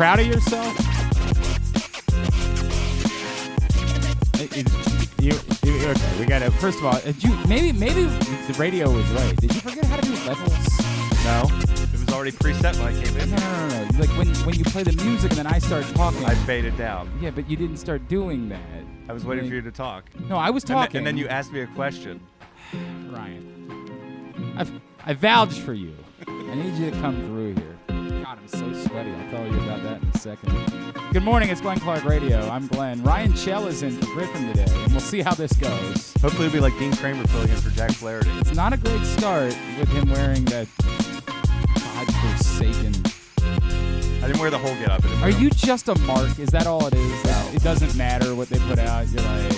proud of yourself? Okay, we got to. First of all, maybe the radio was right. Did you forget how to do levels? No, it was already preset when I came in. No. Like when you play the music and then I start talking, I faded down. Yeah, but you didn't start doing that. I was waiting for you to talk. No, I was talking. And then you asked me a question. Ryan, I vouched for you. I need you to come through here. God, I'm so sweaty. I'll tell you about that in a second. Good morning. It's Glenn Clark Radio. I'm Glenn. Ryan Chell is in for Griffin today, and we'll see how this goes. Hopefully it'll be like Dean Kramer filling in for Jack Flaherty. It's not a great start with him wearing that God-forsaken... I didn't wear the whole get-up. Are you just a mark? Is that all it is? No. It doesn't matter what they put out. You're like,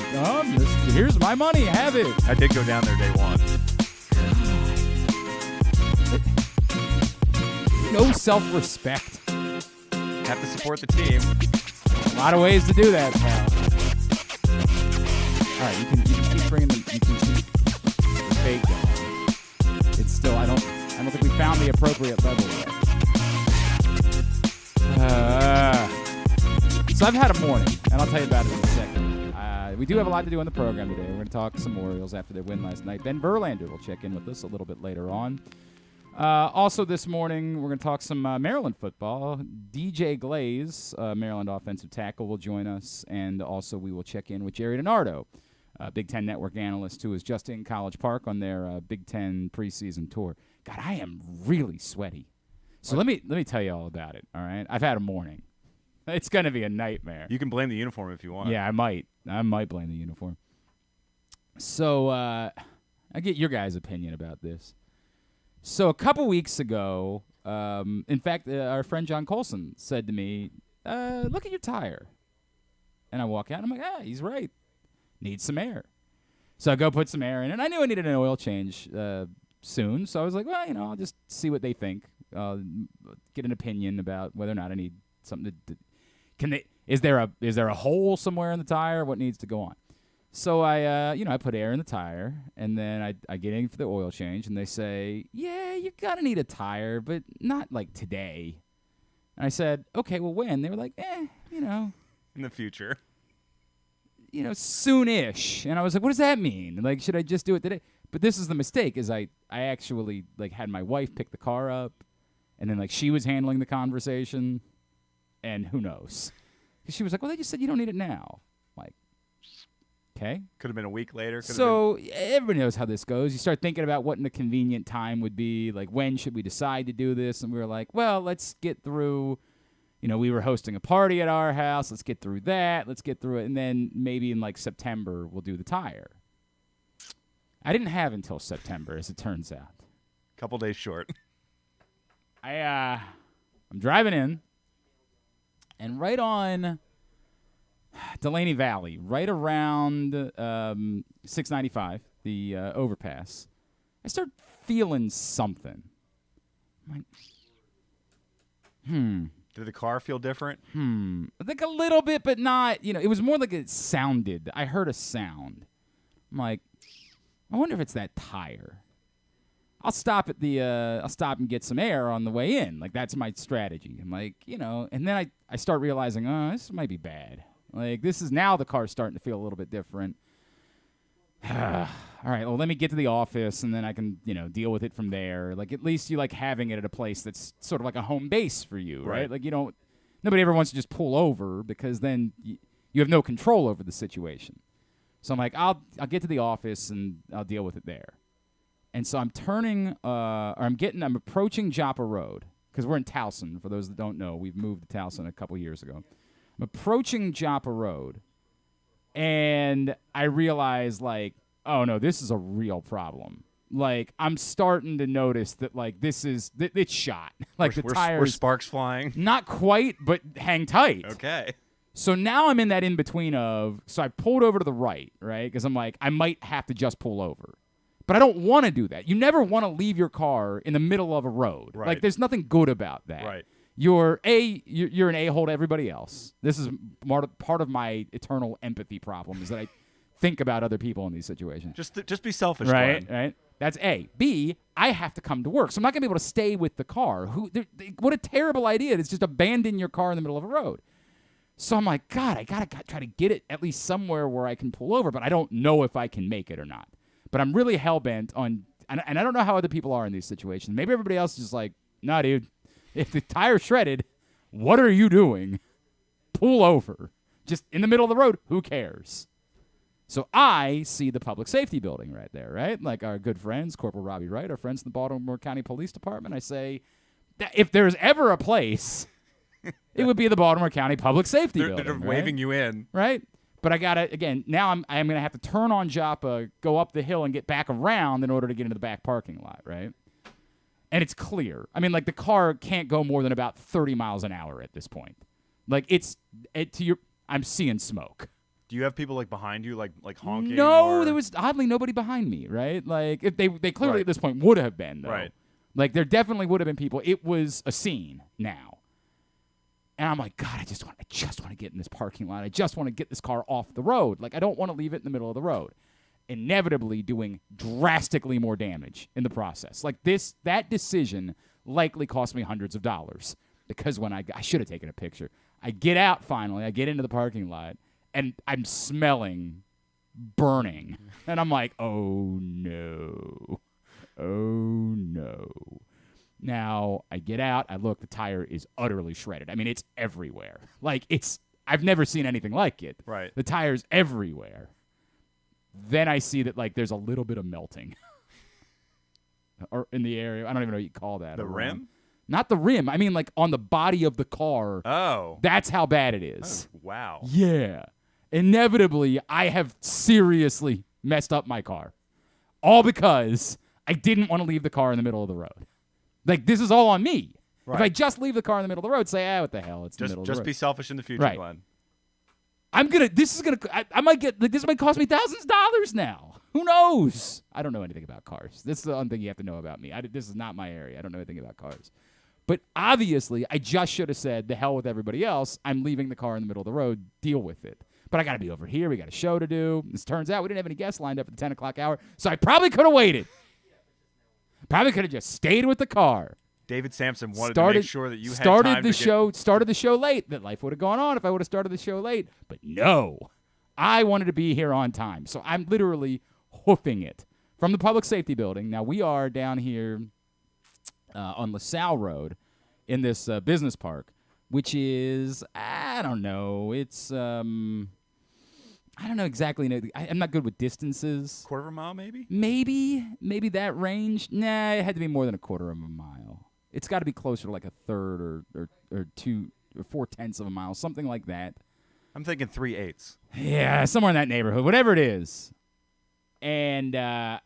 here's my money. Have it. I did go down there day one. No self-respect. Have to support the team. A lot of ways to do that, pal. All right, you can keep bringing the fake going. It's still I don't think we found the appropriate level yet. So I've had a morning, and I'll tell you about it in a second. We do have a lot to do on the program today. We're going to talk some Orioles after their win last night. Ben Verlander will check in with us a little bit later on. Also this morning, we're going to talk some Maryland football. DJ Glaze, Maryland offensive tackle, will join us, and also we will check in with Gerry DiNardo, Big 10 Network analyst, who is just in College Park on their Big 10 preseason tour. God, I am really sweaty. So let me tell you all about it, all right? I've had a morning. It's going to be a nightmare. You can blame the uniform if you want. Yeah, I might blame the uniform. So I get your guys' opinion about this. So a couple weeks ago, in fact, our friend John Colson said to me, look at your tire. And I walk out, and I'm like, he's right. Needs some air. So I go put some air in, and I knew I needed an oil change soon. So I was like, well, I'll just see what they think. Get an opinion about whether or not I need something to is there a hole somewhere in the tire? What needs to go on? So I put air in the tire, and then I get in for the oil change, and they say, yeah, you're going to need a tire, but not like today. And I said, okay, well, when? They were like, in the future. Soon-ish. And I was like, what does that mean? Like, should I just do it today? But this is the mistake, is I actually, had my wife pick the car up, and then, she was handling the conversation, and who knows? Because she was like, well, they just said you don't need it now. Like, okay. Could have been a week later. So everybody knows how this goes. You start thinking about what a convenient time would be. Like, when should we decide to do this? And we were like, well, let's get through. We were hosting a party at our house. Let's get through that. Let's get through it. And then maybe in, September, we'll do the tire. I didn't have until September, as it turns out. Couple days short. I'm driving in, and right on Delaney Valley, right around 695, the overpass, I start feeling something. I'm like, Did the car feel different? I think a little bit, but not, it was more like it sounded. I heard a sound. I'm like, I wonder if it's that tire. I'll stop and get some air on the way in. That's my strategy. I'm like, and then I start realizing, this might be bad. Now the car's starting to feel a little bit different. All right, well, let me get to the office, and then I can, deal with it from there. At least you like having it at a place that's sort of like a home base for you, right? Nobody ever wants to just pull over, because then you have no control over the situation. So I'm like, I'll get to the office, and I'll deal with it there. And so I'm I'm approaching Joppa Road, because we're in Towson. For those that don't know, we've moved to Towson a couple years ago. I'm approaching Joppa Road, and I realize, oh, no, this is a real problem. I'm starting to notice that, it's shot. The tires. Were sparks flying? Not quite, but hang tight. Okay. So now I'm in that in-between so I pulled over to the right, right? Because I'm like, I might have to just pull over. But I don't want to do that. You never want to leave your car in the middle of a road. Right. There's nothing good about that. Right. You're an a-hole to everybody else. This is part of my eternal empathy problem, is that I think about other people in these situations. Just be selfish, right? Glenn. Right. That's A. B, I have to come to work, so I'm not going to be able to stay with the car. What a terrible idea. It's just abandon your car in the middle of a road. So I'm like, God, I got to try to get it at least somewhere where I can pull over, but I don't know if I can make it or not. But I'm really hell-bent on, and I don't know how other people are in these situations. Maybe everybody else is just like, nah, dude, if the tire's shredded, what are you doing? Pull over. Just in the middle of the road, who cares? So I see the public safety building right there, right? Like our good friends, Corporal Robbie Wright, our friends in the Baltimore County Police Department. I say, that if there's ever a place, it would be the Baltimore County Public Safety Building. They're waving you in. Right? But I got to, again, now I'm going to have to turn on Joppa, go up the hill, and get back around in order to get into the back parking lot, right? And it's clear. I mean, like, the car can't go more than about 30 miles an hour at this point. Like, I'm seeing smoke. Do you have people like behind you, like honking? No, there was oddly nobody behind me, right? Like if they clearly at this point would have been, though. Right. Like there definitely would have been people. It was a scene now. And I'm like, God, I just want to get in this parking lot. I just want to get this car off the road. Like I don't want to leave it in the middle of the road. Inevitably doing drastically more damage in the process. Like that decision likely cost me hundreds of dollars because when I should have taken a picture. I get out finally. I get into the parking lot. And I'm smelling burning. And I'm like, oh, no. Oh, no. Now, I get out. I look. The tire is utterly shredded. I mean, it's everywhere. Like, I've never seen anything like it. Right. The tire's everywhere. Then I see that, like, there's a little bit of melting. Or in the area. I don't even know what you call that. The rim? Not the rim. I mean, like, on the body of the car. Oh. That's how bad it is. Oh, wow. Yeah. Inevitably, I have seriously messed up my car. All because I didn't want to leave the car in the middle of the road. Like, this is all on me. Right. If I just leave the car in the middle of the road, say, what the hell, it's the middle of the road. Just be selfish in the future, right. Glenn. I might get, like, this might cost me thousands of dollars now. Who knows? I don't know anything about cars. This is the one thing you have to know about me. This is not my area. I don't know anything about cars. But obviously, I just should have said, the hell with everybody else. I'm leaving the car in the middle of the road. Deal with it. But I got to be over here. We got a show to do. This turns out we didn't have any guests lined up at the 10 o'clock hour, so I probably could have waited. Probably could have just stayed with the car. David Sampson wanted to make sure that you had time started the show late. That life would have gone on if I would have started the show late. But no, I wanted to be here on time. So I'm literally hoofing it from the public safety building. Now, we are down here on LaSalle Road in this business park, which is, I don't know, it's, I don't know exactly. I'm not good with distances. Quarter of a mile, maybe? Maybe that range. Nah, it had to be more than a quarter of a mile. It's got to be closer to like a third or 4/10 of a mile, something like that. I'm thinking 3/8. Yeah, somewhere in that neighborhood, whatever it is. And I'm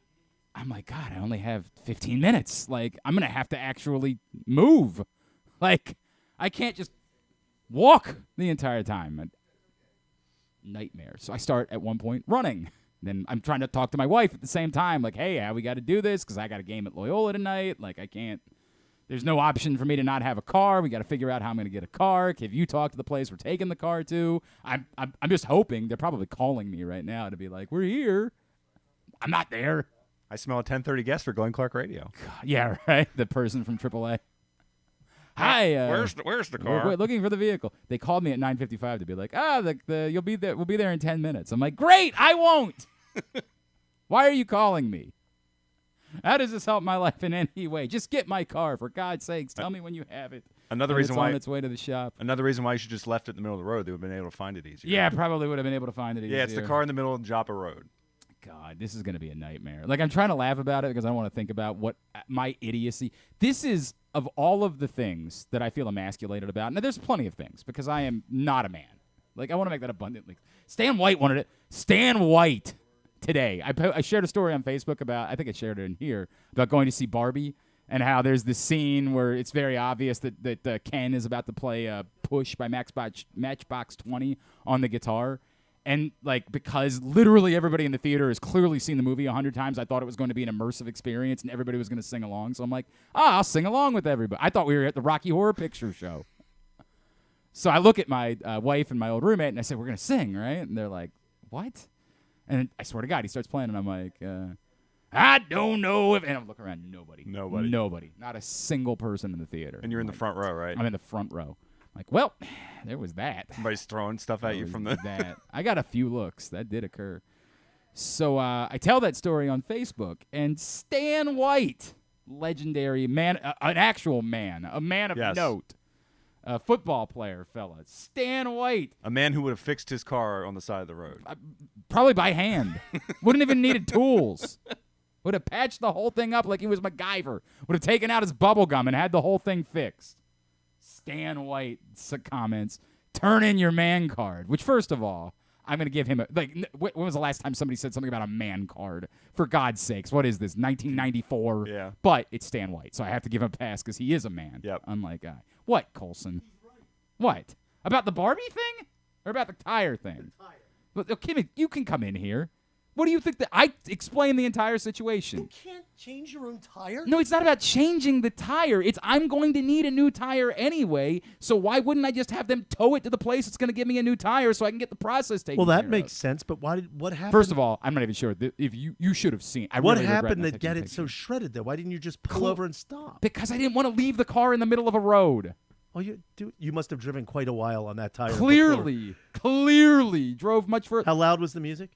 like, God, I only have 15 minutes. Like, I'm going to have to actually move. Like, I can't just walk the entire time. Nightmare. So I start at one point running. Then I'm trying to talk to my wife at the same time. Like, hey, how we got to do this? Because I got a game at Loyola tonight. Like, I can't. There's no option for me to not have a car. We got to figure out how I'm going to get a car. If you talk to the place we're taking the car to, I'm just hoping. They're probably calling me right now to be like, we're here. I'm not there. I smell a 10:30 guest for Glenn Clark Radio. Yeah, right. The person from AAA. Hi. Where's the car? We're looking for the vehicle. They called me at 9:55 to be like, you'll be there. We'll be there in 10 minutes. I'm like, great. I won't. Why are you calling me? How does this help my life in any way? Just get my car, for God's sakes. Tell me when you have it. Another reason why it's on its way to the shop. Another reason why you should just left it in the middle of the road. They would have been able to find it easier. Yeah, probably would have been able to find it easier. Yeah, it's the car in the middle of Joppa Road. God, this is going to be a nightmare. Like, I'm trying to laugh about it because I want to think about what my idiocy. This is, of all of the things that I feel emasculated about. Now, there's plenty of things because I am not a man. Like, I want to make that abundantly. Stan White wanted it. Stan White today. I shared a story on Facebook about, I think I shared it in here, about going to see Barbie and how there's this scene where it's very obvious that Ken is about to play Push by Matchbox 20 on the guitar. And, like, because literally everybody in the theater has clearly seen the movie 100 times, I thought it was going to be an immersive experience and everybody was going to sing along. So I'm like, I'll sing along with everybody. I thought we were at the Rocky Horror Picture Show. So I look at my wife and my old roommate, and I said, we're going to sing, right? And they're like, what? And I swear to God, he starts playing, and I'm like, I don't know if, and I'm looking around, nobody. Nobody. Not a single person in the theater. And you're in the front row, right? I'm in the front row. Like, well, there was that. Somebody's throwing stuff at you from the that. I got a few looks. That did occur. So I tell that story on Facebook, and Stan White, legendary man, an actual man, a man of note, a football player, fella, Stan White. A man who would have fixed his car on the side of the road. Probably by hand. Wouldn't even needed tools. Would have patched the whole thing up like he was MacGyver. Would have taken out his bubble gum and had the whole thing fixed. Stan White comments, turn in your man card, which, first of all, I'm going to give him a, like, when was the last time somebody said something about a man card? For God's sakes, what is this, 1994? Yeah. But it's Stan White, so I have to give him a pass because he is a man. Yep. Unlike I. What, Colson? What? About the Barbie thing? Or about the tire thing? The tire. But, Kimmy, you can come in here. What do you think that I explain the entire situation? You can't change your own tire? No, it's not about changing the tire. It's I'm going to need a new tire anyway, so why wouldn't I just have them tow it to the place that's going to give me a new tire so I can get the process taken care of? Well, that makes sense, but what happened? First of all, I'm not even sure if you should have seen. What happened to get it so shredded though? Why didn't you just pull over and stop? Because I didn't want to leave the car in the middle of a road. Oh, you must have driven quite a while on that tire. Clearly drove much further. How loud was the music?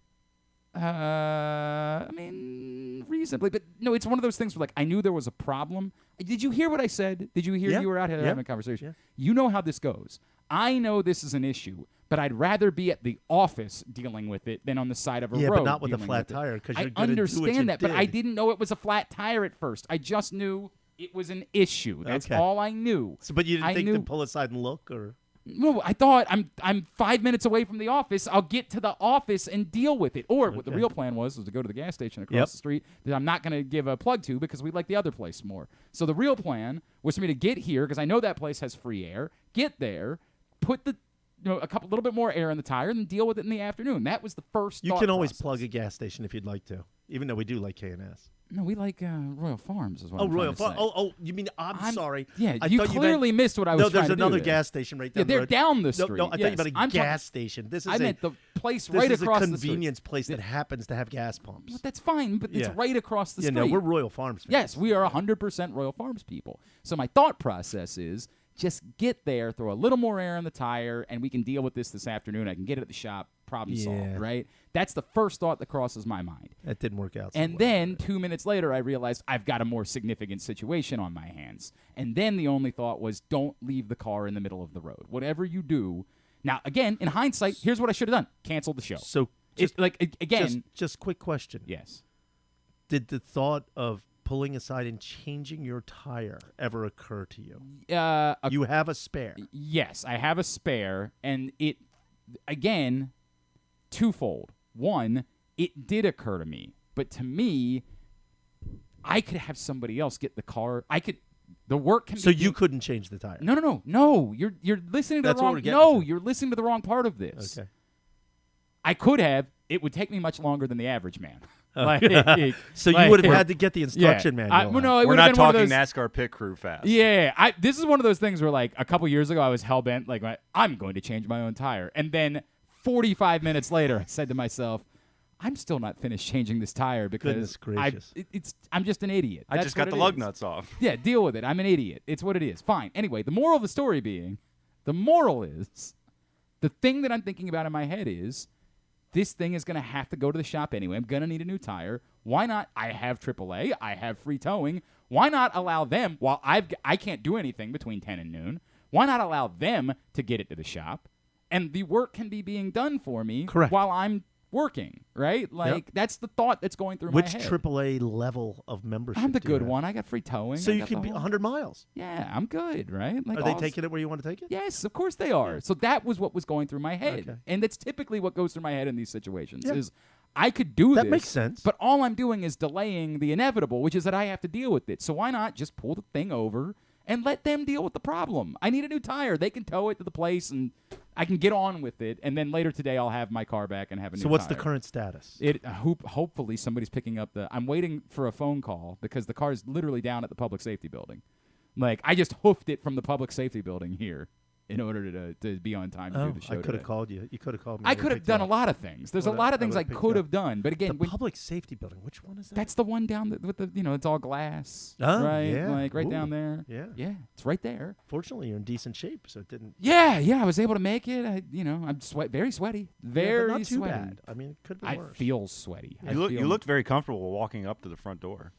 I mean, reasonably, but no, it's one of those things where, like, I knew there was a problem. Did you hear what I said? Did you hear? Yeah. You were out here having a conversation. Yeah. You know how this goes. I know this is an issue, but I'd rather be at the office dealing with it than on the side of a road. Yeah, but not with a dealing flat with it. tire because I you're going to do what you understand that, did. but I didn't know it was a flat tire at first. I just knew it was an issue. That's all I knew. So, but you didn't think to pull aside and look, or? No, I thought I'm 5 minutes away from the office. I'll get to the office and deal with it. Or what the real plan was to go to the gas station across the street that I'm not going to give a plug to because we like the other place more. So the real plan was for me to get here because I know that place has free air. Get there, put the little bit more air in the tire, and deal with it in the afternoon. That was the first. You can always plug a gas station if you'd like to, even though we do like K&S. No, we like Royal Farms is what I'm Royal Farms. Oh, you mean I'm sorry. Yeah, I you thought clearly missed what I was trying to do. No, there's another there. gas station right down the road. they're down the street. No, I thought you meant a gas station. This is I meant the place right across the street. This is a convenience place that happens to have gas pumps. Well, that's fine, but it's right across the street. No, we're Royal Farms fans. Yes, we are 100% Royal Farms people. So my thought process is just get there, throw a little more air in the tire, and we can deal with this afternoon. I can get it at the shop, problem solved, right? That's the first thought that crosses my mind. That didn't work out. And then 2 minutes later, I realized I've got a more significant situation on my hands. And then the only thought was don't leave the car in the middle of the road. Whatever you do. Now, again, in hindsight, here's what I should have done. Canceled the show. So, just quick question. Yes. Did the thought of pulling aside and changing your tire ever occur to you? You have a spare. Yes, I have a spare. And it, again, twofold. One, it did occur to me. But to me, I could have somebody else get the car. The work can be. So you couldn't change the tire? No. You're listening to That's the wrong. what we're getting to. You're listening to the wrong part of this. Okay. I could have. It would take me much longer than the average man. So you would have had to get the instruction manual. We're not talking NASCAR pit crew fast. Yeah, this is one of those things where, like, a couple years ago, I was hell bent, like, I'm going to change my own tire, and then 45 minutes later, I said to myself, I'm still not finished changing this tire because I'm just an idiot. I just got the lug nuts off. Yeah, deal with it. I'm an idiot. It's what it is. Fine. Anyway, the moral of the story being, the thing that I'm thinking about in my head is, this thing is going to have to go to the shop anyway. I'm going to need a new tire. Why not? I have AAA. I have free towing. Why not allow them, while I can't do anything between 10 and noon, why not allow them to get it to the shop? And the work can be being done for me while I'm working, right? Like, that's the thought that's going through my head. Which AAA level of membership? I'm the good one. I got free towing. So you can be 100 miles. Yeah, I'm good, right? Like, are they taking it where you want to take it? Yes, of course they are. So that was what was going through my head. Okay. And that's typically what goes through my head in these situations is I could do this. That makes sense. But all I'm doing is delaying the inevitable, which is that I have to deal with it. So why not just pull the thing over and let them deal with the problem? I need a new tire. They can tow it to the place and I can get on with it, and then later today I'll have my car back and have a new tire. So what's the current status? Hopefully somebody's picking up I'm waiting for a phone call because the car is literally down at the public safety building. Like, I just hoofed it from the public safety building here in order to be on time to do the show. I could have today. called you. You could have called me. I could have done a lot of things. There's a lot of things I could have done, but again, the public safety building. Which one is that? that's the one down with the it's all glass, Oh, right? yeah. Like right Ooh. down there. Yeah. It's right there. Fortunately, you're in decent shape, so it didn't. Yeah. I was able to make it. I'm very sweaty, very but not too sweaty. bad. I mean, it could have been worse. I feel sweaty. You looked very comfortable walking up to the front door.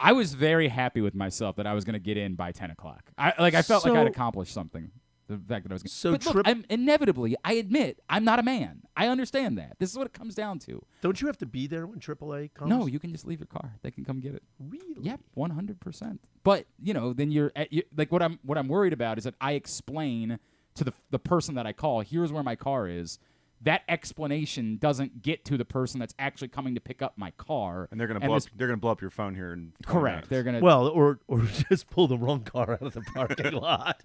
I was very happy with myself that I was going to get in by 10 o'clock. I felt like I'd accomplished something. The fact that I was going to. But look, inevitably, I admit, I'm not a man. I understand that. This is what it comes down to. Don't you have to be there when AAA comes? No, you can just leave your car. They can come get it. Really? Yep, 100%. But, then you're like what I'm worried about is that I explain to the person that I call, here's where my car is. That explanation doesn't get to the person that's actually coming to pick up my car, and they're going to blow up your phone here. Correct. They're going to or just pull the wrong car out of the parking lot.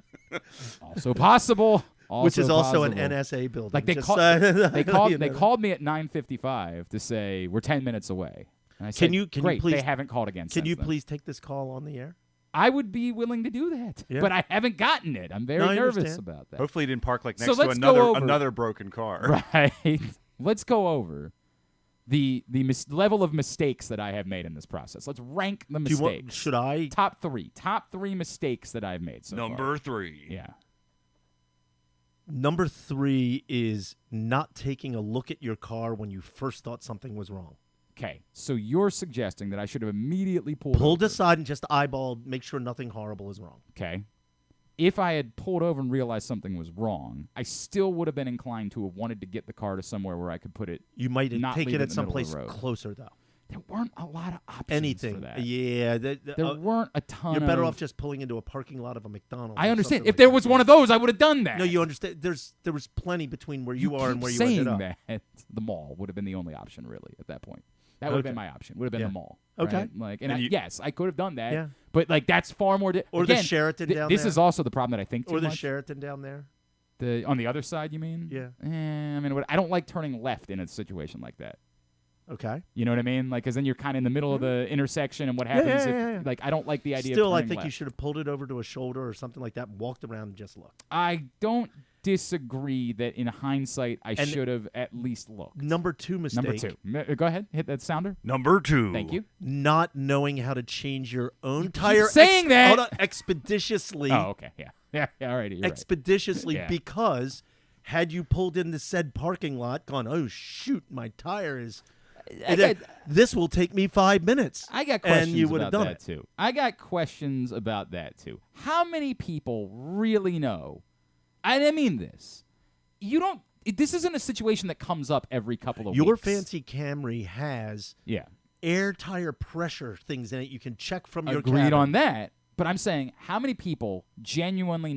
Also possible. Which is also an NSA building. Like they called me at 9:55 to say we're 10 minutes away. And I said, great, they haven't called again. Can you please take this call on the air? I would be willing to do that, but I haven't gotten it. I'm very nervous about that. Hopefully, you didn't park next to another broken car. Right. Let's go over the level of mistakes that I have made in this process. Let's rank the mistakes. Should I? Top three mistakes that I've made so far. Number 3. Yeah. Number 3 is not taking a look at your car when you first thought something was wrong. Okay, so you're suggesting that I should have immediately pulled over. Aside and just eyeballed, make sure nothing horrible is wrong. Okay. If I had pulled over and realized something was wrong, I still would have been inclined to have wanted to get the car to somewhere where I could put it. You might take it at someplace closer, though. There weren't a lot of options for that. Yeah. There weren't a ton. You're better off just pulling into a parking lot of a McDonald's. I understand. If there was one of those, I would have done that. No, you understand. There was plenty between where you are and where you ended up. That the mall would have been the only option, really, at that point. That would have been my option. Would have been the mall. Okay. Right? Yes, I could have done that. Yeah. But that's far more. Or again, the Sheraton down there. This is also the problem that I think too much. Or the Sheraton down there. On the other side, you mean? Yeah. I don't like turning left in a situation like that. Okay. You know what I mean? Because then you're kind of in the middle of the intersection, and what happens if I don't like the idea. Still, of I think left. You should have pulled it over to a shoulder or something like that, and walked around and just looked. I don't disagree that in hindsight I should have at least looked. Number 2 mistake. Number 2. Go ahead. Hit that sounder. Number 2. Thank you. Not knowing how to change your own tire. Saying that expeditiously. Oh, okay. Yeah. All right. Expeditiously because had you pulled in the said parking lot, gone, oh shoot, my tire is. This will take me 5 minutes. I got questions and you would about have done that too. I got questions about that too. How many people really know? I mean this. You don't. This isn't a situation that comes up every couple of weeks. Your fancy Camry has air tire pressure things in it. You can check from your cabin. Agreed on that. But I'm saying, how many people genuinely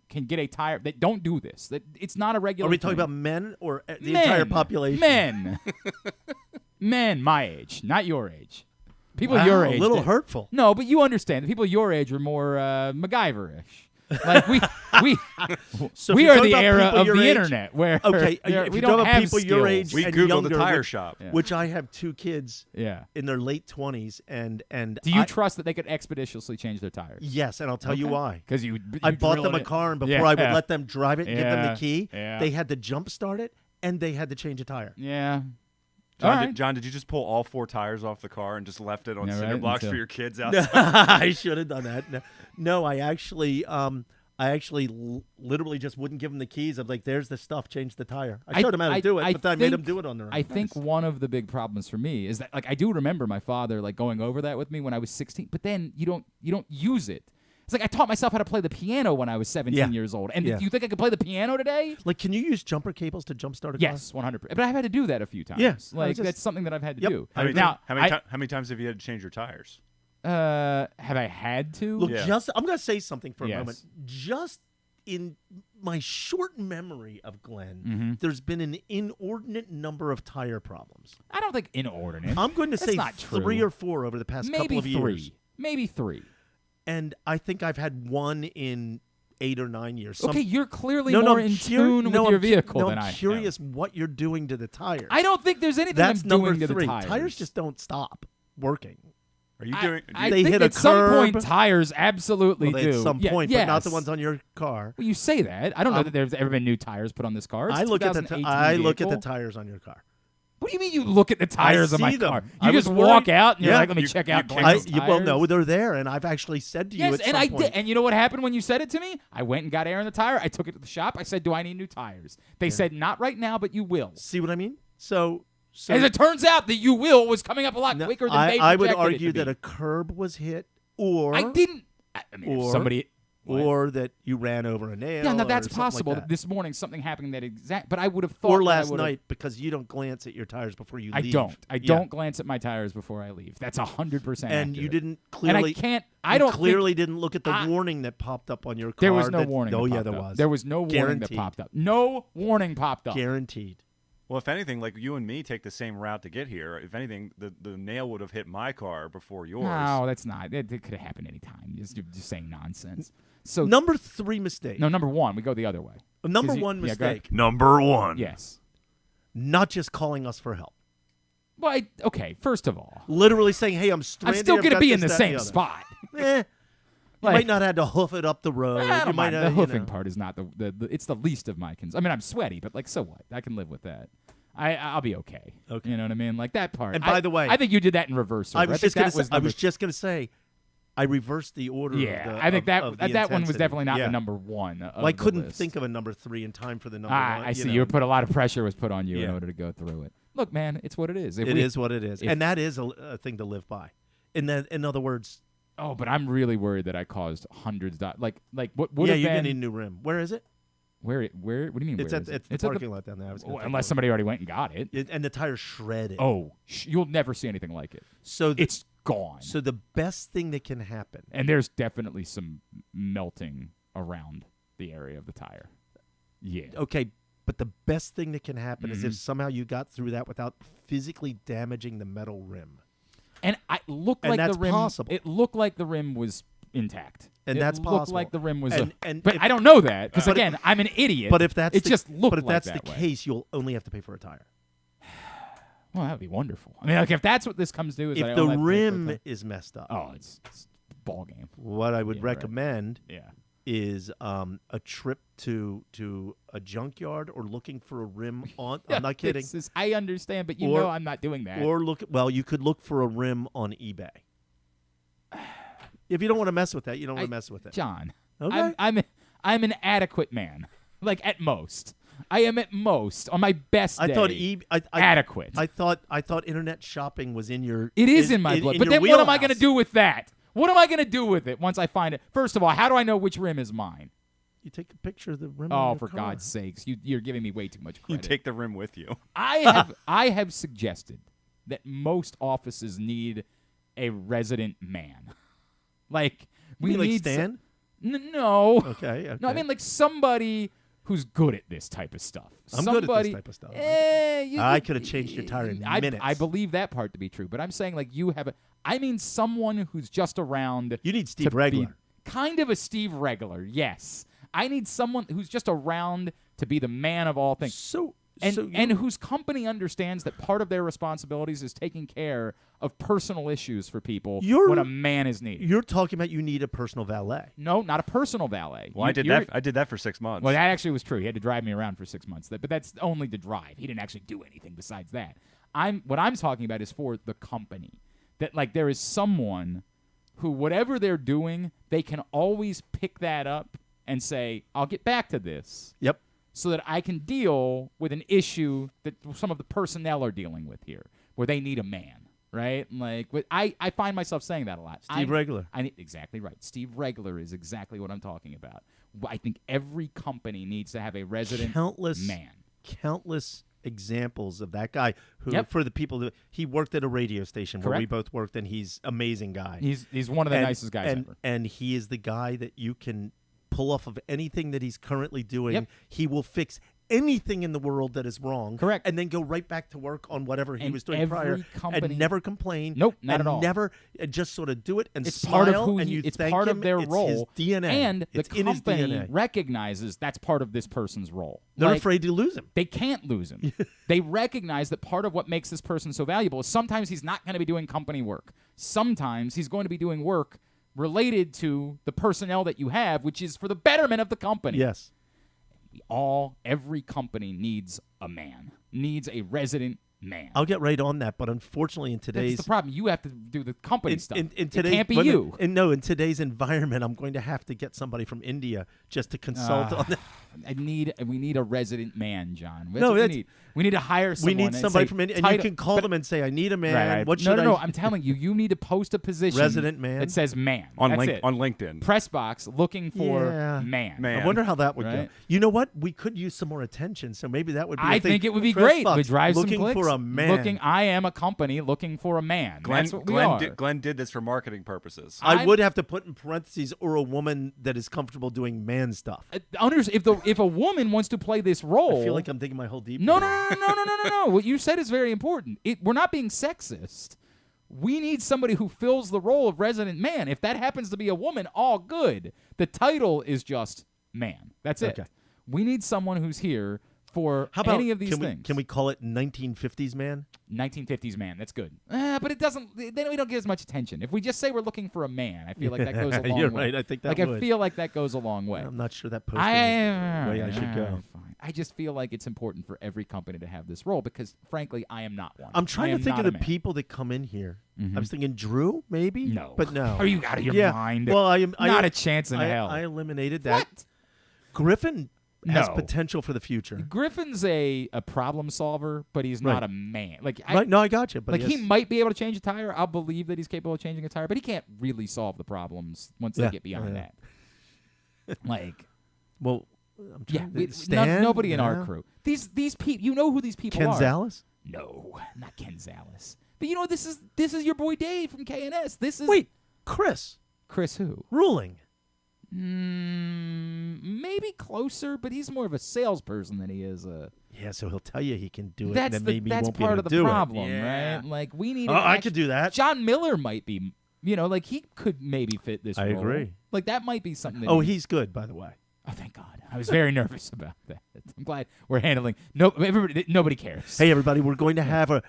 can get a tire that don't do this? That it's not a regular. Are we talking about men or the entire population? Men. Men my age, not your age. People your age. A little hurtful. No, but you understand. The people your age are more MacGyver-ish. Like we are the era of the internet where if we you don't have people skills. your age we and Googled younger, the tire shop, which I have 2 kids in their late 20s, and do you trust that they could expeditiously change their tires? Yes, and I'll tell you why. Because I bought them a car, and before I would let them drive it and give them the key, they had to jump start it and they had to change a tire. Yeah. John, did you just pull all 4 tires off the car and just left it on cinder blocks for your kids out? I should have done that. No, I actually literally just wouldn't give them the keys. I'm like, there's the stuff, change the tire. I showed them how to do it, but I made them do it on their own. I think one of the big problems for me is that I do remember my father going over that with me when I was 16, but then you don't use it. It's like I taught myself how to play the piano when I was 17 years old. And do you think I could play the piano today? Can you use jumper cables to jumpstart a car? Yes, 100%. But I've had to do that a few times. Yeah. That's something that I've had to do. How many times have you had to change your tires? Have I had to? Look, I'm going to say something for a moment. Just in my short memory of Glenn, there's been an inordinate number of tire problems. I don't think inordinate. I'm going to say not 3 or 4 over the past couple of years. Maybe 3. And I think I've had 1 in 8 or 9 years. Okay, you're clearly more in tune with your vehicle than I am. I'm curious what you're doing to the tires. I don't think there's anything That's I'm doing number 3. to the tires. Tires just don't stop working. Are you doing? I They think hit a at some curb. point tires absolutely Well, do. at some point, yes. but not the ones on your car. Well, you say that. I don't know that there's ever been new tires put on this car. It's I look at the 2018 look at the vehicle. tires on your car. What do you mean you look at the tires I on my see them. car? I You was just walk worried- out and you're Yeah. like, let me You- check you out can't- Glenn's tires. Well, no, they're there, and I've actually said to you Yes, at and some I point. did. And you know what happened when you said it to me? I went and got air in the tire. I took it to the shop. I said, do I need new tires? They said, not right now, but you will. See what I mean? So As it turns out, the you will was coming up a lot quicker than they I would projected it argue to that be. a curb was hit, or I didn't. I mean, if or- somebody. What? or that you ran over a nail. Yeah, no, or that's something possible. Like that. This morning, something happened that exact. But I would have thought. Or that I last would've- night, because you don't glance at your tires before you I leave. don't. I Yeah. don't glance at my tires before I leave. That's 100%. And you accurate. didn't And clearly. I can't. I you don't clearly didn't look at the I- warning that popped up on your car. There was no that- warning. Oh that yeah, popped there up. was. There was no warning that Guaranteed. popped up. No warning popped up. Guaranteed. Well, if anything, like you and me take the same route to get here. If anything, the nail would have hit my car before yours. No, that's not. It could have happened anytime. You're just saying nonsense. So Number 3 mistake. no, number one, we go the other way. Number 'Cause you- 1 yeah, go ahead. mistake. Number 1. Yes. Not just calling us for help. Well, okay. First of all, Literally saying, "Hey, I'm stranded. I'm still I've going to got be in this, the that, same and the spot. other." You Like- might not have to hoof it up the road. I you don't might mind. not, The you hoofing know. part is not the it's the least of my concerns. I mean, I'm sweaty, but like, so what? I can live with that. I'll be okay. Okay. You know what I mean? Like that part. And by the way- I think you did that in reverse. I order. was think just going that to was say. I number was just going to say. I reversed the order. Yeah, of the, I think of the that one was intensity. definitely not Yeah. the number one. Of Well, I the couldn't list. think of a number 3 in time for the number 1. I see. know. You were put a lot of pressure was put on you in Yeah. order to go through it. Look, man, it's what it is. If It we- is what it is, if- and that is a thing to live by. In other words, Oh, but I'm really worried that I caused hundreds. Like what would yeah, have you're been? going to need a new rim. Where is it? Where? What do you mean? It's where at is it? it's the It's at parking lot down there. I was gonna well, take unless a somebody already went and got it. look. And the tire's shredded. Oh, you'll never see anything like it. so It's gone. so the best thing that can happen. And there's definitely some melting around the area of the tire. Yeah. Okay, but the best thing that can happen is Mm-hmm. if somehow you got through that without physically damaging the metal rim. And I looked And like that's the rim. possible. It looked like the rim was intact. And it that's looked possible. like the rim was. And but if- I don't know that because But again, I'm an idiot. But if that's it the, just looked but if like that's that the way. case, you'll only have to pay for a tire. Well, that would be wonderful. I mean, like if that's what this comes to, is that I If the only have to pay for a rim tire. is messed up, Oh, it's ball game. what I would Yeah, right. recommend Yeah. is a trip to a junkyard or looking for a rim on. I'm not kidding. I understand, but you Or- know I'm not doing that. Or you could look for a rim on eBay. If you don't want to mess with that, you don't want to mess with it. John, Okay. I'm an adequate man. Like at most, I am at most on my best day. I thought adequate. I thought internet shopping was in your. It is in my blood. But your then what am I going to wheelhouse. do with that? What am I going to do with it once I find it? First of all, how do I know which rim is mine? You take a picture of the rim. Oh, on your for car. God's sakes. You're giving me way too much You credit. take the rim with you. I have suggested that most offices need a resident man. Like we You mean like need Stan? no. Okay. No, I mean like somebody who's good at this type of stuff. I'm good at this Somebody, type of stuff. I could have changed your tire in minutes. I believe that part to be true, but I'm saying like you have I mean someone who's just around. You need Steve to Regler. be kind of a Steve Regler, yes. I need someone who's just around to be the man of all things. And whose company understands that part of their responsibilities is taking care of personal issues for people when a man is needed. You're talking about you need a personal valet. No, not a personal valet. Well, I did that for 6 months. Well, that actually was true. He had to drive me around for 6 months, but that's only to drive. He didn't actually do anything besides that. What I'm talking about is for the company. That like there is someone who whatever they're doing, they can always pick that up and say, "I'll get back to this." Yep. So that I can deal with an issue that some of the personnel are dealing with here, where they need a man, right? Like, I find myself saying that a lot. Steve Regler. Exactly right. Steve Regler is exactly what I'm talking about. I think every company needs to have a resident man. Countless examples of that guy who, Yep. for the people that he worked at a radio station where we Correct. both worked, and he's an amazing guy. He's one of the nicest guys ever. And he is the guy that you can pull off of anything that he's currently doing. Yep. He will fix anything in the world that is wrong. Correct. And then go right back to work on whatever he And was doing every prior company- and never complain. Nope, not and at all. Never just sort of do it and It's smile part of who and you it's thank part him. of their It's role. his DNA. And it's the in his company DNA. recognizes that's part of this person's role. They're Like, afraid to lose him. They can't lose him. They recognize that part of what makes this person so valuable is sometimes he's not going to be doing company work. sometimes he's going to be doing work related to the personnel that you have, which is for the betterment of the company. Yes. Every company needs a man, needs a resident man. I'll get right on that, but unfortunately in today's... That's the problem. You have to do the company stuff. In it today's, can't be you. In today's environment, I'm going to have to get somebody from India just to consult on that. We need a resident man, John. That's No, what we need. We need to hire someone. We need somebody from India, and you can call them and say, "I need a man." Right. What should No. I'm telling you, you need to post a position resident man that says man on That's it. on LinkedIn. Press box looking for man. I wonder how that would right? go. You know what? We could use some more attention, so maybe that would be. I think it would be great. We drive some clicks. Looking for a man. I am a company looking for a man. That's what we are. Glenn did this for marketing purposes. I would have to put in parentheses or a woman that is comfortable doing man stuff. If a woman wants to play this role, I feel like I'm digging my hole deep. No. What you said is very important. We're not being sexist. We need somebody who fills the role of resident man. If that happens to be a woman, all good. The title is just man. That's it. Okay. We need someone who's here for about, any of these things. Can we call it 1950s man? 1950s man. That's good. But it doesn't. Then we don't get as much attention. If we just say we're looking for a man, I feel like that goes a long way. You're right. I think that would. I feel like that goes a long way. I'm not sure that posting is the way I should go. Fine. I just feel like it's important for every company to have this role because, frankly, I am not one. I'm trying to think of the man. people that come in here. I was thinking Drew, maybe. No, but no. Are you out of your mind? Well, I am not a chance in hell. I eliminated that. What? Griffin has No. potential for the future. Griffin's a problem solver, but he's not a man. No, I got you. But he might be able to change a tire. I'll believe that he's capable of changing a tire, but he can't really solve the problems once they get beyond that. Well, I'm trying to nobody in our crew. These people, you know who these people are. Gonzalez? No, not Gonzalez. But you know this is your boy Dave from KNS. Chris. Chris who? Ruling. Maybe closer, but he's more of a salesperson than he is a. Yeah, so he'll tell you he can do it. That's and then maybe that's he won't part be able of to the do problem, it. right? Like we need. I could do that. John Miller might be. He could maybe fit this. I role. agree. Like that might be something. That he's good, by the way. Oh, thank God. I was very nervous about that. I'm glad we're handling. Nobody cares. Hey, everybody, we're going to have a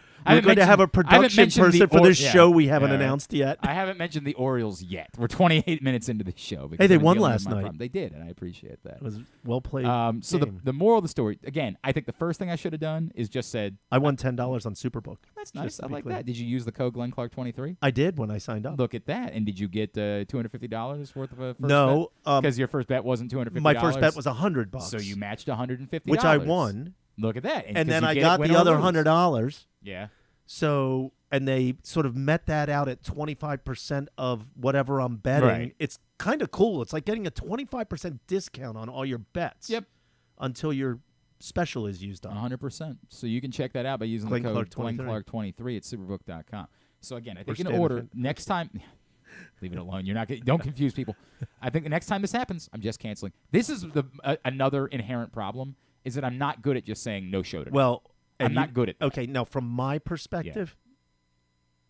production person for this show we haven't announced yet. I haven't mentioned the Orioles yet. We're 28 minutes into the show. Hey, they won last night. They did, and I appreciate that. It was well played. So the moral of the story, again, I think the first thing I should have done is just said I won $10 on Superbook. That's nice. I like that. Did you use the code Glenn Clark 23? I did when I signed up. Look at that. And did you get $250 worth of a first No, bet? Because your first bet wasn't $250. My first bet was $100. So you matched $150, which I won. Look at that. And then I got the other $100. Yeah. So, and they sort of met that out at 25% of whatever I'm betting. Right. It's kind of cool. It's like getting a 25% discount on all your bets. Yep. Until your special is used up. 100%. So you can check that out by using the code GlennClark23 at Superbook.com. So again, I think in order, next time, leave it alone. Don't confuse people. I think the next time this happens, I'm just canceling. This is another inherent problem is that I'm not good at just saying no show tonight. Well, I'm not good at that. Okay, now from my perspective,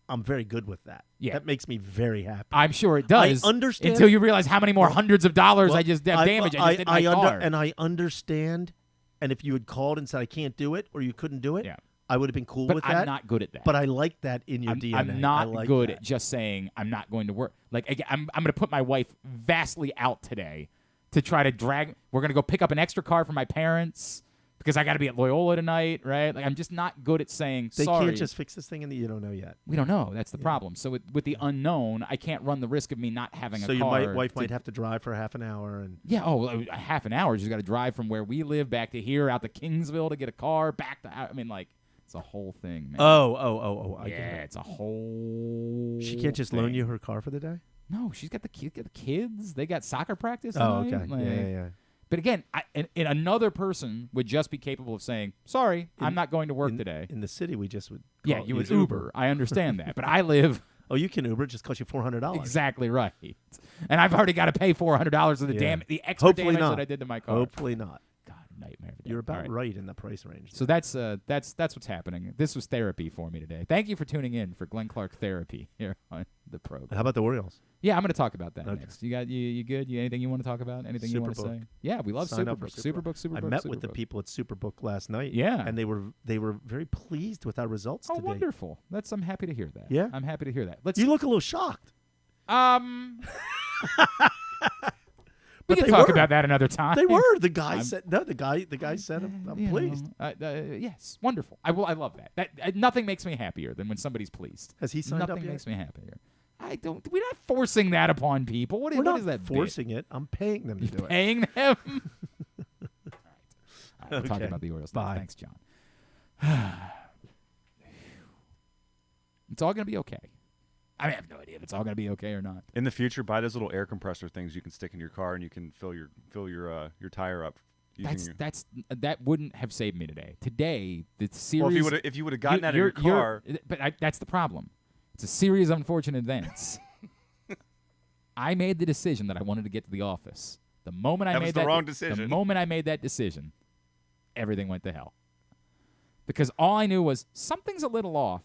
I'm very good with that. Yeah. That makes me very happy. I'm sure it does. I understand. Until you realize how many more hundreds of dollars I just have damage I just did my car. And I understand. And if you had called and said I can't do it or you couldn't do it, I would have been cool with that. I'm not good at that. But I like that in your DNA. I'm not good at just saying I'm not going to work. Like I'm going to put my wife vastly out today to try to drag. We're going to go pick up an extra car for my parents because I got to be at Loyola tonight, right? Like I'm just not good at saying sorry. They can't just fix this thing and you don't know yet. We don't know. That's the problem. So with the unknown, I can't run the risk of me not having a car. So your wife might have to drive for half an hour. And a half an hour. She's got to drive from where we live back to here, out to Kingsville to get a car, back to. I mean, like it's a whole thing, man. I get it. It's a whole. She can't just loan you her car for the day. No, she's got the kids. They got soccer practice. Oh, tonight. okay. Yeah. But again, and another person would just be capable of saying, "Sorry, I'm not going to work today." In the city, we just would. You would Uber. I understand that, but I live. Oh, you can Uber. It just costs you $400. Exactly right. And I've already got to pay $400 of the extra damage that I did to my car. Hopefully not. God, nightmare. You're about right in the price range. So that's what's happening. This was therapy for me today. Thank you for tuning in for Glenn Clark Therapy here on the program. How about the Orioles? Yeah, I'm going to talk about that next. You good? Anything you want to talk about? Anything you want to say? Yeah, we love Superbook. Superbook. I met with the people at Superbook last night. Yeah, and they were very pleased with our results today. Oh, wonderful! I'm happy to hear that. Yeah, I'm happy to hear that. You look a little shocked. We can talk about that another time. They were. The guy said no. The guy said I'm pleased. Yes, wonderful. I love that. Nothing makes me happier than when somebody's pleased. Has he signed up yet? Nothing makes me happier. We're not forcing that upon people. What is that? Forcing it. I'm paying them to do it. Paying them. All right. We'll talk about the Orioles. Bye. Thanks, John. It's all going to be okay. I have no idea if it's all going to be okay or not. In the future, buy those little air compressor things you can stick in your car, and you can fill your tire up. That wouldn't have saved me today. Today, the series. Well, if you would have gotten that in your car, that's the problem. It's a series of unfortunate events. I made the decision that I wanted to get to the office. The moment I made that wrong decision. The moment I made that decision, everything went to hell. Because all I knew was something's a little off,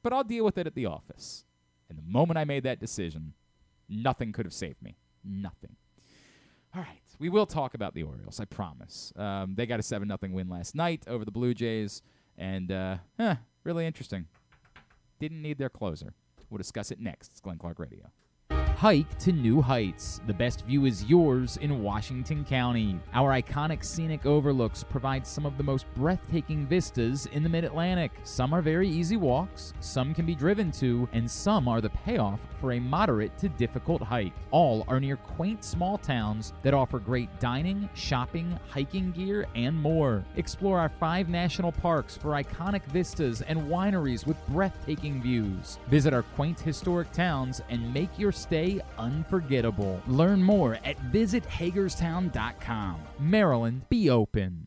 but I'll deal with it at the office. And the moment I made that decision, nothing could have saved me. Nothing. All right. We will talk about the Orioles, I promise. They got a 7-0 win last night over the Blue Jays, and really interesting. Didn't need their closer. We'll discuss it next. It's Glenn Clark Radio. Hike to new heights. The best view is yours in Washington County. Our iconic scenic overlooks provide some of the most breathtaking vistas in the Mid-Atlantic. Some are very easy walks, some can be driven to, and some are the payoff for a moderate to difficult hike. All are near quaint small towns that offer great dining, shopping, hiking gear, and more. Explore our 5 national parks for iconic vistas and wineries with breathtaking views. Visit our quaint historic towns and make your stay unforgettable. Learn more at visithagerstown.com. Maryland, be open.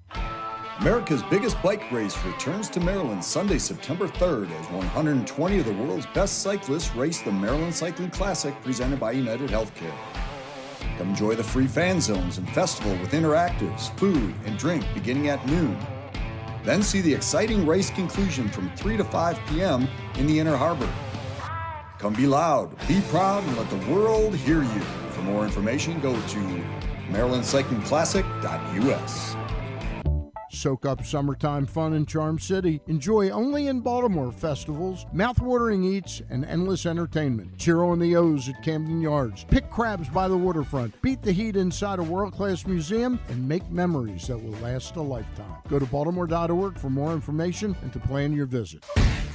America's biggest bike race returns to Maryland Sunday, September 3rd as 120 of the world's best cyclists race the Maryland Cycling Classic presented by United Healthcare. Come enjoy the free fan zones and festival with interactives, food, and drink beginning at noon. Then see the exciting race conclusion from 3 to 5 p.m. in the Inner Harbor. Come be loud, be proud, and let the world hear you. For more information, go to marylandcyclingclassic.us. Soak up summertime fun in Charm City. Enjoy only in Baltimore festivals, mouth-watering eats, and endless entertainment. Cheer on the O's at Camden Yards. Pick crabs by the waterfront. Beat the heat inside a world-class museum and make memories that will last a lifetime. Go to baltimore.org for more information and to plan your visit.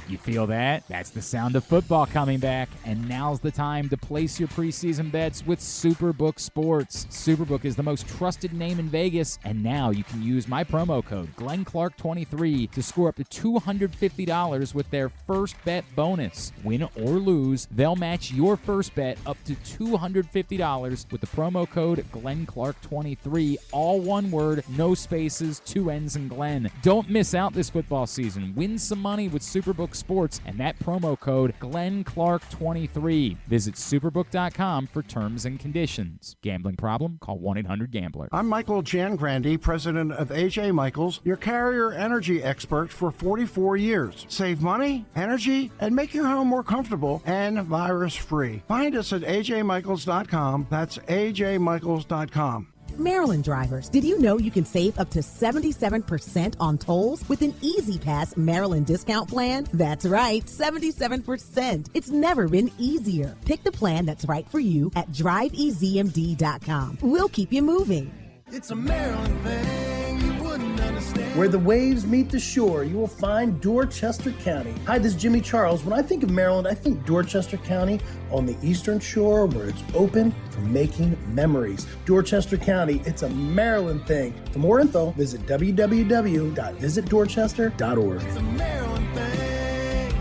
You feel that? That's the sound of football coming back, and now's the time to place your preseason bets with Superbook Sports. Superbook is the most trusted name in Vegas, and now you can use my promo code GlennClark23 to score up to $250 with their first bet bonus. Win or lose, they'll match your first bet up to $250 with the promo code GlennClark23. All one word, no spaces, 2 N's in Glenn. Don't miss out this football season. Win some money with Superbook Sports and that promo code GlennClark23. Visit superbook.com for terms and conditions. Gambling problem? Call 1-800-GAMBLER. I'm Michael Jangrandi, president of AJ Michaels, your carrier energy expert for 44 years. Save money, energy, and make your home more comfortable and virus-free. Find us at ajmichaels.com. That's ajmichaels.com. Maryland drivers, did you know you can save up to 77% on tolls with an Easy Pass Maryland discount plan? That's right, 77%. It's never been easier. Pick the plan that's right for you at driveezmd.com. We'll keep you moving. It's a Maryland thing you wouldn't understand. Where the waves meet the shore, you will find Dorchester County. Hi, this is Jimmy Charles. When I think of Maryland, I think Dorchester County on the eastern shore where it's open for making memories. Dorchester County, it's a Maryland thing. For more info, visit www.visitdorchester.org. It's a Maryland thing.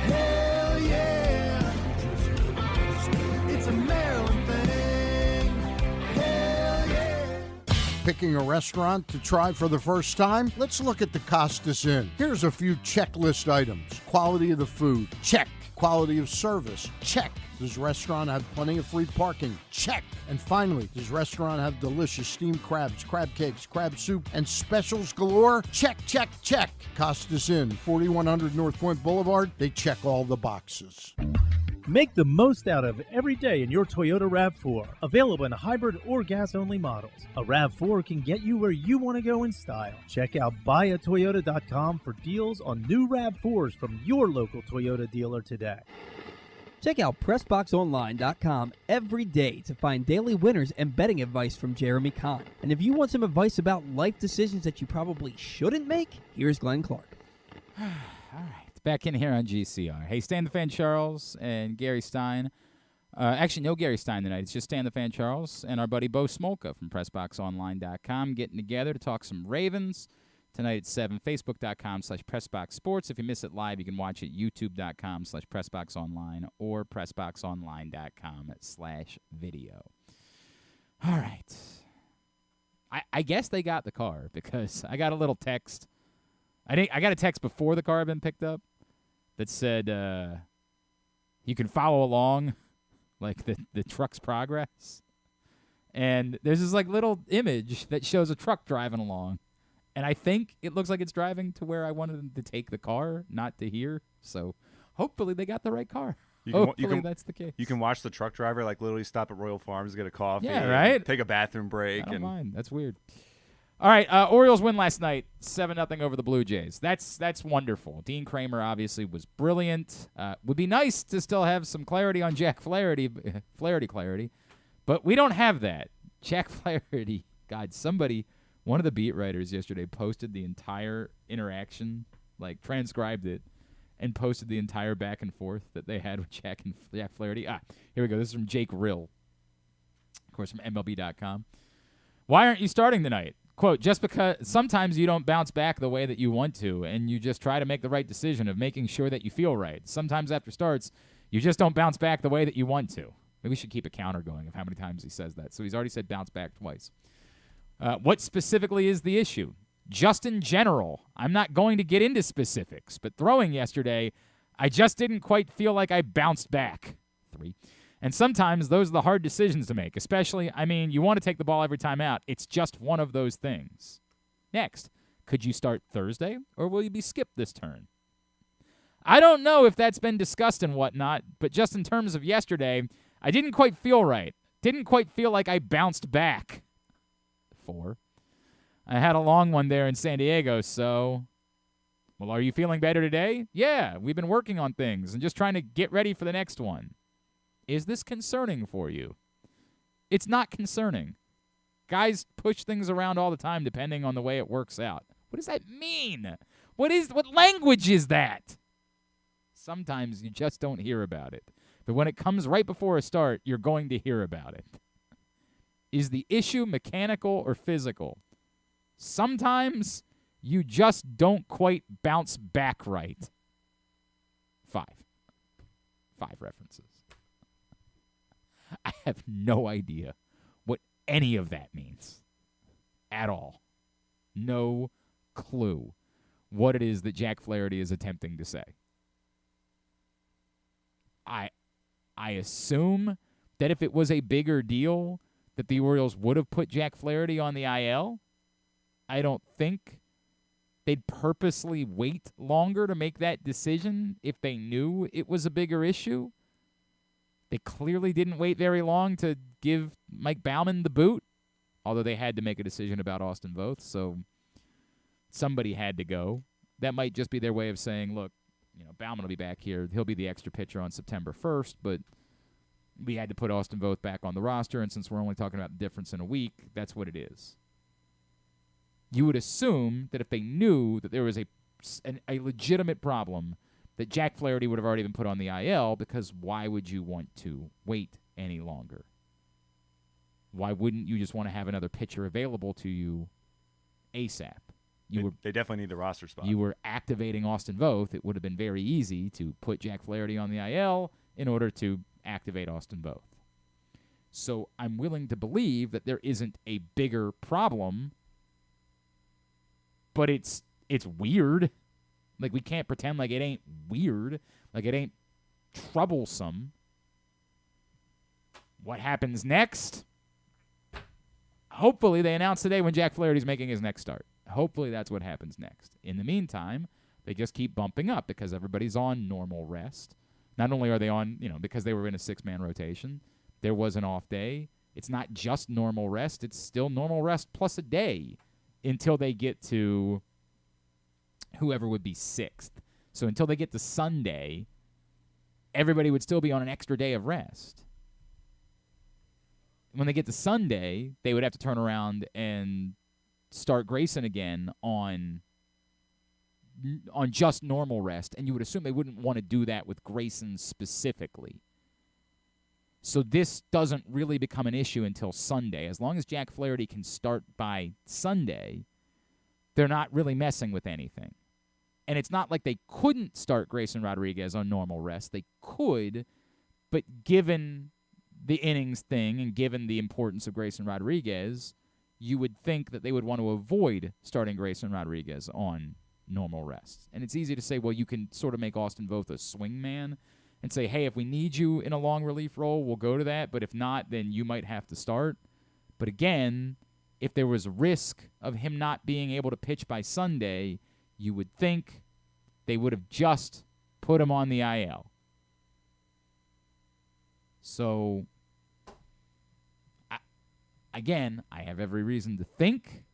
Hell yeah. It's a Maryland thing. Picking a restaurant to try for the first time? Let's look at the Costas Inn. Here's a few checklist items. Quality of the food? Check. Quality of service? Check. Does restaurant have plenty of free parking? Check. And finally, does restaurant have delicious steamed crabs, crab cakes, crab soup, and specials galore? Check, check, check. Costas Inn, 4100 North Point Boulevard. They check all the boxes. Make the most out of every day in your Toyota RAV4. Available in hybrid or gas-only models. A RAV4 can get you where you want to go in style. Check out buyatoyota.com for deals on new RAV4s from your local Toyota dealer today. Check out PressBoxOnline.com every day to find daily winners and betting advice from Jeremy Kahn. And if you want some advice about life decisions that you probably shouldn't make, here's Glenn Clark. All right. Back in here on GCR. Hey, Stan the Fan Charles and Gary Stein. Actually, no Gary Stein tonight. It's just Stan the Fan Charles and our buddy Bo Smolka from PressBoxOnline.com getting together to talk some Ravens. Tonight at 7, Facebook.com/PressBoxSports. If you miss it live, you can watch it YouTube.com/PressBoxOnline or PressBoxOnline.com/video. All right. I guess they got the car because I got a little text. I got a text before the car had been picked up that said you can follow along, like the truck's progress. And there's this like little image that shows a truck driving along. And I think it looks like it's driving to where I wanted them to take the car, not to here. So hopefully they got the right car. Hopefully that's the case. You can watch the truck driver like literally stop at Royal Farms, get a coffee, right? Take a bathroom break. I don't mind. That's weird. All right, Orioles win last night, 7-0 over the Blue Jays. That's wonderful. Dean Kramer obviously was brilliant. Would be nice to still have some clarity on Jack Flaherty, but we don't have that. Jack Flaherty, God, one of the beat writers yesterday posted the entire interaction, like transcribed it, and posted the entire back and forth that they had with Jack Flaherty. Here we go. This is from Jake Rill, of course, from MLB.com. Why aren't you starting tonight? Quote, just because sometimes you don't bounce back the way that you want to, and you just try to make the right decision of making sure that you feel right. Sometimes after starts, you just don't bounce back the way that you want to. Maybe we should keep a counter going of how many times he says that. So he's already said bounce back twice. What specifically is the issue? Just in general. I'm not going to get into specifics, but throwing yesterday, I just didn't quite feel like I bounced back. 3. And sometimes those are the hard decisions to make, especially, you want to take the ball every time out. It's just one of those things. Next, could you start Thursday, or will you be skipped this turn? I don't know if that's been discussed and whatnot, but just in terms of yesterday, I didn't quite feel right. Didn't quite feel like I bounced back. 4. I had a long one there in San Diego, so... Well, are you feeling better today? Yeah, we've been working on things and just trying to get ready for the next one. Is this concerning for you? It's not concerning. Guys push things around all the time depending on the way it works out. What does that mean? What language is that? Sometimes you just don't hear about it. But when it comes right before a start, you're going to hear about it. Is the issue mechanical or physical? Sometimes you just don't quite bounce back right. 5 references. I have no idea what any of that means at all. No clue what it is that Jack Flaherty is attempting to say. I assume that if it was a bigger deal, that the Orioles would have put Jack Flaherty on the IL. I don't think they'd purposely wait longer to make that decision if they knew it was a bigger issue. They clearly didn't wait very long to give Mike Baumann the boot, although they had to make a decision about Austin Voth, so somebody had to go. That might just be their way of saying, look, Baumann will be back here. He'll be the extra pitcher on September 1st, but we had to put Austin Voth back on the roster, and since we're only talking about the difference in a week, that's what it is. You would assume that if they knew that there was a legitimate problem, that Jack Flaherty would have already been put on the IL, because why would you want to wait any longer? Why wouldn't you just want to have another pitcher available to you ASAP? They definitely need the roster spot. You were activating Austin Voth. It would have been very easy to put Jack Flaherty on the IL in order to activate Austin Voth. So I'm willing to believe that there isn't a bigger problem, but it's weird. Like, we can't pretend like it ain't weird, like it ain't troublesome. What happens next? Hopefully they announce today when Jack Flaherty's making his next start. Hopefully that's what happens next. In the meantime, they just keep bumping up because everybody's on normal rest. Not only are they on, because they were in a 6-man rotation, there was an off day. It's not just normal rest. It's still normal rest plus a day until they get to whoever would be 6th. So until they get to Sunday, everybody would still be on an extra day of rest. When they get to Sunday, they would have to turn around and start Grayson again on just normal rest, and you would assume they wouldn't want to do that with Grayson specifically. So this doesn't really become an issue until Sunday. As long as Jack Flaherty can start by Sunday, they're not really messing with anything. And it's not like they couldn't start Grayson Rodriguez on normal rest. They could, but given the innings thing and given the importance of Grayson Rodriguez, you would think that they would want to avoid starting Grayson Rodriguez on normal rest. And it's easy to say, well, you can sort of make Austin Voth a swing man and say, hey, if we need you in a long relief role, we'll go to that. But if not, then you might have to start. But again, if there was risk of him not being able to pitch by Sunday, you would think they would have just put him on the IL. So, I have every reason to think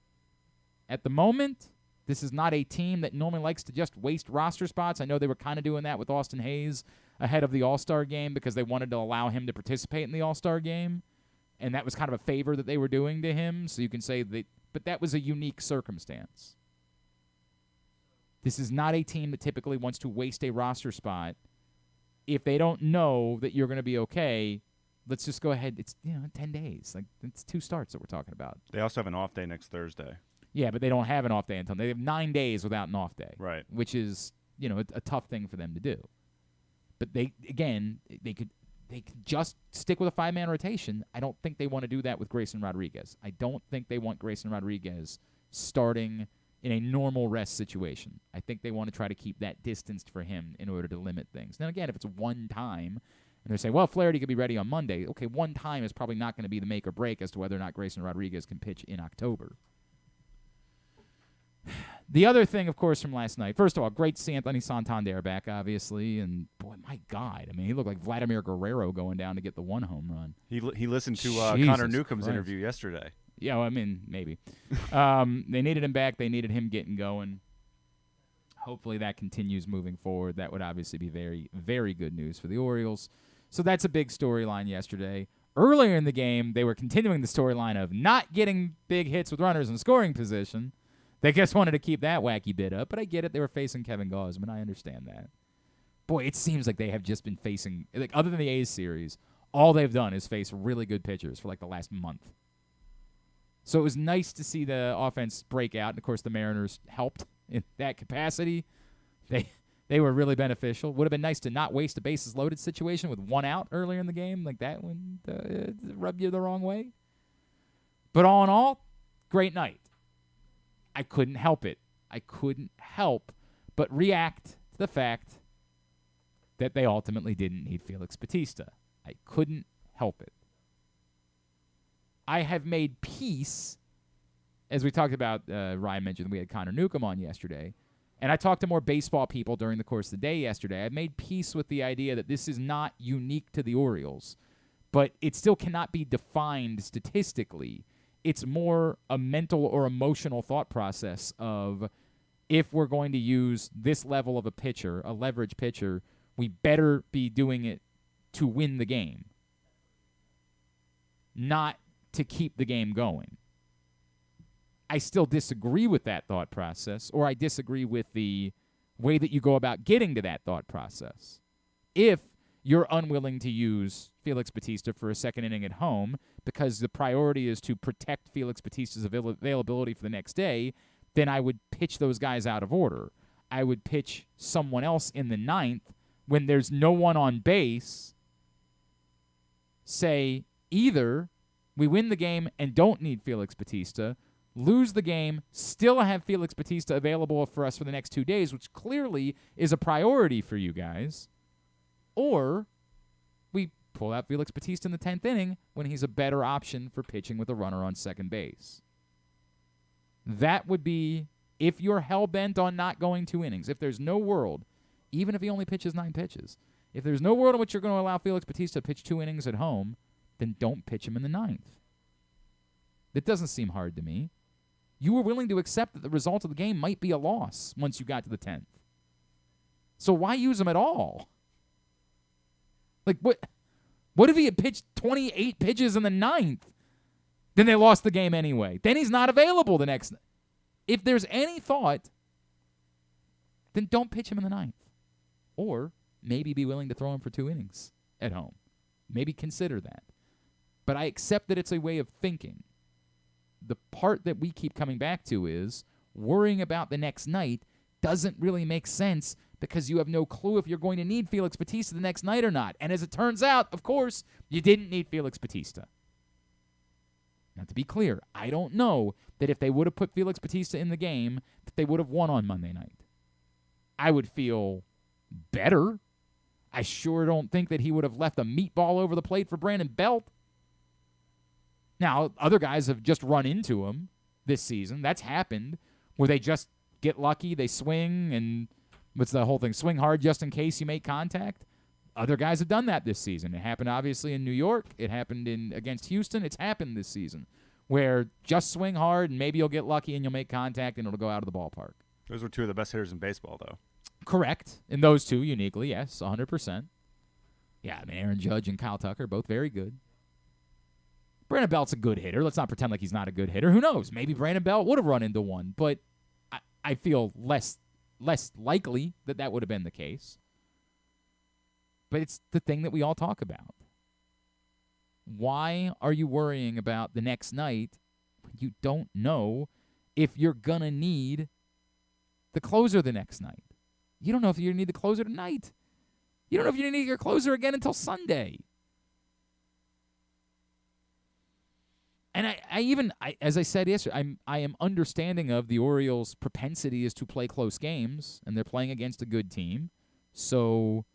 at the moment this is not a team that normally likes to just waste roster spots. I know they were kind of doing that with Austin Hayes ahead of the All-Star game because they wanted to allow him to participate in the All-Star game, and that was kind of a favor that they were doing to him, so you can say that, but that was a unique circumstance. This is not a team that typically wants to waste a roster spot. If they don't know that you're going to be okay, let's just go ahead. It's 10 days. Like, it's 2 starts that we're talking about. They also have an off day next Thursday. Yeah, but they don't have an off day until they have 9 days without an off day. Right. Which is, a tough thing for them to do. But they could just stick with a 5-man rotation. I don't think they want to do that with Grayson Rodriguez. I don't think they want Grayson Rodriguez starting in a normal rest situation. I think they want to try to keep that distanced for him in order to limit things. Now, again, if it's one time, and they're saying, well, Flaherty could be ready on Monday. Okay, one time is probably not going to be the make or break as to whether or not Grayson Rodriguez can pitch in October. The other thing, of course, from last night, first of all, great to see Anthony Santander back, obviously, and boy, my God, he looked like Vladimir Guerrero going down to get the 1 home run. He listened to Connor Newcomb's interview yesterday. Yeah, maybe. They needed him back. They needed him getting going. Hopefully that continues moving forward. That would obviously be very, very good news for the Orioles. So that's a big storyline yesterday. Earlier in the game, they were continuing the storyline of not getting big hits with runners in scoring position. They just wanted to keep that wacky bit up, but I get it. They were facing Kevin Gausman. I understand that. Boy, it seems like they have just been facing, other than the A's series, all they've done is face really good pitchers for the last month. So it was nice to see the offense break out, and of course the Mariners helped in that capacity. They were really beneficial. Would have been nice to not waste a bases loaded situation with 1 out earlier in the game, like that one rubbed you the wrong way. But all in all, great night. I couldn't help it. I couldn't help but react to the fact that they ultimately didn't need Felix Bautista. I couldn't help it. I have made peace, as we talked about, Ryan mentioned we had Connor Newcomb on yesterday, and I talked to more baseball people during the course of the day yesterday. I made peace with the idea that this is not unique to the Orioles, but it still cannot be defined statistically. It's more a mental or emotional thought process of if we're going to use this level of a pitcher, a leverage pitcher, we better be doing it to win the game, not to keep the game going. I still disagree with that thought process, or I disagree with the way that you go about getting to that thought process. If you're unwilling to use Felix Bautista for a second inning at home because the priority is to protect Felix Bautista's availability for the next day, then I would pitch those guys out of order. I would pitch someone else in the 9th when there's no one on base. Say, either we win the game and don't need Felix Bautista, lose the game, still have Felix Bautista available for us for the next 2 days, which clearly is a priority for you guys, or we pull out Felix Bautista in the 10th inning when he's a better option for pitching with a runner on second base. That would be, if you're hell-bent on not going 2 innings, if there's no world, even if he only pitches 9 pitches, If there's no world in which you're going to allow Felix Bautista to pitch 2 innings at home, then don't pitch him in the 9th. That doesn't seem hard to me. You were willing to accept that the result of the game might be a loss once you got to the 10th. So why use him at all? Like, what if he had pitched 28 pitches in the 9th? Then they lost the game anyway. Then he's not available the next. If there's any thought, then don't pitch him in the 9th. Or maybe be willing to throw him for 2 innings at home. Maybe consider that. But I accept that it's a way of thinking. The part that we keep coming back to is worrying about the next night doesn't really make sense because you have no clue if you're going to need Felix Bautista the next night or not. And as it turns out, of course, you didn't need Felix Bautista. Now, to be clear, I don't know that if they would have put Felix Bautista in the game, that they would have won on Monday night. I would feel better. I sure don't think that he would have left a meatball over the plate for Brandon Belt. Now, other guys have just run into him this season. That's happened, where they just get lucky, they swing, and what's the whole thing? Swing hard just in case you make contact. Other guys have done that this season. It happened, obviously, in New York. It happened against Houston. It's happened this season, where just swing hard, and maybe you'll get lucky and you'll make contact, and it'll go out of the ballpark. Those were 2 of the best hitters in baseball, though. Correct. And those 2 uniquely, yes, 100%. Yeah, I mean, Aaron Judge and Kyle Tucker, both very good. Brandon Belt's a good hitter. Let's not pretend like he's not a good hitter. Who knows? Maybe Brandon Belt would have run into one, but I feel less likely that would have been the case. But it's the thing that we all talk about. Why are you worrying about the next night when you don't know if you're going to need the closer the next night? You don't know if you're going to need the closer tonight. You don't know if you're going to need your closer again until Sunday. And I as I said yesterday, I am understanding of the Orioles' propensity is to play close games, and they're playing against a good team. So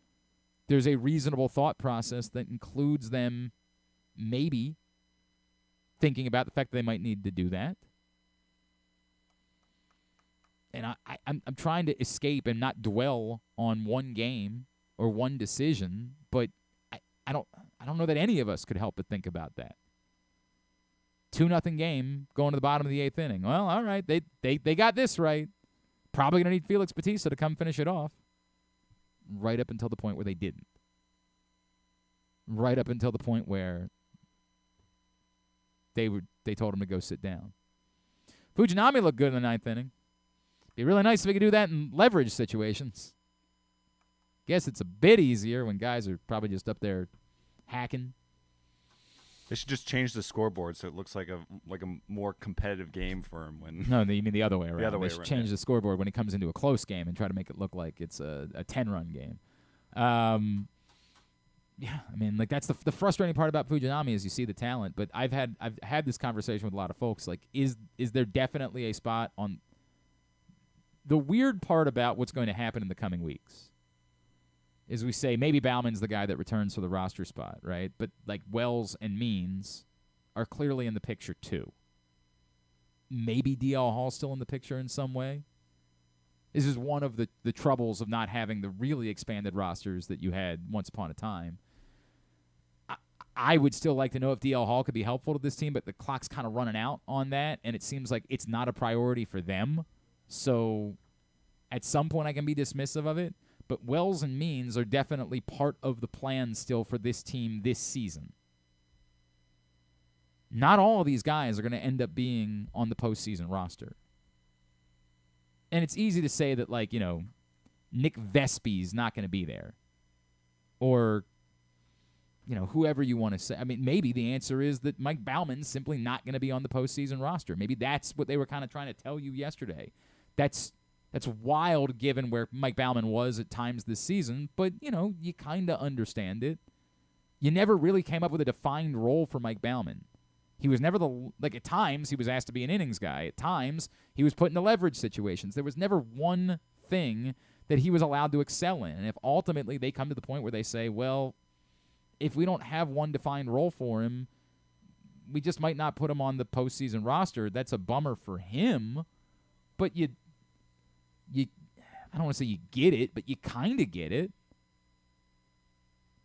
there's a reasonable thought process that includes them maybe thinking about the fact that they might need to do that. And I'm trying to escape and not dwell on one game or one decision, but I don't know that any of us could help but think about that. 2-0 game going to the bottom of the 8th inning. Well, all right, they got this right. Probably going to need Felix Bautista to come finish it off. Right up until the point where they didn't. Right up until the point where they told him to go sit down. Fujinami looked good in the 9th inning. Be really nice if we could do that in leverage situations. Guess it's a bit easier when guys are probably just up there hacking. They should just change the scoreboard so it looks like a more competitive game for him. No, you mean the other way around. The other way they should around, change the scoreboard when it comes into a close game and try to make it look like it's a 10-run game. Yeah, I mean, like that's the frustrating part about Fujinami is you see the talent, but I've had this conversation with a lot of folks. Like, is there definitely a spot on the weird part about what's going to happen in the coming weeks? Is we say maybe Bauman's the guy that returns for the roster spot, right? But like Wells and Means are clearly in the picture too. Maybe DL Hall's still in the picture in some way. This is one of the troubles of not having the really expanded rosters that you had once upon a time. I would still like to know if DL Hall could be helpful to this team, but the clock's kind of running out on that, and it seems like it's not a priority for them. So at some point I can be dismissive of it. But Wells and Means are definitely part of the plan still for this team this season. Not all of these guys are going to end up being on the postseason roster. And it's easy to say that, like, you know, Nick Vespe's not going to be there. Or, you know, whoever you want to say. I mean, maybe the answer is that Mike Bauman's simply not going to be on the postseason roster. Maybe that's what they were kind of trying to tell you yesterday. That's wild given where Mike Bauman was at times this season, but, you know, you kind of understand it. You never really came up with a defined role for Mike Bauman. He was never at times he was asked to be an innings guy. At times he was put into leverage situations. There was never one thing that he was allowed to excel in. And if ultimately they come to the point where they say, well, if we don't have one defined role for him, we just might not put him on the postseason roster. That's a bummer for him, but you I don't want to say you get it, but you kind of get it.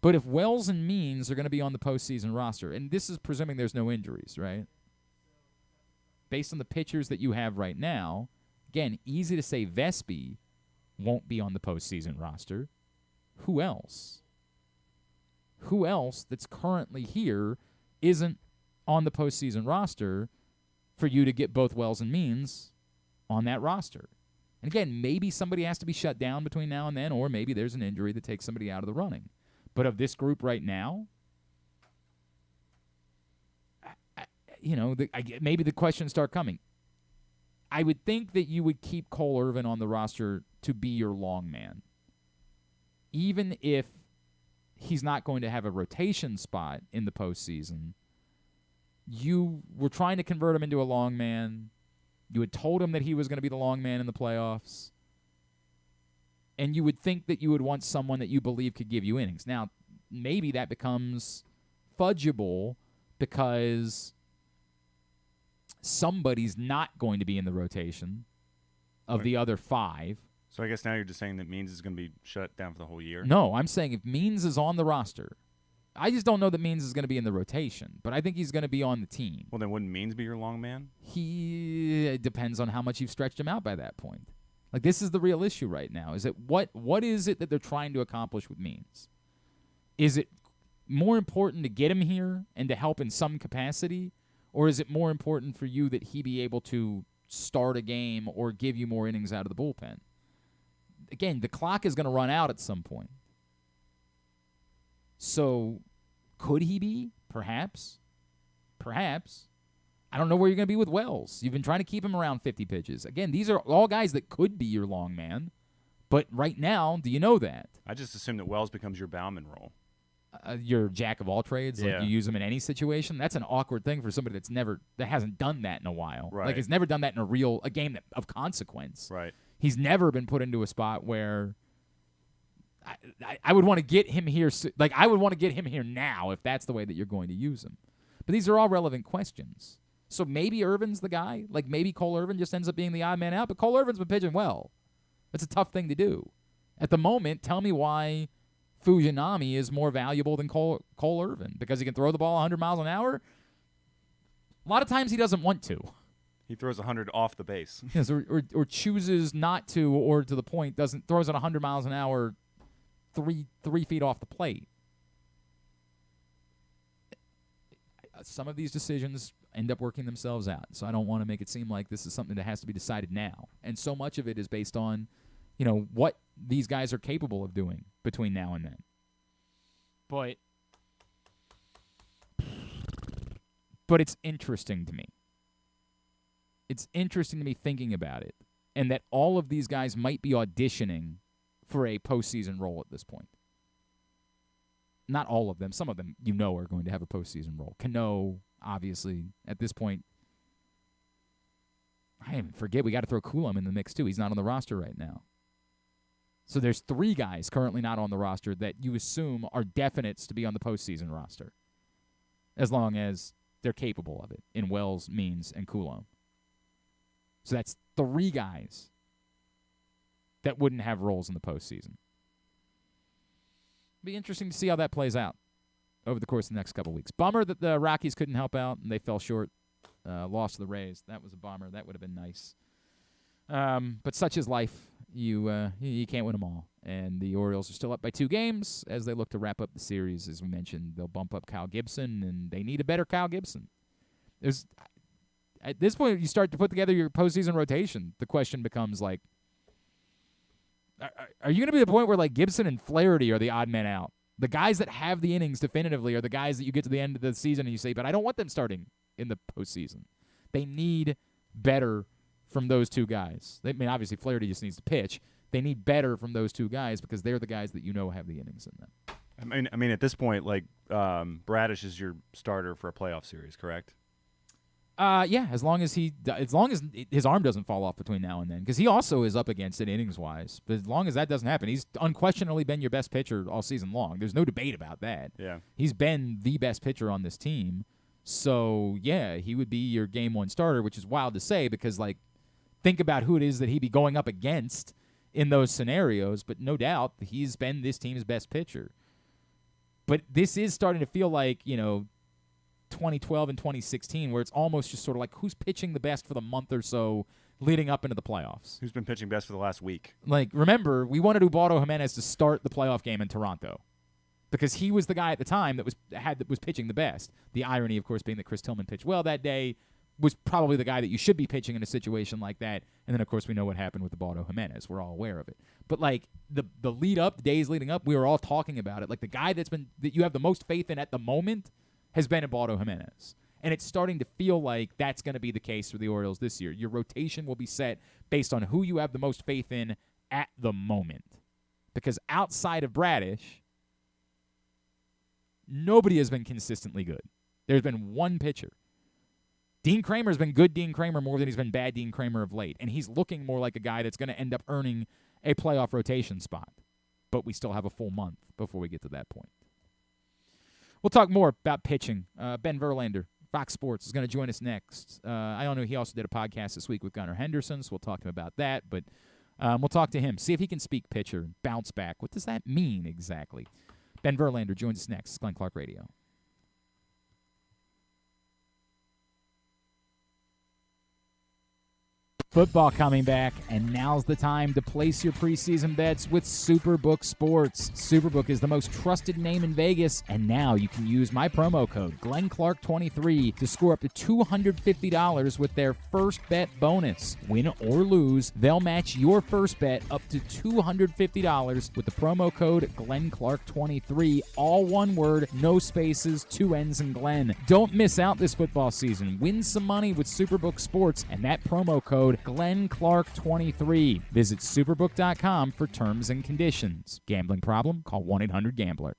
But if Wells and Means are going to be on the postseason roster, and this is presuming there's no injuries, right? Based on the pitchers that you have right now, again, easy to say Vespi won't be on the postseason roster. Who else? Who else that's currently here isn't on the postseason roster for you to get both Wells and Means on that roster? And again, maybe somebody has to be shut down between now and then, or maybe there's an injury that takes somebody out of the running. But of this group right now, maybe the questions start coming. I would think that you would keep Cole Irvin on the roster to be your long man, even if he's not going to have a rotation spot in the postseason. You were trying to convert him into a long man. You had told him that he was going to be the long man in the playoffs. And you would think that you would want someone that you believe could give you innings. Now, maybe that becomes fudgeable because somebody's not going to be in the rotation of the other 5. So I guess now you're just saying that Means is going to be shut down for the whole year? No, I'm saying if Means is on the roster, I just don't know that Means is going to be in the rotation, but I think he's going to be on the team. Well, then wouldn't Means be your long man? It depends on how much you've stretched him out by that point. Like, this is the real issue right now. Is it what is it that they're trying to accomplish with Means? Is it more important to get him here and to help in some capacity, or is it more important for you that he be able to start a game or give you more innings out of the bullpen? Again, the clock is going to run out at some point. So could he be? Perhaps. Perhaps. I don't know where you're going to be with Wells. You've been trying to keep him around 50 pitches. Again, these are all guys that could be your long man. But right now, do you know that? I just assume that Wells becomes your Bauman role. Your jack of all trades, like you use him in any situation. That's an awkward thing for somebody that hasn't done that in a while. Right. Like, has never done that in a game of consequence. Right. He's never been put into a spot where I would want to get him here. Like, I would want to get him here now if that's the way that you're going to use him. But these are all relevant questions. So maybe Irvin's the guy. Like, maybe Cole Irvin just ends up being the odd man out. But Cole Irvin's been pitching well. That's a tough thing to do. At the moment, tell me why Fujinami is more valuable than Cole Irvin. Because he can throw the ball 100 miles an hour? A lot of times he doesn't want to. He throws 100 off the base. Yes, or chooses not to, or to the point, throws it 100 miles an hour 3 feet off the plate. Some of these decisions end up working themselves out. So I don't want to make it seem like this is something that has to be decided now. And so much of it is based on, what these guys are capable of doing between now and then. But it's interesting to me. It's interesting to me thinking about it, and that all of these guys might be auditioning for a postseason role at this point. Not all of them. Some of them are going to have a postseason role. Cano, obviously, at this point, I even forget we got to throw Coulomb in the mix too. He's not on the roster right now. So there's 3 guys currently not on the roster that you assume are definites to be on the postseason roster, as long as they're capable of it in Wells, Means, and Coulomb. So that's 3 guys that wouldn't have roles in the postseason. Be interesting to see how that plays out over the course of the next couple weeks. Bummer that the Rockies couldn't help out and they fell short. Lost to the Rays. That was a bummer. That would have been nice. But such is life. You can't win them all. And the Orioles are still up by 2 games as they look to wrap up the series. As we mentioned, they'll bump up Kyle Gibson, and they need a better Kyle Gibson. At this point, you start to put together your postseason rotation. The question becomes, like, are you going to be at the point where, like, Gibson and Flaherty are the odd men out? The guys that have the innings definitively are the guys that you get to the end of the season and you say, but I don't want them starting in the postseason. They need better from those 2 guys. Obviously, Flaherty just needs to pitch. They need better from those 2 guys because they're the guys that have the innings in them. I mean, at this point, like, Bradish is your starter for a playoff series, correct? Yeah, as long as his arm doesn't fall off between now and then, because he also is up against it innings-wise. But as long as that doesn't happen, he's unquestionably been your best pitcher all season long. There's no debate about that. Yeah, he's been the best pitcher on this team. So yeah, he would be your game 1 starter, which is wild to say because, like, think about who it is that he'd be going up against in those scenarios. But no doubt, he's been this team's best pitcher. But this is starting to feel like, 2012 and 2016, where it's almost just sort of like who's pitching the best for the month or so leading up into the playoffs. Who's been pitching best for the last week? Like, remember, we wanted Ubaldo Jimenez to start the playoff game in Toronto because he was the guy at the time that was pitching the best. The irony, of course, being that Chris Tillman pitched well that day, was probably the guy that you should be pitching in a situation like that. And then, of course, we know what happened with Ubaldo Jimenez. We're all aware of it. But, like, the lead up, the days leading up, we were all talking about it. Like, the guy that you have the most faith in at the moment has been Ubaldo Jimenez. And it's starting to feel like that's going to be the case for the Orioles this year. Your rotation will be set based on who you have the most faith in at the moment. Because outside of Bradish, nobody has been consistently good. There's been one pitcher. Dean Kramer's been good Dean Kramer more than he's been bad Dean Kramer of late. And he's looking more like a guy that's going to end up earning a playoff rotation spot. But we still have a full month before we get to that point. We'll talk more about pitching. Ben Verlander, Fox Sports, is going to join us next. I don't know, he also did a podcast this week with Gunnar Henderson, so we'll talk to him about that. But we'll talk to him, see if he can speak pitcher and bounce back. What does that mean exactly? Ben Verlander joins us next. Glenn Clark Radio. Football coming back, and now's the time to place your preseason bets with Superbook Sports. Superbook is the most trusted name in Vegas, and now you can use my promo code GlennClark23 to score up to $250 with their first bet bonus. Win or lose, they'll match your first bet up to $250 with the promo code GlennClark23. All one word, no spaces, two N's in Glenn. Don't miss out this football season. Win some money with Superbook Sports and that promo code GlennClark23. Visit superbook.com for terms and conditions. Gambling problem? Call 1-800-GAMBLER.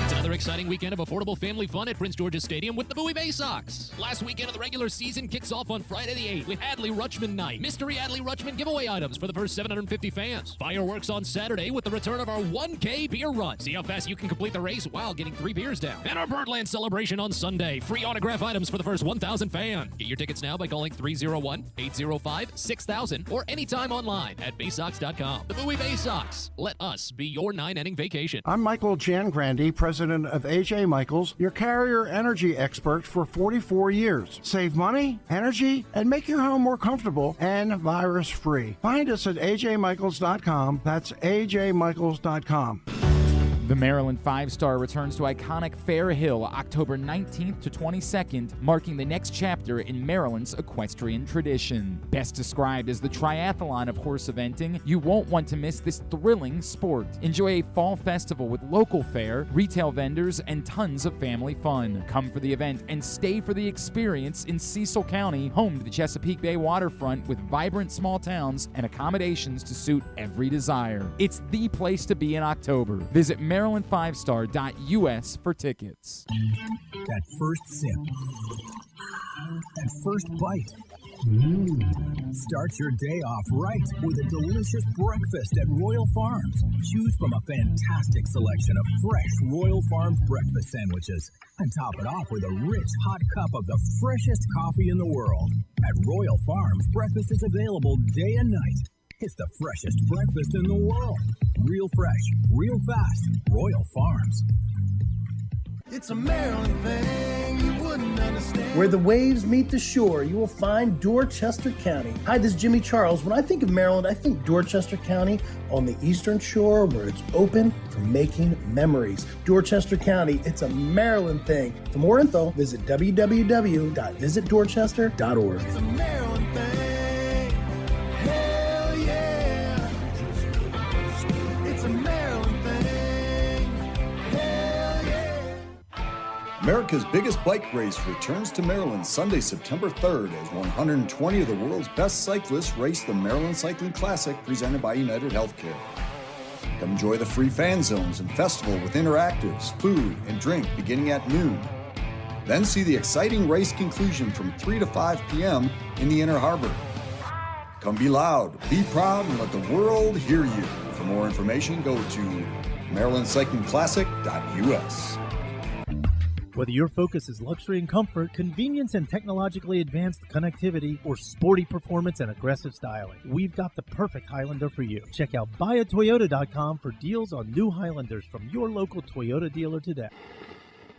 It's another exciting weekend of affordable family fun at Prince George's Stadium with the Bowie Bay Sox. Last weekend of the regular season kicks off on Friday the 8th with Adley Rutschman Night. Mystery Adley Rutschman giveaway items for the first 750 fans. Fireworks on Saturday with the return of our 1K beer run. See how fast you can complete the race while getting 3 beers down. And our Birdland celebration on Sunday. Free autograph items for the first 1,000 fans. Get your tickets now by calling 301-805-6000 or anytime online at baysox.com. The Bowie Bay Sox. Let us be your 9-inning vacation. I'm Michael Jangrandy, president of A.J. Michaels, your carrier energy expert for 44 years. Save money, energy, and make your home more comfortable and virus-free. Find us at ajmichaels.com. That's ajmichaels.com. The Maryland 5-Star returns to iconic Fair Hill October 19th to 22nd, marking the next chapter in Maryland's equestrian tradition. Best described as the triathlon of horse eventing, you won't want to miss this thrilling sport. Enjoy a fall festival with local fare, retail vendors, and tons of family fun. Come for the event and stay for the experience in Cecil County, home to the Chesapeake Bay waterfront with vibrant small towns and accommodations to suit every desire. It's the place to be in October. Visit Maryland5star.us for tickets. That first sip. That first bite. Start your day off right with a delicious breakfast at Royal Farms. Choose from a fantastic selection of fresh Royal Farms breakfast sandwiches and top it off with a rich hot cup of the freshest coffee in the world. At Royal Farms, breakfast is available day and night. It's the freshest breakfast in the world. Real fresh, real fast. Royal Farms. It's a Maryland thing you wouldn't understand. Where the waves meet the shore, you will find Dorchester County. Hi, this is Jimmy Charles. When I think of Maryland, I think Dorchester County on the Eastern Shore, where it's open for making memories. Dorchester County, it's a Maryland thing. For more info, visit www.visitdorchester.org. It's a Maryland thing. Hell yeah. It's a Maryland thing. Hell yeah. America's biggest bike race returns to Maryland Sunday, September 3rd as 120 of the world's best cyclists race the Maryland Cycling Classic presented by United Healthcare. Come enjoy the free fan zones and festival with interactives, food, and drink beginning at noon. Then see the exciting race conclusion from 3 to 5 p.m. in the Inner Harbor. Come be loud, be proud, and let the world hear you. For more information, go to marylandcyclingclassic.us. Whether your focus is luxury and comfort, convenience and technologically advanced connectivity, or sporty performance and aggressive styling, we've got the perfect Highlander for you. Check out buyatoyota.com for deals on new Highlanders from your local Toyota dealer today.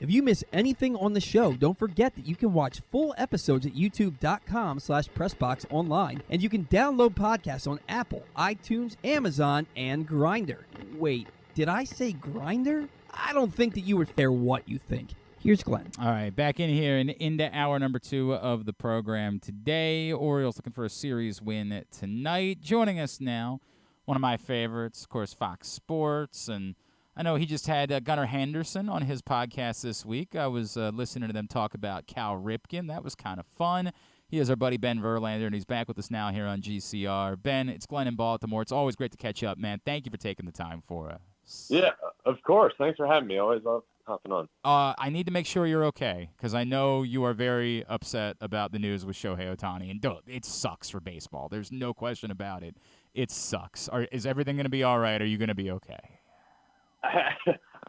If you miss anything on the show, don't forget that you can watch full episodes at youtube.com/pressboxonline, and you can download podcasts on Apple, iTunes, Amazon, and Grindr. Wait, did I say Grindr? I don't think that you would care what you think. Here's Glenn. All right, back in here and into hour number 2 of the program today. Orioles looking for a series win tonight. Joining us now, one of my favorites, of course, Fox Sports, and I know he just had Gunnar Henderson on his podcast this week. I was listening to them talk about Cal Ripken. That was kind of fun. He is our buddy Ben Verlander, and he's back with us now here on GCR. Ben, it's Glenn in Baltimore. It's always great to catch up, man. Thank you for taking the time for us. Yeah, of course. Thanks for having me. Always love hopping on. I need to make sure you're okay, because I know you are very upset about the news with Shohei Ohtani. And it sucks for baseball. There's no question about it. It sucks. Is everything going to be all right? Are you going to be okay?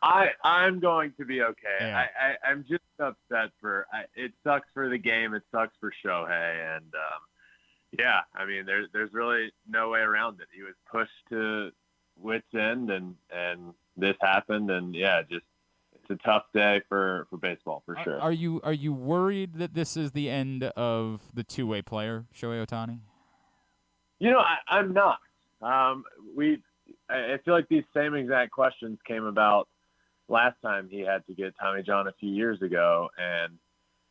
I'm going to be okay. Yeah. I'm just upset it sucks for the game. It sucks for Shohei, and yeah, I mean, there's really no way around it. He was pushed to wit's end, and this happened, and yeah, just it's a tough day for baseball for sure. Are you worried that this is the end of the two-way player, Shohei Ohtani? You know, I'm not. I feel like these same exact questions came about last time he had to get Tommy John a few years ago, and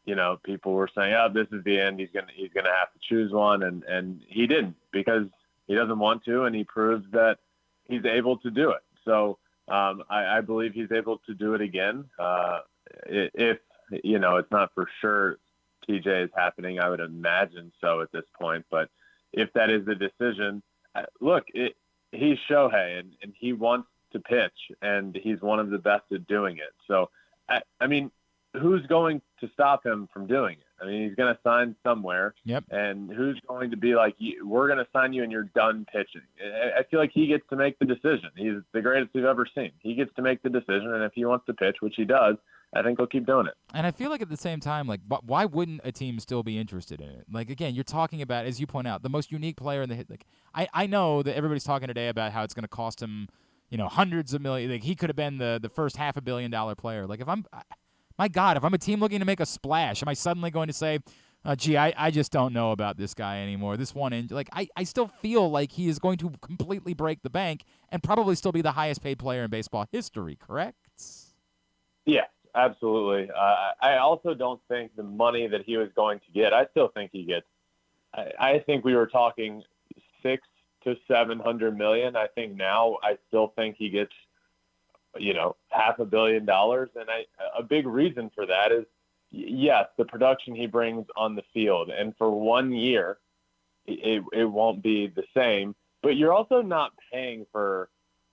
you know, people were saying, "Oh, this is the end. He's gonna have to choose one," and he didn't, because he doesn't want to, and he proves that he's able to do it. So I believe he's able to do it again. If you know, it's not for sure TJ is happening. I would imagine so at this point, but if that is the decision, look, he's Shohei, and he wants to pitch, and he's one of the best at doing it. So, I mean, who's going to stop him from doing it? I mean, he's going to sign somewhere. Yep. And who's going to be like, we're going to sign you and you're done pitching? I feel like he gets to make the decision. He's the greatest we've ever seen. He gets to make the decision, and if he wants to pitch, which he does, I think he'll keep doing it. And I feel like at the same time, like, why wouldn't a team still be interested in it? Like, again, you're talking about, as you point out, the most unique player in the hit. Like, I know that everybody's talking today about how it's going to cost him, you know, hundreds of millions. Like, he could have been the first $500 million player. Like, if I'm a team looking to make a splash, am I suddenly going to say, gee, I just don't know about this guy anymore. This one injury. Like, I still feel like he is going to completely break the bank and probably still be the highest paid player in baseball history, correct? Yeah. Absolutely. I also don't think the money that he was going to get, I still think he gets, I think we were talking $600 to $700 million. I think now I still think he gets, you know, $500 million. And a big reason for that is, yes, the production he brings on the field. And for 1 year, it won't be the same, but you're also not paying for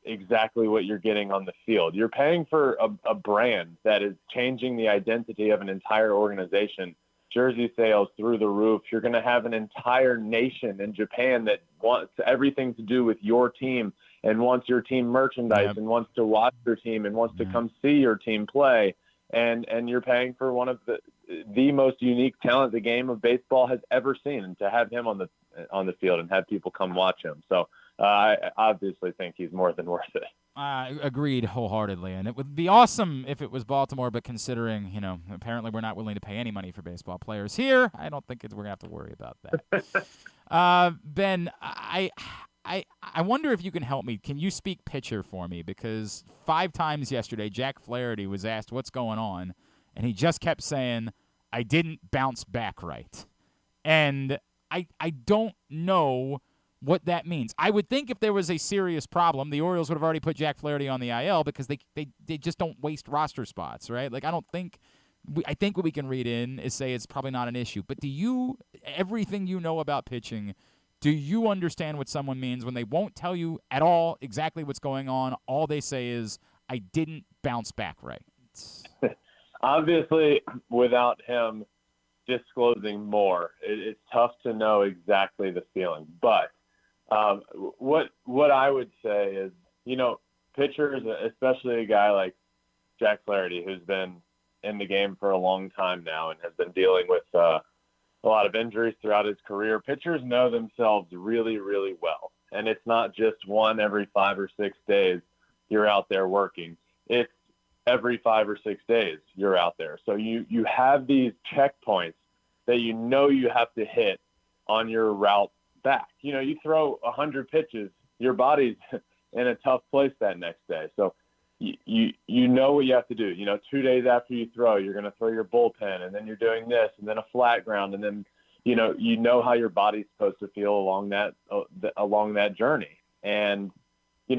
exactly what you're getting on the field. You're paying for a brand that is changing the identity of an entire organization. Jersey sales through the roof. You're going to have an entire nation in Japan that wants everything to do with your team and wants your team merchandise and wants to watch your team and wants to come see your team play. And you're paying for one of the most unique talent the game of baseball has ever seen, and to have him on the field and have people come watch him. So I obviously think he's more than worth it. Agreed wholeheartedly. And it would be awesome if it was Baltimore, but considering, you know, apparently we're not willing to pay any money for baseball players here, I don't think we're going to have to worry about that. Ben, I wonder if you can help me. Can you speak pitcher for me? Because 5 times yesterday, Jack Flaherty was asked what's going on, and he just kept saying, I didn't bounce back right. And I don't know what that means. I would think if there was a serious problem, the Orioles would have already put Jack Flaherty on the IL, because they just don't waste roster spots, right? Like, I think what we can read in is say it's probably not an issue. But everything you know about pitching, do you understand what someone means when they won't tell you at all exactly what's going on? All they say is, I didn't bounce back right. Obviously, without him disclosing more, it's tough to know exactly the feeling. But what I would say is, you know, pitchers, especially a guy like Jack Flaherty, who's been in the game for a long time now and has been dealing with a lot of injuries throughout his career. Pitchers know themselves really, really well. And it's not just one every 5 or 6 days you're out there working. It's every 5 or 6 days you're out there. So you have these checkpoints that you know you have to hit on your route back. You throw 100 pitches, your body's in a tough place that next day. So you know what you have to do. 2 days after you throw, you're going to throw your bullpen, and then you're doing this, and then a flat ground, and then you know how your body's supposed to feel along that journey. And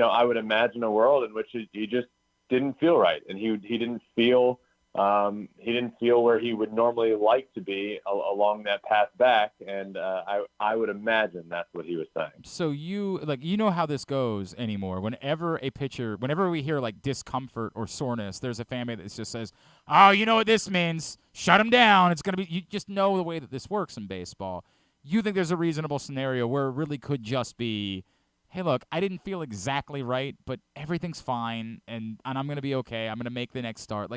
I would imagine a world in which he just didn't feel right, and he didn't feel where he would normally like to be along that path back. And I would imagine that's what he was saying. So you know how this goes anymore. Whenever we hear like discomfort or soreness, there's a family that just says, "Oh, you know what this means? Shut him down." It's gonna be. You just know the way that this works in baseball. You think there's a reasonable scenario where it really could just be, hey, look, I didn't feel exactly right, but everything's fine, and I'm gonna be okay. I'm gonna make the next start.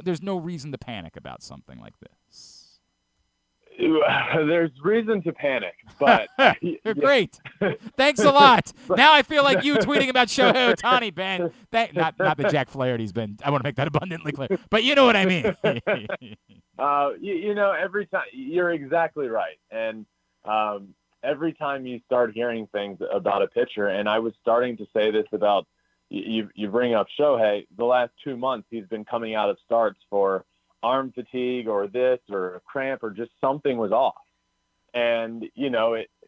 There's no reason to panic about something like this. There's reason to panic, but great. Thanks a lot. Now I feel like you tweeting about Shohei Ohtani, Ben. Not that Jack Flaherty's been. I want to make that abundantly clear, but you know what I mean. Every time you're exactly right, and every time you start hearing things about a pitcher, and I was starting to say this about. You bring up Shohei. The last 2 months, he's been coming out of starts for arm fatigue or this or a cramp or just something was off. And,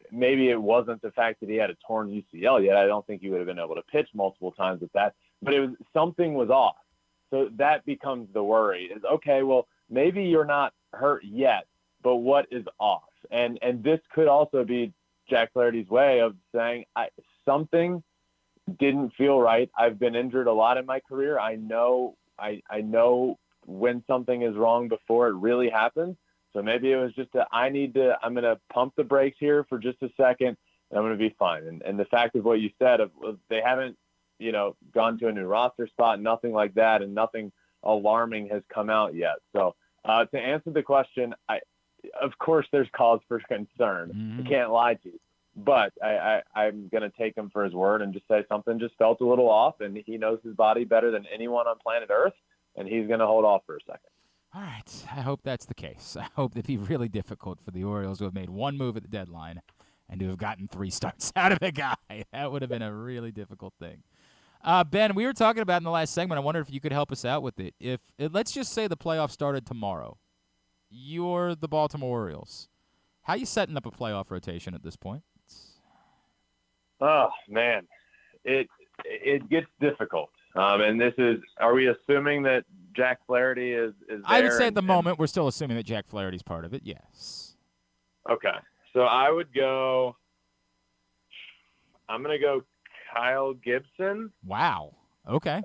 maybe it wasn't the fact that he had a torn UCL yet. I don't think he would have been able to pitch multiple times with that. But something was off. So that becomes the worry is, okay, well, maybe you're not hurt yet, but what is off? And this could also be Jack Flaherty's way of saying something didn't feel right. I've been injured a lot in my career. I know when something is wrong before it really happens. So maybe it was just I'm going to pump the brakes here for just a second and I'm going to be fine. And the fact of what you said, they haven't, gone to a new roster spot, nothing like that, and nothing alarming has come out yet. So to answer the question, of course there's cause for concern. Mm-hmm. I can't lie to you. But I'm going to take him for his word and just say something just felt a little off, and he knows his body better than anyone on planet Earth, and he's going to hold off for a second. All right. I hope that's the case. I hope it'd be really difficult for the Orioles to have made one move at the deadline and to have gotten 3 starts out of the guy. That would have been a really difficult thing. Ben, we were talking about in the last segment, I wonder if you could help us out with it. Let's just say the playoffs started tomorrow. You're the Baltimore Orioles. How are you setting up a playoff rotation at this point? Oh, man, it gets difficult. And this is, are we assuming that Jack Flaherty is there? I would say at the moment we're still assuming that Jack Flaherty's part of it, yes. Okay. So I would go, I'm going to go Kyle Gibson. Wow. Okay.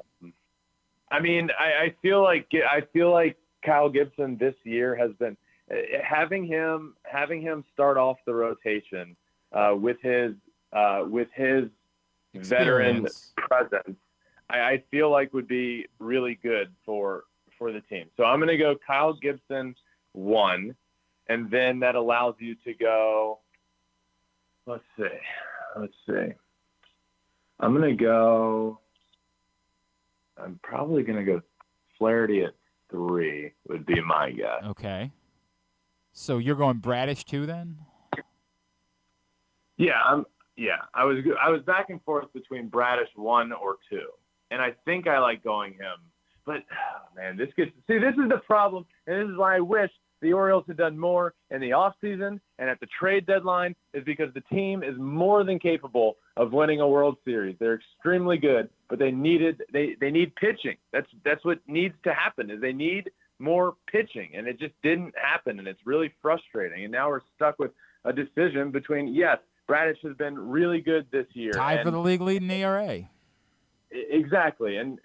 I mean, I feel like Kyle Gibson this year has been having him veteran presence, I feel like would be really good for the team. So I'm going to go Kyle Gibson 1, and then that allows you to go. Let's see. I'm probably going to go Flaherty at 3 would be my guess. Okay. So you're going Bradish 2 then? Yeah, I was back and forth between Bradish 1 or 2, and I think I like going him. But man, this is the problem, and this is why I wish the Orioles had done more in the offseason and at the trade deadline, is because the team is more than capable of winning a World Series. They're extremely good, but they need pitching. That's what needs to happen, is they need more pitching, and it just didn't happen, and it's really frustrating. And now we're stuck with a decision between, yes, Bradish has been really good this year. Tied for the league lead in ERA. Exactly. And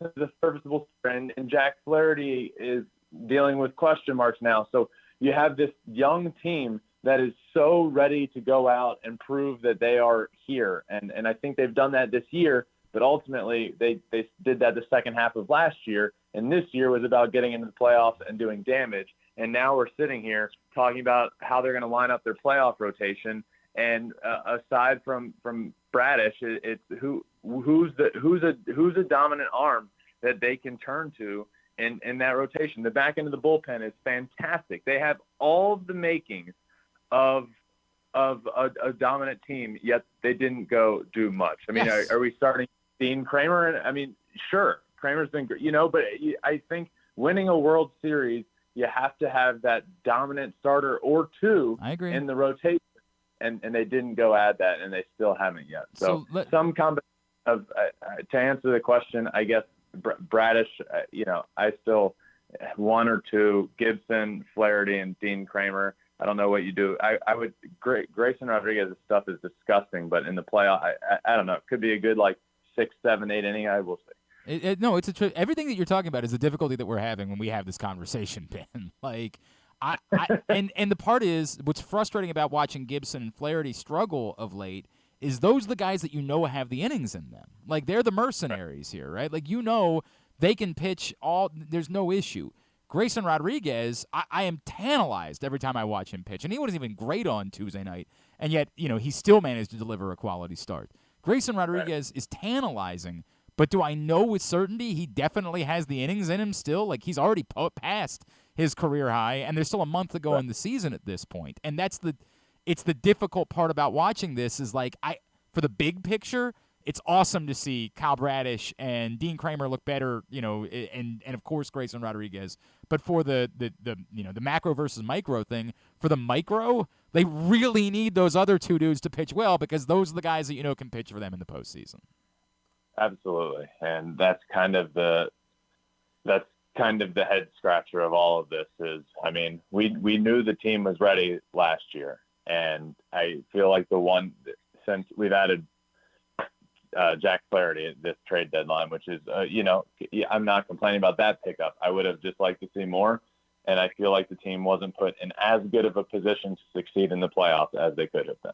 the serviceable and Jack Flaherty is dealing with question marks now. So you have this young team that is so ready to go out and prove that they are here. And I think they've done that this year, But ultimately, they did that the second half of last year, and this year was about getting into the playoffs and doing damage. And now we're sitting here talking about how they're going to line up their playoff rotation. And aside from Bradish, it's who's a dominant arm that they can turn to in that rotation. The back end of the bullpen is fantastic. They have all the makings of a dominant team, yet they didn't go do much. I mean, Yes. are we starting Dean Kramer? I mean, sure, Kramer's been great, but I think winning a World Series, you have to have that dominant starter or two in the rotation, and they didn't go add that, and they still haven't yet. So some combination of to answer the question, I guess Bradish, I still one or two, Gibson, Flaherty, and Dean Kramer. I don't know what you do. I would Grayson Rodriguez's stuff is disgusting, but in the playoff, I don't know. It could be a good 6, 7, 8 inning. I will see. No, it's everything that you're talking about is the difficulty that we're having when we have this conversation, Ben. And the part is what's frustrating about watching Gibson and Flaherty struggle of late is those are the guys that have the innings in them. They're the mercenaries here, right? They can pitch there's no issue. Grayson Rodriguez, I am tantalized every time I watch him pitch, and he wasn't even great on Tuesday night, and yet he still managed to deliver a quality start. Grayson Rodriguez is tantalizing, but do I know with certainty he definitely has the innings in him still? He's already passed his career high, and there's still a month to go in the season at this point, and it's the difficult part about watching this is for the big picture, it's awesome to see Kyle Bradish and Dean Kramer look better, and of course Grayson Rodriguez. But for the macro versus micro thing, for the micro, they really need those other two dudes to pitch well because those are the guys that can pitch for them in the postseason. Absolutely, and that's kind of the head scratcher of all of this. We knew the team was ready last year, and I feel like since we've added Jack Flaherty at this trade deadline, which is, I'm not complaining about that pickup. I would have just liked to see more, and I feel like the team wasn't put in as good of a position to succeed in the playoffs as they could have been.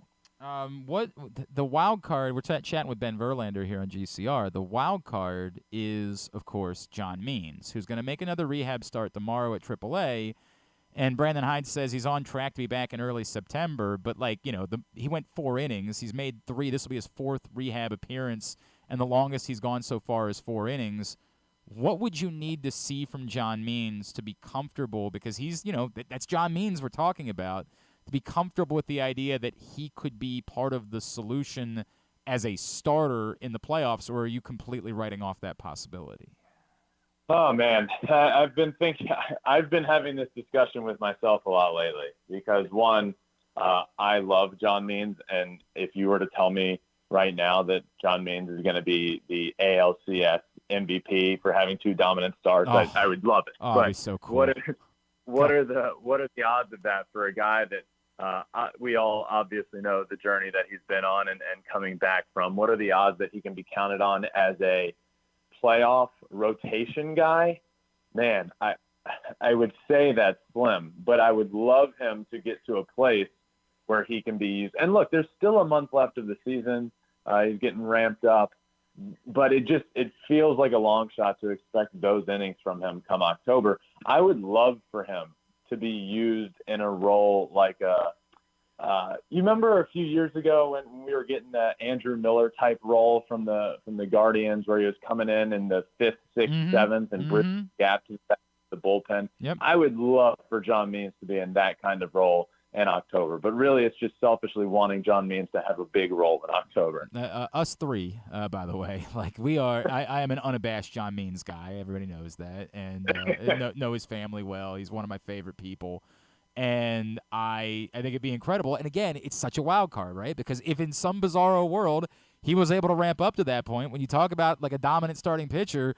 What the wild card? We're chatting with Ben Verlander here on GCR. The wild card is, of course, John Means, who's going to make another rehab start tomorrow at AAA. And Brandon Hyde says he's on track to be back in early September, but he went 4 innings. He's made 3. This will be his 4th rehab appearance, and the longest he's gone so far is 4 innings. What would you need to see from John Means to be comfortable? Because he's, that's John Means we're talking about, to be comfortable with the idea that he could be part of the solution as a starter in the playoffs, or are you completely writing off that possibility? Oh man, I've been having this discussion with myself a lot lately because one, I love John Means, and if you were to tell me right now that John Means is going to be the ALCS MVP for having 2 dominant starts, I would love it. Oh, that'd be so cool. What are the odds of that for a guy that we all obviously know the journey that he's been on and coming back from? What are the odds that he can be counted on as a playoff rotation guy? Man, I would say that's slim, but I would love him to get to a place where he can be used. And look, there's still a month left of the season. He's getting ramped up, but it feels like a long shot to expect those innings from him come October. I would love for him to be used in a role like you remember a few years ago when we were getting the Andrew Miller type role from the Guardians, where he was coming in the 5th, 6th, 7th, and bridging the gap to the bullpen. Yep. I would love for John Means to be in that kind of role in October, but really it's just selfishly wanting John Means to have a big role in October. Us three, by the way, we are. I am an unabashed John Means guy. Everybody knows that, and know his family well. He's one of my favorite people. And I think it'd be incredible. And again, it's such a wild card, right? Because if in some bizarro world he was able to ramp up to that point, when you talk about a dominant starting pitcher,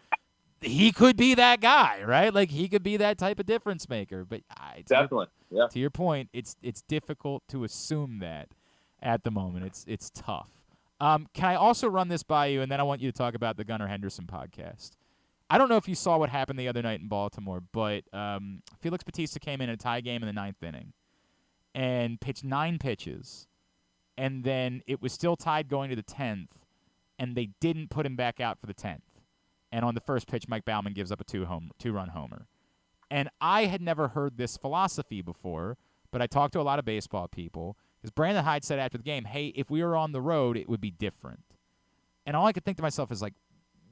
he could be that guy, right? He could be that type of difference maker. But definitely, to your point, it's difficult to assume that at the moment. It's tough. Can I also run this by you, and then I want you to talk about the Gunnar Henderson podcast. I don't know if you saw what happened the other night in Baltimore, but Felix Bautista came in a tie game in the 9th inning and pitched 9 pitches, and then it was still tied going to the 10th, and they didn't put him back out for the 10th. And on the first pitch, Mike Baumann gives up a two-run homer. And I had never heard this philosophy before, but I talked to a lot of baseball people. Because Brandon Hyde said after the game, hey, if we were on the road, it would be different. And all I could think to myself is like,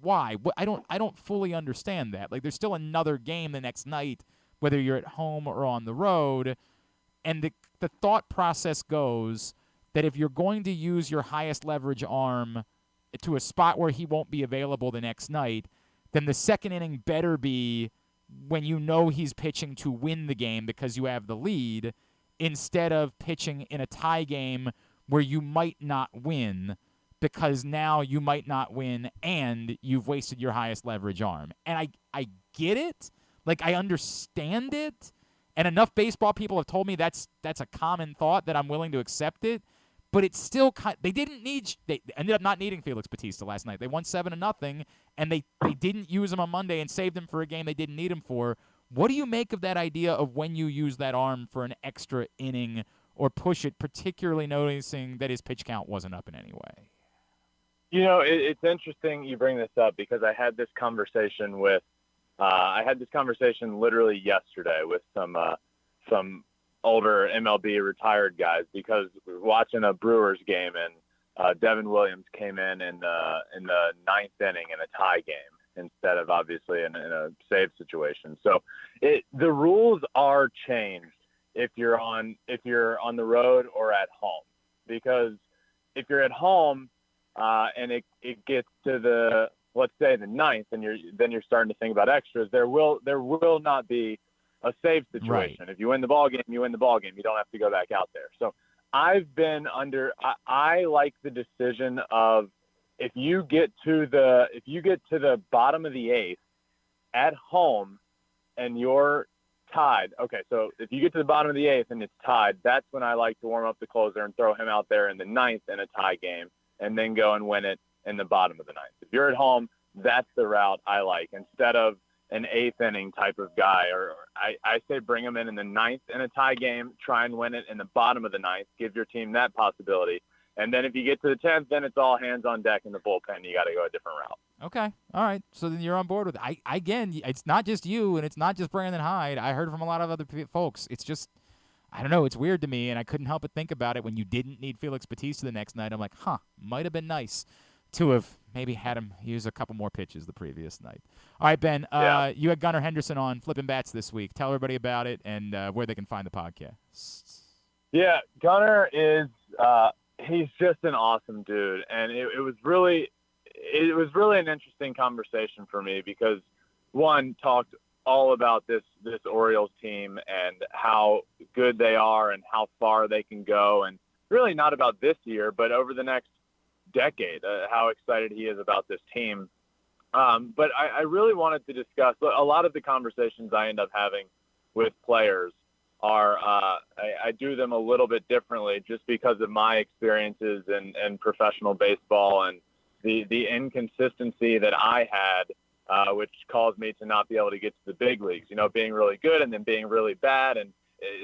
why? I don't fully understand that. Like, there's still another game the next night, whether you're at home or on the road. And the thought process goes that if you're going to use your highest leverage arm to a spot where he won't be available the next night, then the second inning better be when you know he's pitching to win the game because you have the lead, instead of pitching in a tie game where you might not win because now you might not win and you've wasted your highest leverage arm. And I get it. Like, I understand it. And enough baseball people have told me that's a common thought that I'm willing to accept it. But it's still they ended up not needing Felix Bautista last night. They won 7-0, and they didn't use him on Monday and saved him for a game they didn't need him for. What do you make of that idea of when you use that arm for an extra inning or push it, particularly noticing that his pitch count wasn't up in any way? You know, it's interesting you bring this up because I had this conversation literally yesterday with some older MLB retired guys because we were watching a Brewers game and Devin Williams came in the ninth inning in a tie game instead of obviously in a save situation. So the rules are changed if you're on the road or at home, because if you're at home and it gets to let's say the ninth, and you're starting to think about extras, there will not be a save situation. Right. If you win the ball game, you win the ball game. You don't have to go back out there. So I like the decision of if you get to the bottom of the eighth at home and you're tied. Okay, so if you get to the bottom of the eighth and it's tied, that's when I like to warm up the closer and throw him out there in the ninth in a tie game and then go and win it in the bottom of the ninth. If you're at home, that's the route I like instead of an eighth inning type of guy, or I say bring him in the ninth in a tie game, try and win it in the bottom of the ninth, give your team that possibility. And then if you get to the 10th, then it's all hands on deck in the bullpen. You got to go a different route. Okay. All right. So then you're on board with it. Again, it's not just you and it's not just Brandon Hyde. I heard from a lot of other folks. It's just, I don't know. It's weird to me, and I couldn't help but think about it when you didn't need Felix Bautista the next night. I'm like, might have been nice to have maybe had him use a couple more pitches the previous night. All right, Ben, you had Gunnar Henderson on Flipping Bats this week. Tell everybody about it and where they can find the podcast. Yeah, Gunnar is he's just an awesome dude, and it was really an interesting conversation for me because one talked all about this Orioles team and how good they are and how far they can go, and really not about this year, but over the next decade, how excited he is about this team. But I really wanted to discuss a lot of the conversations I end up having with players are I do them a little bit differently just because of my experiences in professional baseball and the inconsistency that I had, which caused me to not be able to get to the big leagues, being really good and then being really bad. And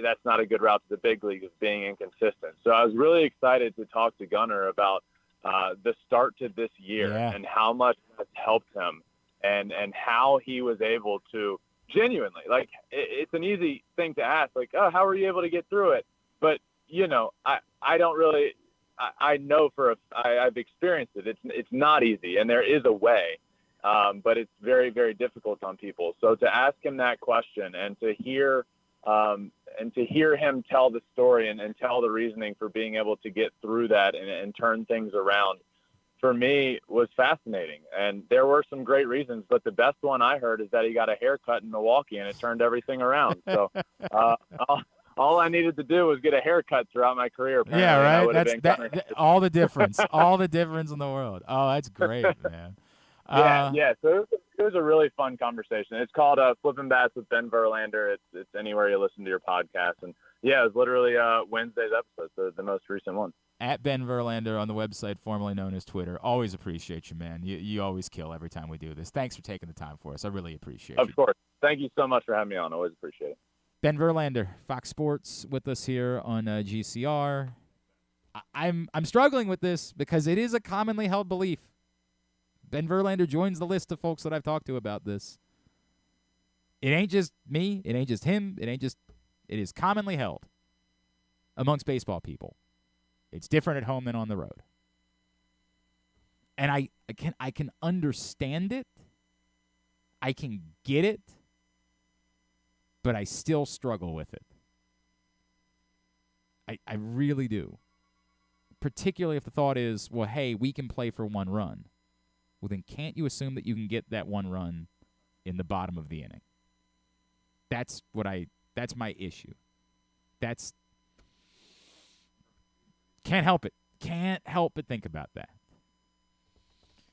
that's not a good route to the big leagues, is being inconsistent. So I was really excited to talk to Gunnar about the start to this year and how much that's helped him and how he was able to genuinely, like, it's an easy thing to ask, like, oh, how were you able to get through it? But, I don't really, I know I've experienced it. It's not easy, and there is a way, but it's very, very difficult on people. So to ask him that question and to hear him tell the story and tell the reasoning for being able to get through that and turn things around, for me, was fascinating. And there were some great reasons, but the best one I heard is that he got a haircut in Milwaukee and it turned everything around. So all I needed to do was get a haircut throughout my career. Apparently. Yeah, right. That's all the difference. All the difference in the world. Oh, that's great, man. Yeah. So it was a really fun conversation. It's called Flipping Bats with Ben Verlander. It's anywhere you listen to your podcast. And yeah, it was literally Wednesday's episode, the most recent one. At Ben Verlander on the website, formerly known as Twitter. Always appreciate you, man. You always kill every time we do this. Thanks for taking the time for us. I really appreciate it. Of course. Thank you so much for having me on. Always appreciate it. Ben Verlander, Fox Sports, with us here on GCR. I'm struggling with this because it is a commonly held belief Ben Verlander joins the list of folks that I've talked to about this. It ain't just me. It ain't just him. It is commonly held amongst baseball people. It's different at home than on the road. And I can understand it. I can get it. But I still struggle with it. I really do. Particularly if the thought is, well, hey, we can play for one run. Well, then can't you assume that you can get that one run in the bottom of the inning? That's my issue. Can't help it. Can't help but think about that.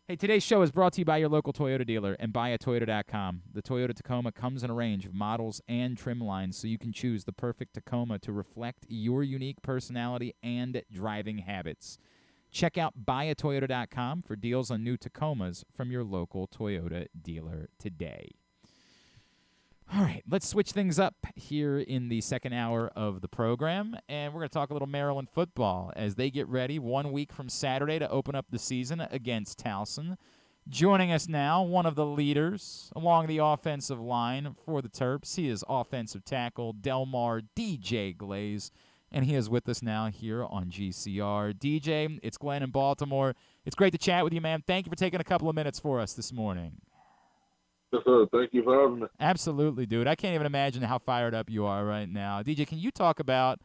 Hey, today's show is brought to you by your local Toyota dealer and buyatoyota.com. The Toyota Tacoma comes in a range of models and trim lines, so you can choose the perfect Tacoma to reflect your unique personality and driving habits. Check out buyatoyota.com for deals on new Tacomas from your local Toyota dealer today. All right, let's switch things up here in the second hour of the program, and we're going to talk a little Maryland football as they get ready 1 week from Saturday to open up the season against Towson. Joining us now, one of the leaders along the offensive line for the Terps. He is offensive tackle Delmar DJ Glaze, and he is with us now here on GCR. DJ, it's Glenn in Baltimore. It's great to chat with you, man. Thank you for taking a couple of minutes for us this morning. Yes, sir. Thank you for having me. Absolutely, dude. I can't even imagine how fired up you are right now. DJ, can you talk about,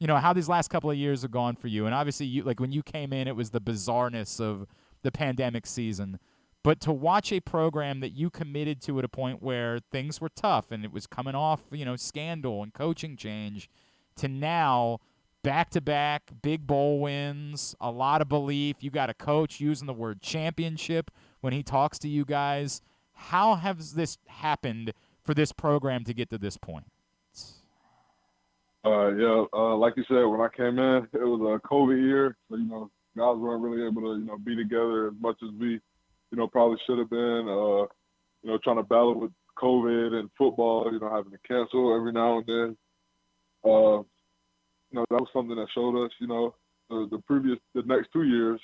how these last couple of years have gone for you? And obviously, when you came in, it was the bizarreness of the pandemic season. But to watch a program that you committed to at a point where things were tough and it was coming off, scandal and coaching change, to now back-to-back big bowl wins, a lot of belief. You got a coach using the word championship when he talks to you guys. How has this happened for this program to get to this point? Like you said, when I came in, it was a COVID year. So, guys weren't really able to, be together as much as we, probably should have been. Trying to battle with COVID and football, having to cancel every now and then. That was something that showed us, the next 2 years,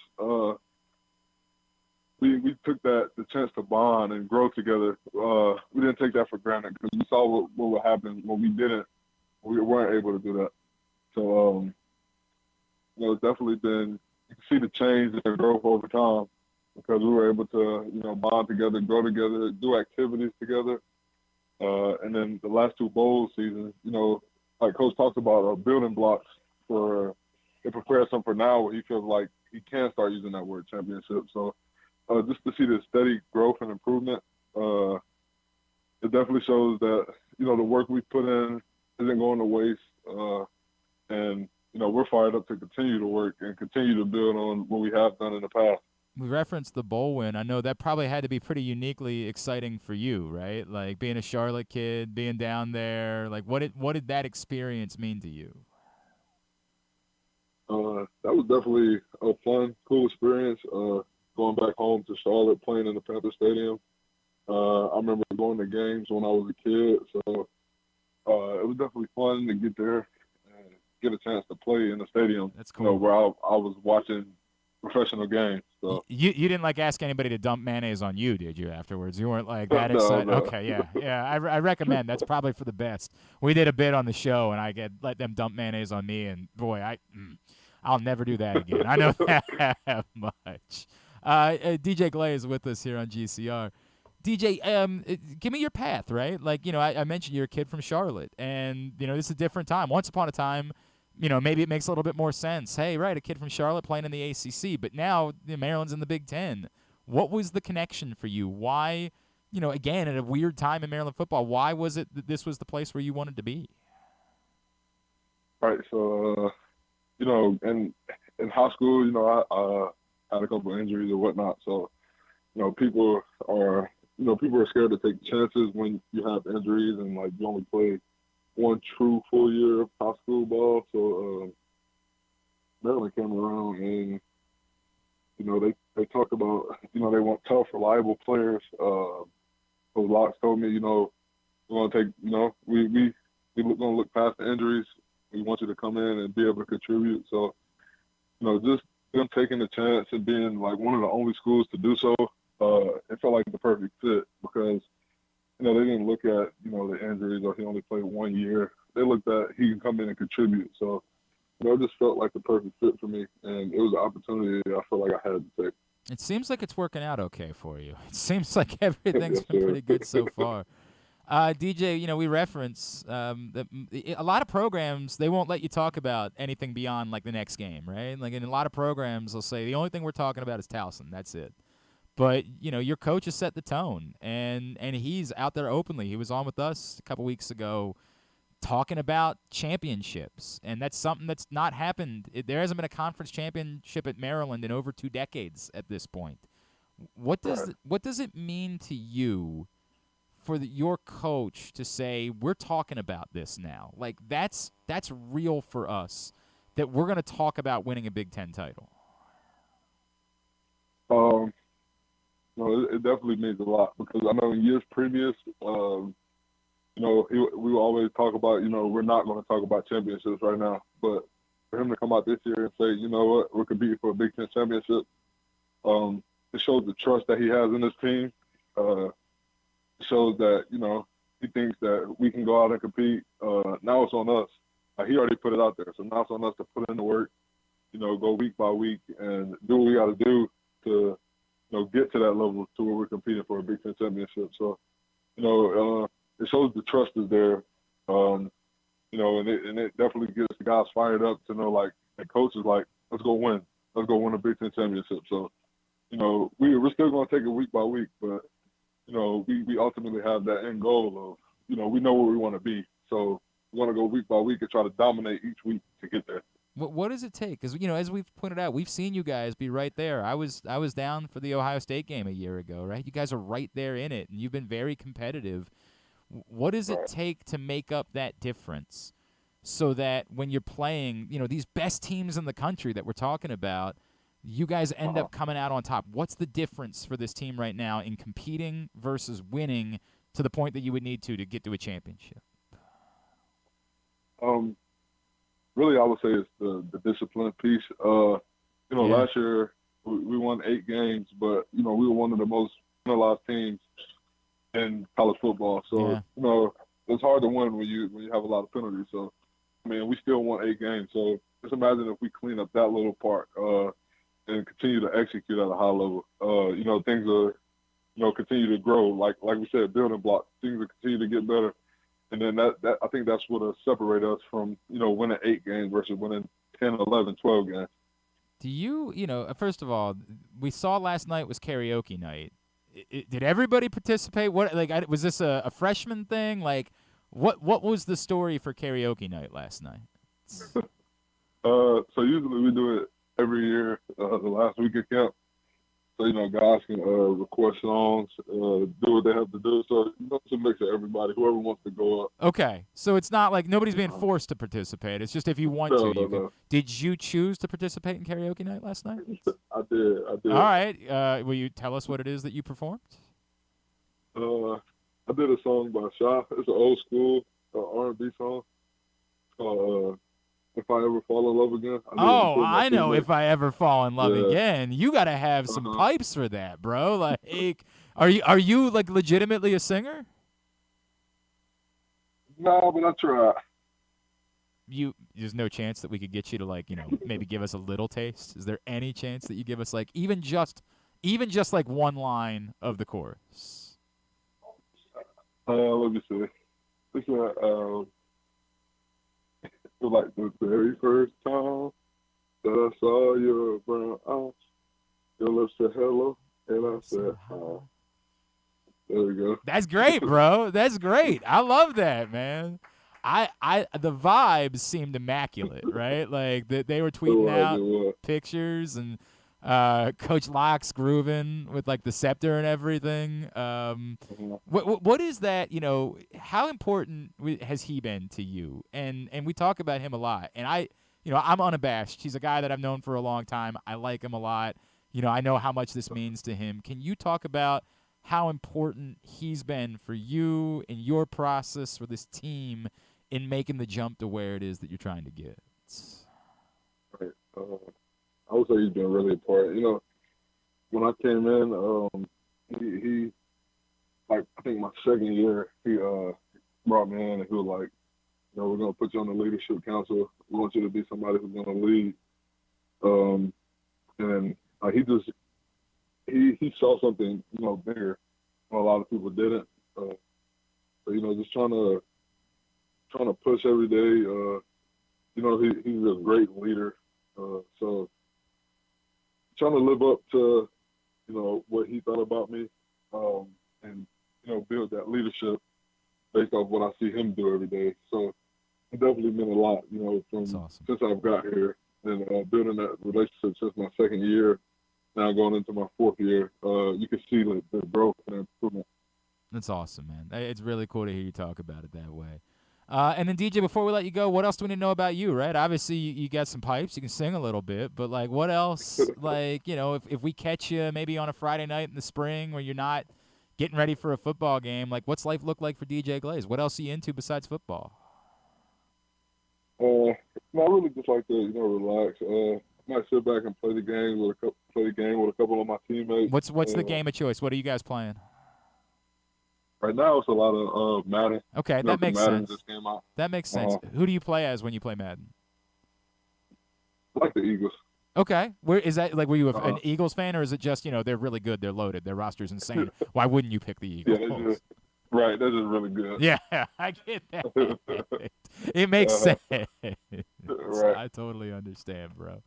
we took the chance to bond and grow together. We didn't take that for granted because we saw what would happen when we weren't able to do that. So, it's definitely been, you can see the change and the growth over time because we were able to, bond together, grow together, do activities together. And then the last two bowl seasons, like Coach talked about, building blocks it prepares him for now where he feels like he can start using that word championship. So, just to see the steady growth and improvement, it definitely shows that, the work we put in isn't going to waste. And, we're fired up to continue to work and continue to build on what we have done in the past. We referenced the bowl win. I know that probably had to be pretty uniquely exciting for you, right? Like being a Charlotte kid, being down there. Like what did that experience mean to you? That was definitely a fun, cool experience. Going back home to Charlotte, playing in the Panther Stadium. I remember going to games when I was a kid, so it was definitely fun to get there and get a chance to play in the stadium. That's cool. Where I was watching professional games. So you didn't ask anybody to dump mayonnaise on you, did you? Afterwards, you weren't that excited. No. Okay, yeah. I recommend. That's probably for the best. We did a bit on the show, and I let them dump mayonnaise on me, and boy, I'll never do that again. I know that much. DJ Glaze with us here on GCR. DJ, give me your path, right? I mentioned you're a kid from Charlotte, and, this is a different time. Once upon a time, maybe it makes a little bit more sense. Hey, right, a kid from Charlotte playing in the ACC, but now Maryland's in the Big Ten. What was the connection for you? Why, again, at a weird time in Maryland football, why was it that this was the place where you wanted to be? Right, so, in high school, I had a couple of injuries or whatnot. So, people are scared to take chances when you have injuries and you only play one true full year of high school ball. So, Maryland came around and, they talk about, they want tough, reliable players. Coach Locks told me, we're going to take, we're going to look past the injuries. We want you to come in and be able to contribute. So, just them taking the chance and being one of the only schools to do so, felt like the perfect fit because, you know, they didn't look at, you know, the injuries or he only played 1 year. They looked at he can come in and contribute. So, you know, it just felt like the perfect fit for me, and it was an opportunity I felt like I had to take. It seems like it's working out okay for you. It seems like everything's been pretty good so far. DJ, you know, we reference that a lot of programs, they won't let you talk about anything beyond, like, the next game, right? Like, in a lot of programs, they'll say, the only thing we're talking about is Towson. That's it. But, you know, your coach has set the tone, and he's out there openly. He was on with us a couple weeks ago talking about championships, and that's something that's not happened. There hasn't been a conference championship at Maryland in over 2 decades at this point. What does it mean to you for your coach to say, we're talking about this now? Like, that's real for us, that we're going to talk about winning a Big Ten title. No, it definitely means a lot because I know in years previous, you know, we will always talk about, you know, we're not going to talk about championships right now. But for him to come out this year and say, you know what, we're competing for a Big Ten championship, it shows the trust that he has in his team. It shows that, you know, he thinks that we can go out and compete. Now it's on us. He already put it out there. So now it's on us to put in the work, you know, go week by week and do what we got to do to, you know, get to that level to where we're competing for a Big Ten championship. So, you know, it shows the trust is there, you know, and it definitely gets the guys fired up to know, like, the coach is like, let's go win a Big Ten championship. So, you know, we're still going to take it week by week, but, you know, we ultimately have that end goal of, you know, we know where we want to be. So we want to go week by week and try to dominate each week to get there. What does it take? Because, you know, as we've pointed out, we've seen you guys be right there. I was down for the Ohio State game a year ago, right? You guys are right there in it, and you've been very competitive. What does it take to make up that difference so that when you're playing, you know, these best teams in the country that we're talking about, you guys end up coming out on top? What's the difference for this team right now in competing versus winning to the point that you would need to get to a championship? Really, I would say it's the discipline piece. You know, last year we won 8 games, but, you know, we were one of the most penalized teams in college football. So, you know, it's hard to win when you have a lot of penalties. So, I mean, we still won 8 games. So just imagine if we clean up that little part and continue to execute at a high level. You know, things are, you know, continue to grow. Like we said, building blocks. Things will continue to get better. And then that I think that's what will separate us from, you know, winning 8 games versus winning 10, 11, 12 games. Do you know, first of all, we saw last night was karaoke night. Did everybody participate? What, like, was this a freshman thing? Like, what was the story for karaoke night last night? So usually we do it every year, the last week of camp. So, you know, guys can record songs, do what they have to do. So, you know, it's a mix of everybody, whoever wants to go up. Okay. So it's not like nobody's being forced to participate. It's just if you want to. No. Did you choose to participate in karaoke night last night? I did. All right. Will you tell us what it is that you performed? I did a song by Sha. It's an old school R&B song. It's called If I Ever Fall in Love Again. I know If I Ever Fall in Love Again. You got to have some pipes for that, bro. Like, are you like legitimately a singer? No, but I try. There's no chance that we could get you to, like, you know, maybe give us a little taste? Is there any chance that you give us, like, even just like one line of the chorus? Let me see. This is like the very first time that I saw your brown eyes, your lips said hello, and I said, oh. There we go. That's great, bro. That's great. I love that, man. The vibes seemed immaculate, right? Like they were tweeting out pictures and Coach Locke's grooving with like the scepter and everything. What is that? You know, how important has he been to you? And we talk about him a lot. And I'm unabashed. He's a guy that I've known for a long time. I like him a lot. You know, I know how much this means to him. Can you talk about how important he's been for you in your process for this team in making the jump to where it is that you're trying to get? Right. I would say he's been really important. You know, when I came in, you he like I think my second year he brought me in and he was like, we're gonna put you on the leadership council. We want you to be somebody who's gonna lead. And he saw something bigger when a lot of people didn't. So just trying to push every day. He's a great leader. So trying to live up to what he thought about me, and build that leadership based off what I see him do every day. So it definitely meant a lot, since I've got here, and building that relationship since my second year, now going into my fourth year. You can see the growth and improvement. That's awesome, man. It's really cool to hear you talk about it that way. And then, DJ, before we let you go, what else do we need to know about you, right? Obviously, you got some pipes. You can sing a little bit. But, what else? If we catch you maybe on a Friday night in the spring where you're not getting ready for a football game, what's life look like for DJ Glaze? What else are you into besides football? I really just like to, relax. I might sit back and play the game with a couple of my teammates. What's the game of choice? What are you guys playing? Right now, it's a lot of Madden. Okay, that makes Madden sense. Just came out. That makes sense. Who do you play as when you play Madden? I like the Eagles. Okay. Where is that? Were you an Eagles fan, or is it just they're really good, they're loaded, their roster's insane? Why wouldn't you pick the Eagles? Yeah, they're just really good. Yeah, I get that. It makes sense. Right. I totally understand, bro.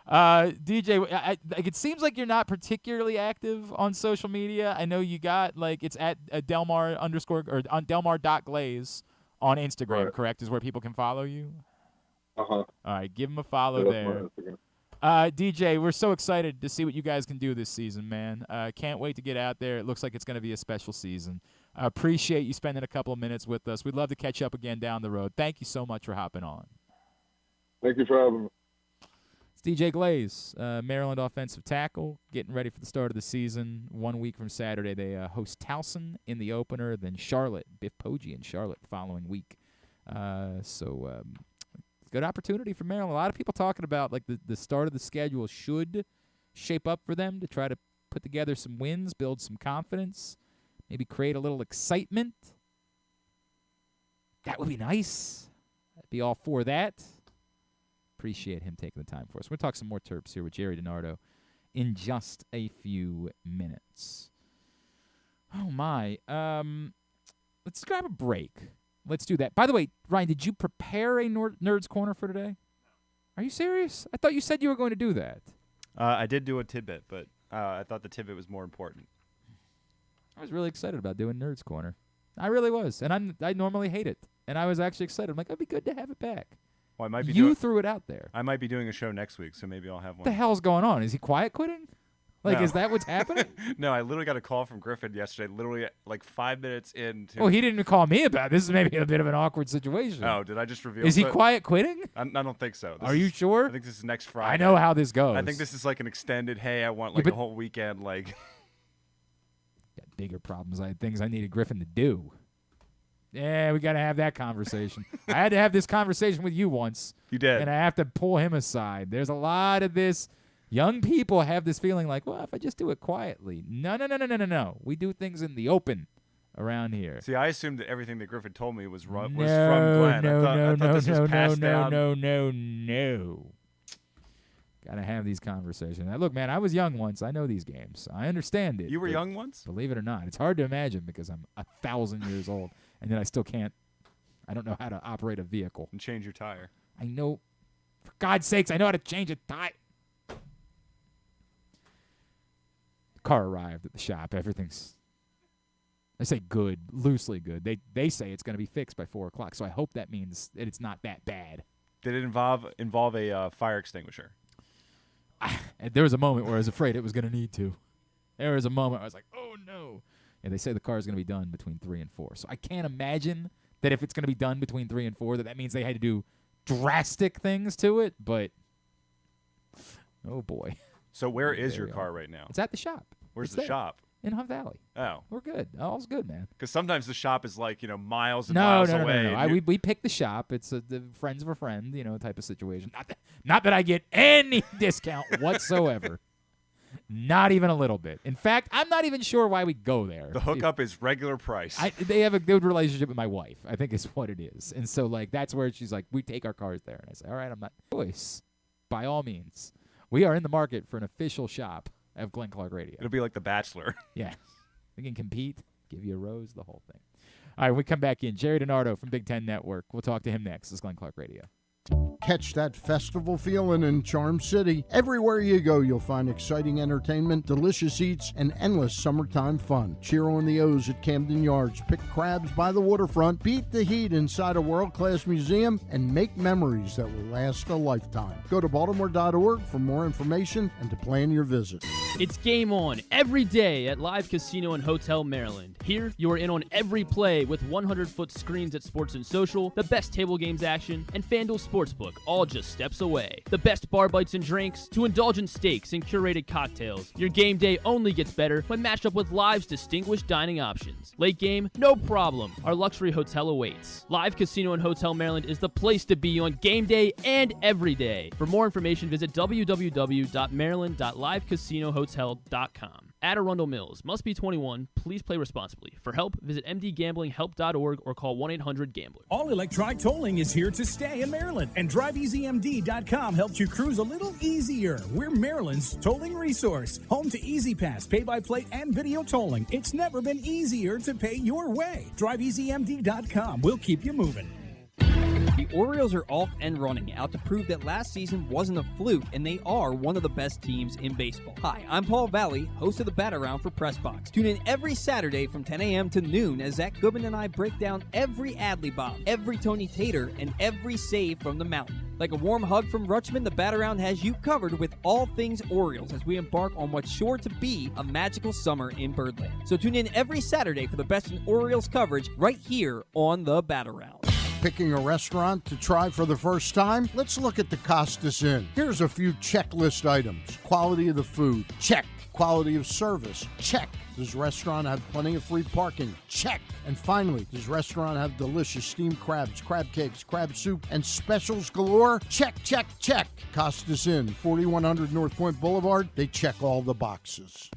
DJ, it seems like you're not particularly active on social media. I know you got it's at Delmar _ on Delmar.Glaze on Instagram, right. Correct? Is where people can follow you. All right, give him a follow there. DJ, we're so excited to see what you guys can do this season, man. Can't wait to get out there. It looks like it's going to be a special season. I appreciate you spending a couple of minutes with us. We'd love to catch up again down the road. Thank you so much for hopping on. Thank you for having me. DJ Glaze, Maryland offensive tackle, getting ready for the start of the season. 1 week from Saturday, they host Towson in the opener, then Charlotte, Biff Poggi in Charlotte the following week. Good opportunity for Maryland. A lot of people talking about the start of the schedule should shape up for them to try to put together some wins, build some confidence, maybe create a little excitement. That would be nice. I'd be all for that. Appreciate him taking the time for us. We'll talk some more Terps here with Gerry DiNardo in just a few minutes. Oh, my. Let's grab a break. Let's do that. By the way, Ryan, did you prepare a Nerd's Corner for today? Are you serious? I thought you said you were going to do that. I did do a tidbit, but I thought the tidbit was more important. I was really excited about doing Nerd's Corner. I really was. And I normally hate it. And I was actually excited. I'm like, it'd be good to have it back. Well, I might be threw it out there. I might be doing a show next week, so maybe I'll have one. What the hell's going on? Is he quiet quitting? No. Is that what's happening? No, I literally got a call from Griffin yesterday, literally 5 minutes into... Well, he didn't call me about it. This is maybe a bit of an awkward situation. Oh, did I just reveal... Is he quiet quitting? I don't think so. Are you sure? I think this is next Friday. I know how this goes. I think this is an extended, hey, I want a whole weekend, Got bigger problems. I had things I needed Griffin to do. Yeah, we got to have that conversation. I had to have this conversation with you once. You did. And I have to pull him aside. There's a lot of this. Young people have this feeling like, well, if I just do it quietly. No. We do things in the open around here. See, I assumed that everything that Griffin told me was from Glenn. I thought this was passed down. No. Got to have these conversations. Now, look, man, I was young once. I know these games. I understand it. You were young once? Believe it or not. It's hard to imagine because I'm 1,000 years old, and then I still can't. I don't know how to operate a vehicle. And change your tire. I know. For God's sakes, I know how to change a tire. The car arrived at the shop. Everything's, I say good, loosely good. They say it's going to be fixed by 4 o'clock, so I hope that means that it's not that bad. Did it involve a fire extinguisher? There was a moment where I was afraid it was going to need to. There was a moment I was like, oh, no. And they say the car is going to be done between 3 and 4. So I can't imagine that if it's going to be done between 3 and 4, that means they had to do drastic things to it. But, oh, boy. So where is your car right now? It's at the shop. Where's the shop? In Hunt Valley. Oh. We're good. All's good, man. Because sometimes the shop is miles and miles away. No. We pick the shop. It's the friends of a friend, type of situation. Not that I get any discount whatsoever. Not even a little bit. In fact, I'm not even sure why we go there. The hookup is regular price. They have a good relationship with my wife, I think is what it is. And so, like, that's where she's like, we take our cars there. And I say, all right, I'm not choice. By all means. We are in the market for an official shop of Glenn Clark Radio. It'll be like The Bachelor. Yeah. We can compete, give you a rose, the whole thing. All right, we come back in. Gerry DiNardo from B10 Network. We'll talk to him next. This is Glenn Clark Radio. Catch that festival feeling in Charm City. Everywhere you go, you'll find exciting entertainment, delicious eats, and endless summertime fun. Cheer on the O's at Camden Yards, pick crabs by the waterfront, beat the heat inside a world-class museum, and make memories that will last a lifetime. Go to baltimore.org for more information and to plan your visit. It's game on every day at Live Casino and Hotel Maryland. Here, you are in on every play with 100-foot screens at Sports and Social, the best table games action, and FanDuel Sportsbook, all just steps away. The best bar bites and drinks to indulgent steaks and curated cocktails. Your game day only gets better when matched up with Live's distinguished dining options. Late game? No problem. Our luxury hotel awaits. Live Casino and Hotel Maryland is the place to be on game day and every day. For more information, visit www.maryland.livecasinohotel.com. At Arundel Mills. Must be 21. Please play responsibly. For help, visit mdgamblinghelp.org or call 1-800-GAMBLER. All electronic tolling is here to stay in Maryland, and DriveEasyMD.com helps you cruise a little easier. We're Maryland's tolling resource. Home to Easy Pass, pay-by-plate, and video tolling. It's never been easier to pay your way. DriveEasyMD.com. We'll keep you moving. The Orioles are off and running, out to prove that last season wasn't a fluke, and they are one of the best teams in baseball. Hi, I'm Paul Valley, host of the Bat Around for PressBox. Tune in every Saturday from 10 a.m. to noon as Zach Goodman and I break down every Adley bomb, every Tony Tater, and every save from the mountain. Like a warm hug from Rutschman, the Bat Around has you covered with all things Orioles as we embark on what's sure to be a magical summer in Birdland. So tune in every Saturday for the best in Orioles coverage right here on the Bat Around. Picking a restaurant to try for the first time? Let's look at the Costas Inn. Here's a few checklist items. Quality of the food? Check. Quality of service? Check. Does restaurant have plenty of free parking? Check. And finally, does restaurant have delicious steamed crabs, crab cakes, crab soup, and specials galore? Check, check, check. Costas Inn, 4100 North Point Boulevard. They check all the boxes.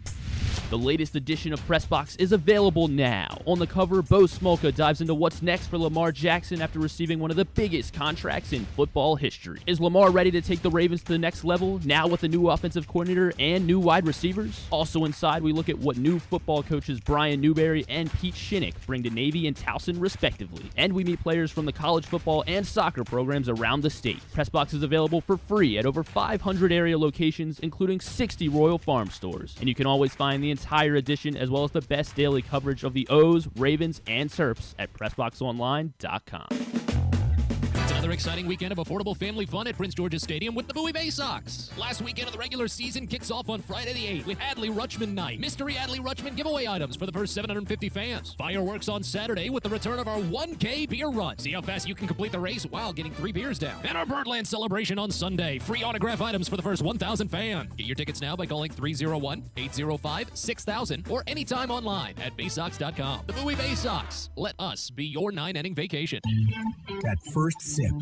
The latest edition of PressBox is available now. On the cover, Bo Smolka dives into what's next for Lamar Jackson after receiving one of the biggest contracts in football history. Is Lamar ready to take the Ravens to the next level, now with a new offensive coordinator and new wide receivers? Also inside, we look at what new football coaches Brian Newberry and Pete Shinnick bring to Navy and Towson, respectively. And we meet players from the college football and soccer programs around the state. PressBox is available for free at over 500 area locations, including 60 Royal Farm stores. And you can always find the entire edition as well as the best daily coverage of the O's, Ravens, and Terps at PressBoxOnline.com. It's another exciting weekend of affordable family fun at Prince George's Stadium with the Bowie Bay Sox. Last weekend of the regular season kicks off on Friday the 8th with Adley Rutschman Night. Mystery Adley Rutschman giveaway items for the first 750 fans. Fireworks on Saturday with the return of our 1K beer run. See how fast you can complete the race while getting 3 beers down. And our Birdland celebration on Sunday. Free autograph items for the first 1,000 fans. Get your tickets now by calling 301-805-6000 or anytime online at baysox.com. The Bowie Bay Sox. Let us be your 9-inning vacation. That first sip.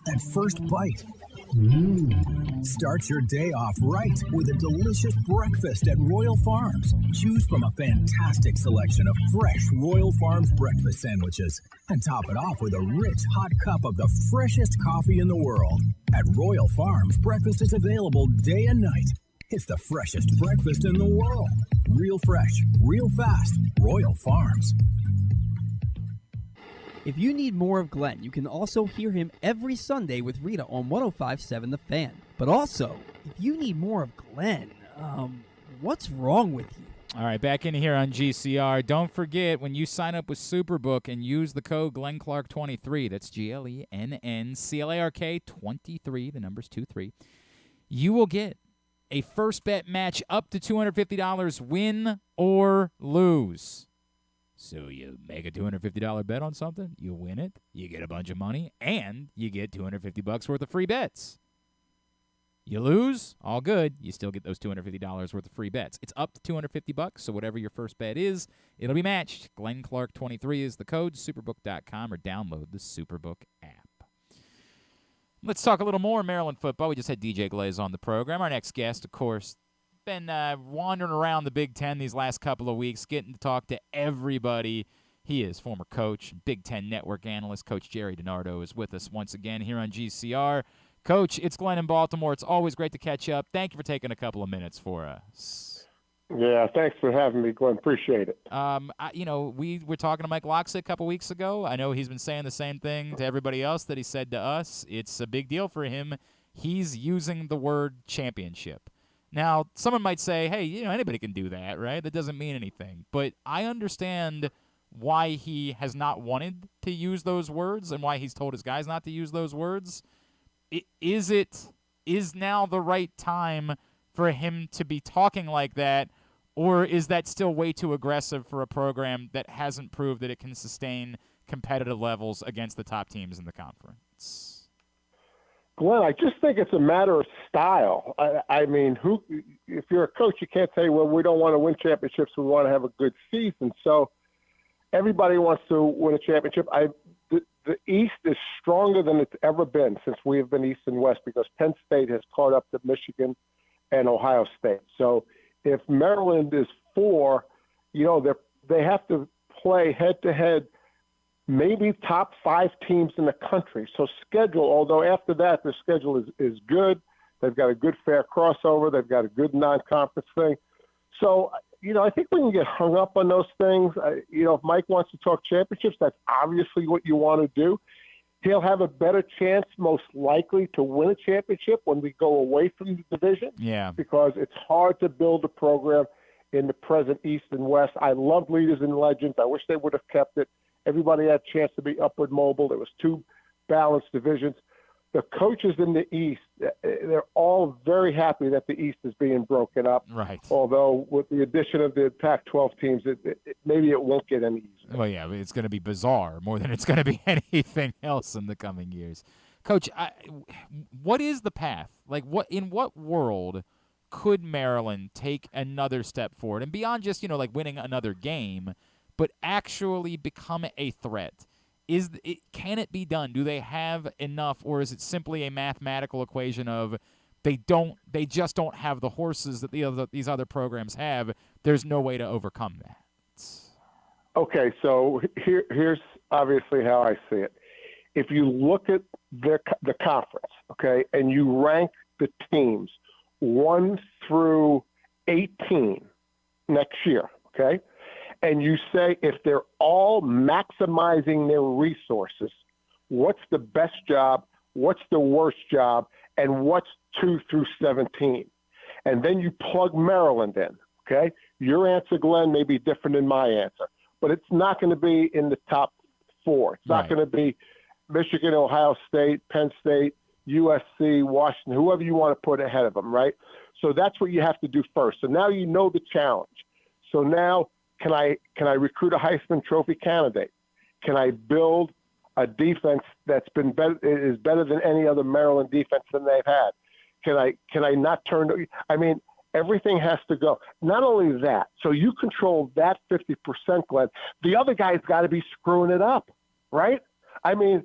That first bite. Start your day off right with a delicious breakfast at Royal Farms. Choose from a fantastic selection of fresh Royal Farms breakfast sandwiches and top it off with a rich hot cup of the freshest coffee in the world. At Royal Farms, breakfast is available day and night. It's the freshest breakfast in the world. Real fresh, real fast. Royal Farms. If you need more of Glenn, you can also hear him every Sunday with Rita on 105.7 The Fan. But also, if you need more of Glenn, what's wrong with you? All right, back in here on GCR. Don't forget, when you sign up with Superbook and use the code GlennClark23, that's GLENNCLARK23, the number's 23, you will get a first bet match up to $250, win or lose. So you make a $250 bet on something, you win it, you get a bunch of money, and you get $250 worth of free bets. You lose, all good. You still get those $250 worth of free bets. It's up to $250, so whatever your first bet is, it'll be matched. GlennClark23 is the code, superbook.com, or download the Superbook app. Let's talk a little more Maryland football. We just had DJ Glaze on the program. Our next guest, of course, been wandering around the Big Ten these last couple of weeks, getting to talk to everybody. He is former coach, Big 10 Network analyst. Coach Gerry DiNardo is with us once again here on GCR. Coach, it's Glenn in Baltimore. It's always great to catch up. Thank you for taking a couple of minutes for us. Yeah, thanks for having me, Glenn. Appreciate it. We were talking to Mike Locklsey a couple weeks ago. I know he's been saying the same thing to everybody else that he said to us. It's a big deal for him. He's using the word championship. Now, someone might say, hey, anybody can do that, right? That doesn't mean anything. But I understand why he has not wanted to use those words and why he's told his guys not to use those words. Is now the right time for him to be talking like that, or is that still way too aggressive for a program that hasn't proved that it can sustain competitive levels against the top teams in the conference? Glenn, I just think it's a matter of style. I mean, if you're a coach, you can't say, well, we don't want to win championships, we want to have a good season. So everybody wants to win a championship. The East is stronger than it's ever been since we have been East and West, because Penn State has caught up to Michigan and Ohio State. So if Maryland is 4, they have to play head-to-head maybe top 5 teams in the country. So schedule, although after that their schedule is good. They've got a good fair crossover. They've got a good non-conference thing. So, I think we can get hung up on those things. If Mike wants to talk championships, that's obviously what you want to do. He'll have a better chance, most likely, to win a championship when we go away from the division. Yeah. Because it's hard to build a program in the present East and West. I love leaders and legends. I wish they would have kept it. Everybody had a chance to be upward mobile. There was 2 balanced divisions. The coaches in the East, they're all very happy that the East is being broken up. Right. Although with the addition of the Pac-12 teams, maybe it won't get any easier. Well, yeah, it's going to be bizarre more than it's going to be anything else in the coming years. Coach, what is the path? Like, in what world could Maryland take another step forward? And beyond just, winning another game, but actually become a threat? Can it be done? Do they have enough, or is it simply a mathematical equation of they just don't have the horses that these other programs have? There's no way to overcome that. Okay, so here's obviously how I see it. If you look at the conference, okay, and you rank the teams 1 through 18 next year, okay, and you say if they're all maximizing their resources, what's the best job, what's the worst job, and what's 2 through 17? And then you plug Maryland in, okay? Your answer, Glenn, may be different than my answer, but it's not going to be in the top 4. It's not going to be Michigan, Ohio State, Penn State, USC, Washington, whoever you want to put ahead of them, right? So that's what you have to do first. So now you know the challenge. So now, Can I recruit a Heisman Trophy candidate? Can I build a defense that's been is better than any other Maryland defense than they've had? Can I not turn? I mean, everything has to go. Not only that, so you control that 50%, Glenn. The other guy's got to be screwing it up, right? I mean,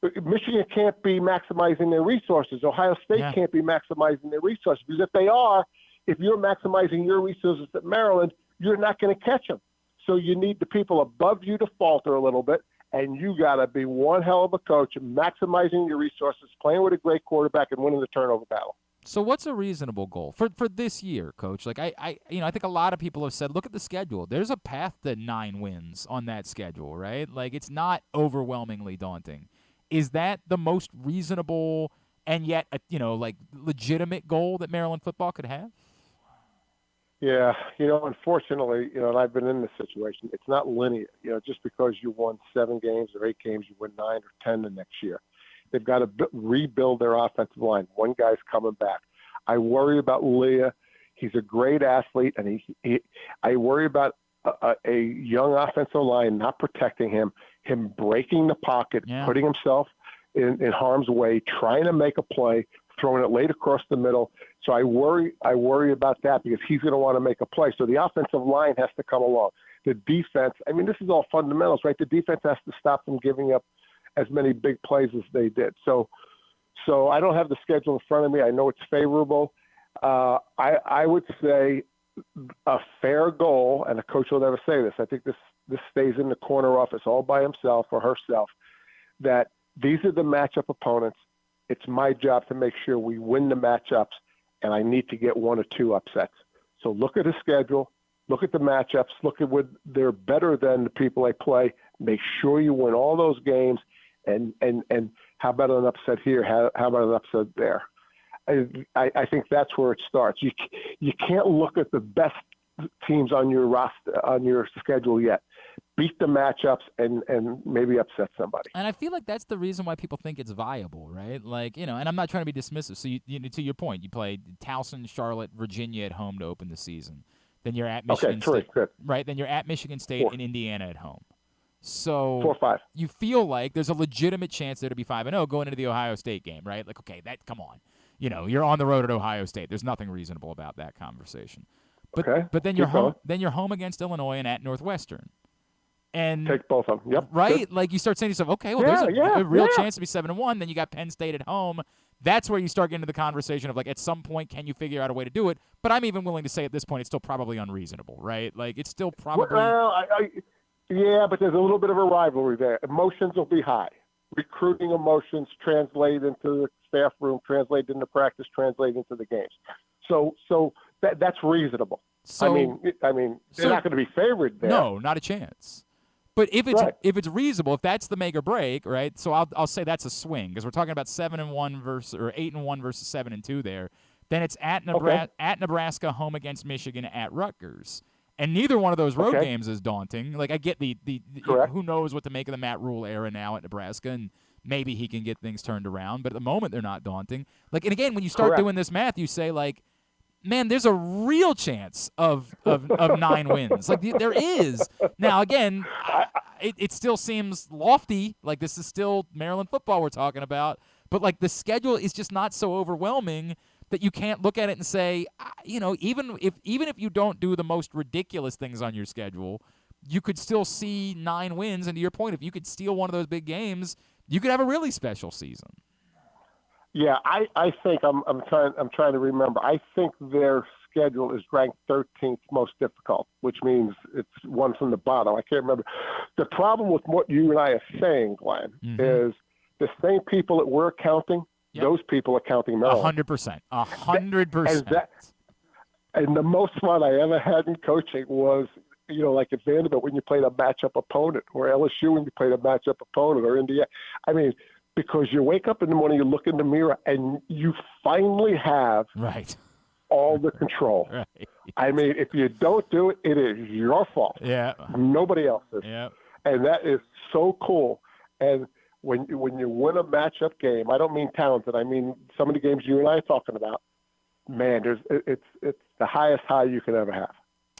Michigan can't be maximizing their resources. Ohio State can't be maximizing their resources, because if they are, if you're maximizing your resources at Maryland, you're not going to catch them. So you need the people above you to falter a little bit, and you got to be one hell of a coach, maximizing your resources, playing with a great quarterback, and winning the turnover battle. So what's a reasonable goal for this year, Coach? Like I think a lot of people have said, look at the schedule. There's a path to 9 wins on that schedule, right? Like, it's not overwhelmingly daunting. Is that the most reasonable and yet legitimate goal that Maryland football could have? Yeah, unfortunately, and I've been in this situation, it's not linear. Just because you won 7 games or 8 games, you win 9 or 10 the next year. They've got to rebuild their offensive line. One guy's coming back. I worry about Leah. He's a great athlete, and I worry about a young offensive line not protecting him breaking the pocket, putting himself in harm's way, trying to make a play, throwing it late across the middle. So I worry about that, because he's going to want to make a play. So the offensive line has to come along. The defense, I mean, this is all fundamentals, right? The defense has to stop from giving up as many big plays as they did. So So I don't have the schedule in front of me. I know it's favorable. I would say a fair goal, and a coach will never say this. I think this stays in the corner office all by himself or herself, that these are the matchup opponents. It's my job to make sure we win the matchups, and I need to get 1 or 2 upsets. So look at the schedule, look at the matchups, look at what they're better than the people they play. Make sure you win all those games, and how about an upset here? How about an upset there? I think that's where it starts. You can't look at the best teams on your roster, on your schedule yet. Beat the matchups and maybe upset somebody. And I feel like that's the reason why people think it's viable, right? Like, and I'm not trying to be dismissive. So you to your point, you play Towson, Charlotte, Virginia at home to open the season. Then you're at Michigan State, right? Then you're at Michigan State and Indiana at home. So 4-5. You feel like there's a legitimate chance there to be 5-0 going into the Ohio State game, right? Like, okay, come on. You're on the road at Ohio State. There's nothing reasonable about that conversation. But then you're home. Then you're home against Illinois and at Northwestern. And take both of them. Yep. Right? Good. Like you start saying to yourself, okay, well, there's a real chance to be 7-1. Then you got Penn State at home. That's where you start getting into the conversation of, like, at some point, can you figure out a way to do it? But I'm even willing to say at this point, it's still probably unreasonable, right? Like, it's still probably. Well, yeah, but there's a little bit of a rivalry there. Emotions will be high. Recruiting emotions translate into the staff room, translate into practice, translate into the games. So that's reasonable. So, I mean, they're not going to be favored there. No, not a chance. But if it's reasonable, if that's the make or break, right? So I'll say that's a swing because we're talking about 7-1 versus 8-1 versus 7-2 there. Then it's at Nebraska, home against Michigan, at Rutgers. And neither one of those road games is daunting. Like, I get the who knows what to make of the Matt Rule era now at Nebraska, and maybe he can get things turned around. But at the moment, they're not daunting. Like, and again, when you start doing this math, you say, like, man, there's a real chance of 9 wins. Like, there is. Now, again, it still seems lofty. Like, this is still Maryland football we're talking about. But, like, the schedule is just not so overwhelming that you can't look at it and say, even if you don't do the most ridiculous things on your schedule, you could still see 9 wins. And to your point, if you could steal one of those big games, you could have a really special season. Yeah, I think I'm trying to remember. I think their schedule is ranked 13th most difficult, which means it's one from the bottom. I can't remember. The problem with what you and I are saying, Glenn, is the same people that we're counting. Yep. Those people are counting Maryland. 100%. 100%. And the most fun I ever had in coaching was, like at Vanderbilt when you played a matchup opponent, or LSU when you played a matchup opponent, or Indiana. I mean, because you wake up in the morning, you look in the mirror, and you finally have all the control. Right. I mean, if you don't do it, it is your fault. Yeah. Nobody else's. Yeah. And that is so cool. And when you win a matchup game, I don't mean talented. I mean some of the games you and I are talking about. Man, it's the highest high you could ever have.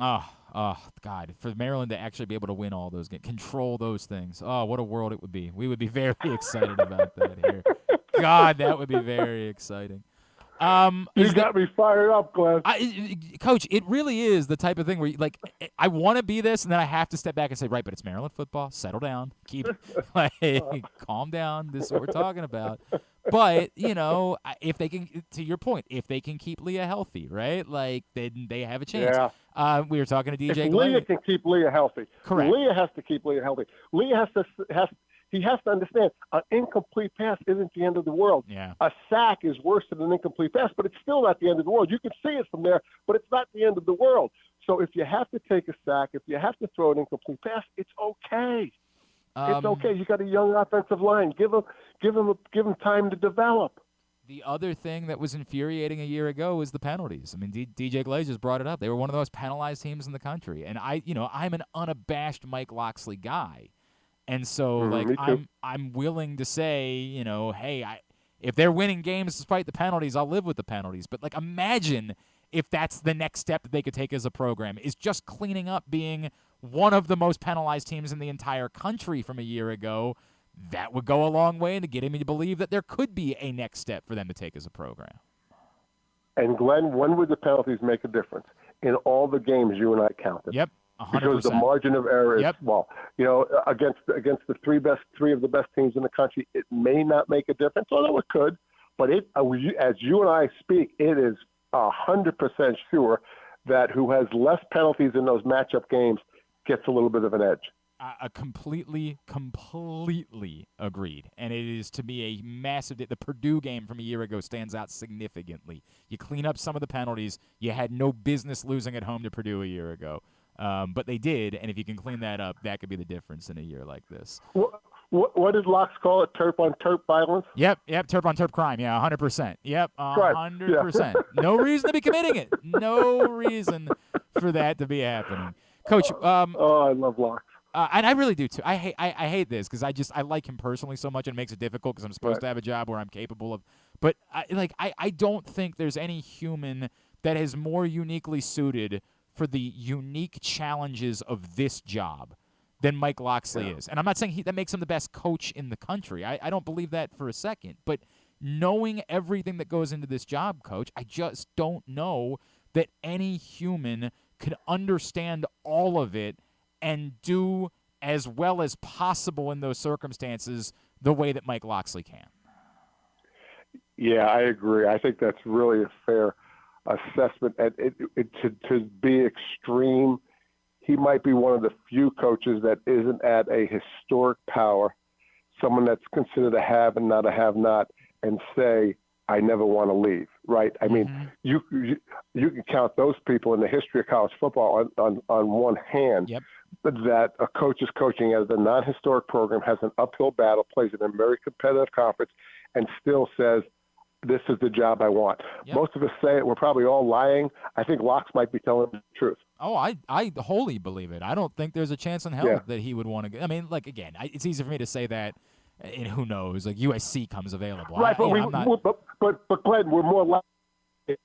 Oh, God! For Maryland to actually be able to win all those games, control those things. Oh, what a world it would be. We would be very excited about that here. God, that would be very exciting. You got me fired up, Glenn. Coach, it really is the type of thing where, I want to be this, and then I have to step back and say, right, but it's Maryland football. Settle down. Calm down. This is what we're talking about. But, if they can, to your point, if they can keep Leah healthy, right, then they have a chance. Yeah. We were talking to DJ If Glaze. Leah can keep Leah healthy. Correct. Leah has to keep Leah healthy. Leah he has to understand an incomplete pass isn't the end of the world. Yeah. A sack is worse than an incomplete pass, but it's still not the end of the world. You can see it from there, but it's not the end of the world. So if you have to take a sack, if you have to throw an incomplete pass, it's okay. It's okay. You got a young offensive line. Give them time to develop. The other thing that was infuriating a year ago was the penalties. I mean, DJ Glaze just brought it up. They were one of the most penalized teams in the country, and I'm an unabashed Mike Locklsey guy. And so, I'm willing to say, hey, if they're winning games despite the penalties, I'll live with the penalties. But, imagine if that's the next step that they could take as a program, is just cleaning up being one of the most penalized teams in the entire country from a year ago. That would go a long way into getting me to believe that there could be a next step for them to take as a program. And, Glenn, when would the penalties make a difference? In all the games you and I counted. Yep. 100%. Because the margin of error is small. Against the three of the best teams in the country, it may not make a difference, although it could. But as you and I speak, it is 100% sure that who has less penalties in those matchup games gets a little bit of an edge. Completely agreed. And it is, to me, a massive – the Purdue game from a year ago stands out significantly. You clean up some of the penalties. You had no business losing at home to Purdue a year ago. But they did, and if you can clean that up, that could be the difference in a year like this. What did Locks call it? Terp-on-terp violence? Yep, terp-on-terp crime. Yeah, 100%. Yep, 100%. Yeah. No reason to be committing it. No reason for that to be happening. Coach. I love Locks. And I really do too. I hate this because I like him personally so much, and it makes it difficult because I'm supposed to have a job where I'm capable of. But I don't think there's any human that is more uniquely suited for the unique challenges of this job than Mike Locklsey is. And I'm not saying that makes him the best coach in the country. I don't believe that for a second. But knowing everything that goes into this job, Coach, I just don't know that any human could understand all of it and do as well as possible in those circumstances the way that Mike Locklsey can. Yeah, I agree. I think that's really a fair assessment. And to be extreme, he might be one of the few coaches that isn't at a historic power, someone that's considered a have and not a have-not, and say, I never want to leave, right? I mean, you can count those people in the history of college football on one hand. Yep. That a coach is coaching as a non-historic program, has an uphill battle, plays in a very competitive conference, and still says, this is the job I want. Yep. Most of us say it. We're probably all lying. I think Locks might be telling the truth. Oh, I wholly believe it. I don't think there's a chance in hell that he would want to go. I mean, again, it's easy for me to say that, and who knows? USC comes available. Right, but Glenn, we're more likely.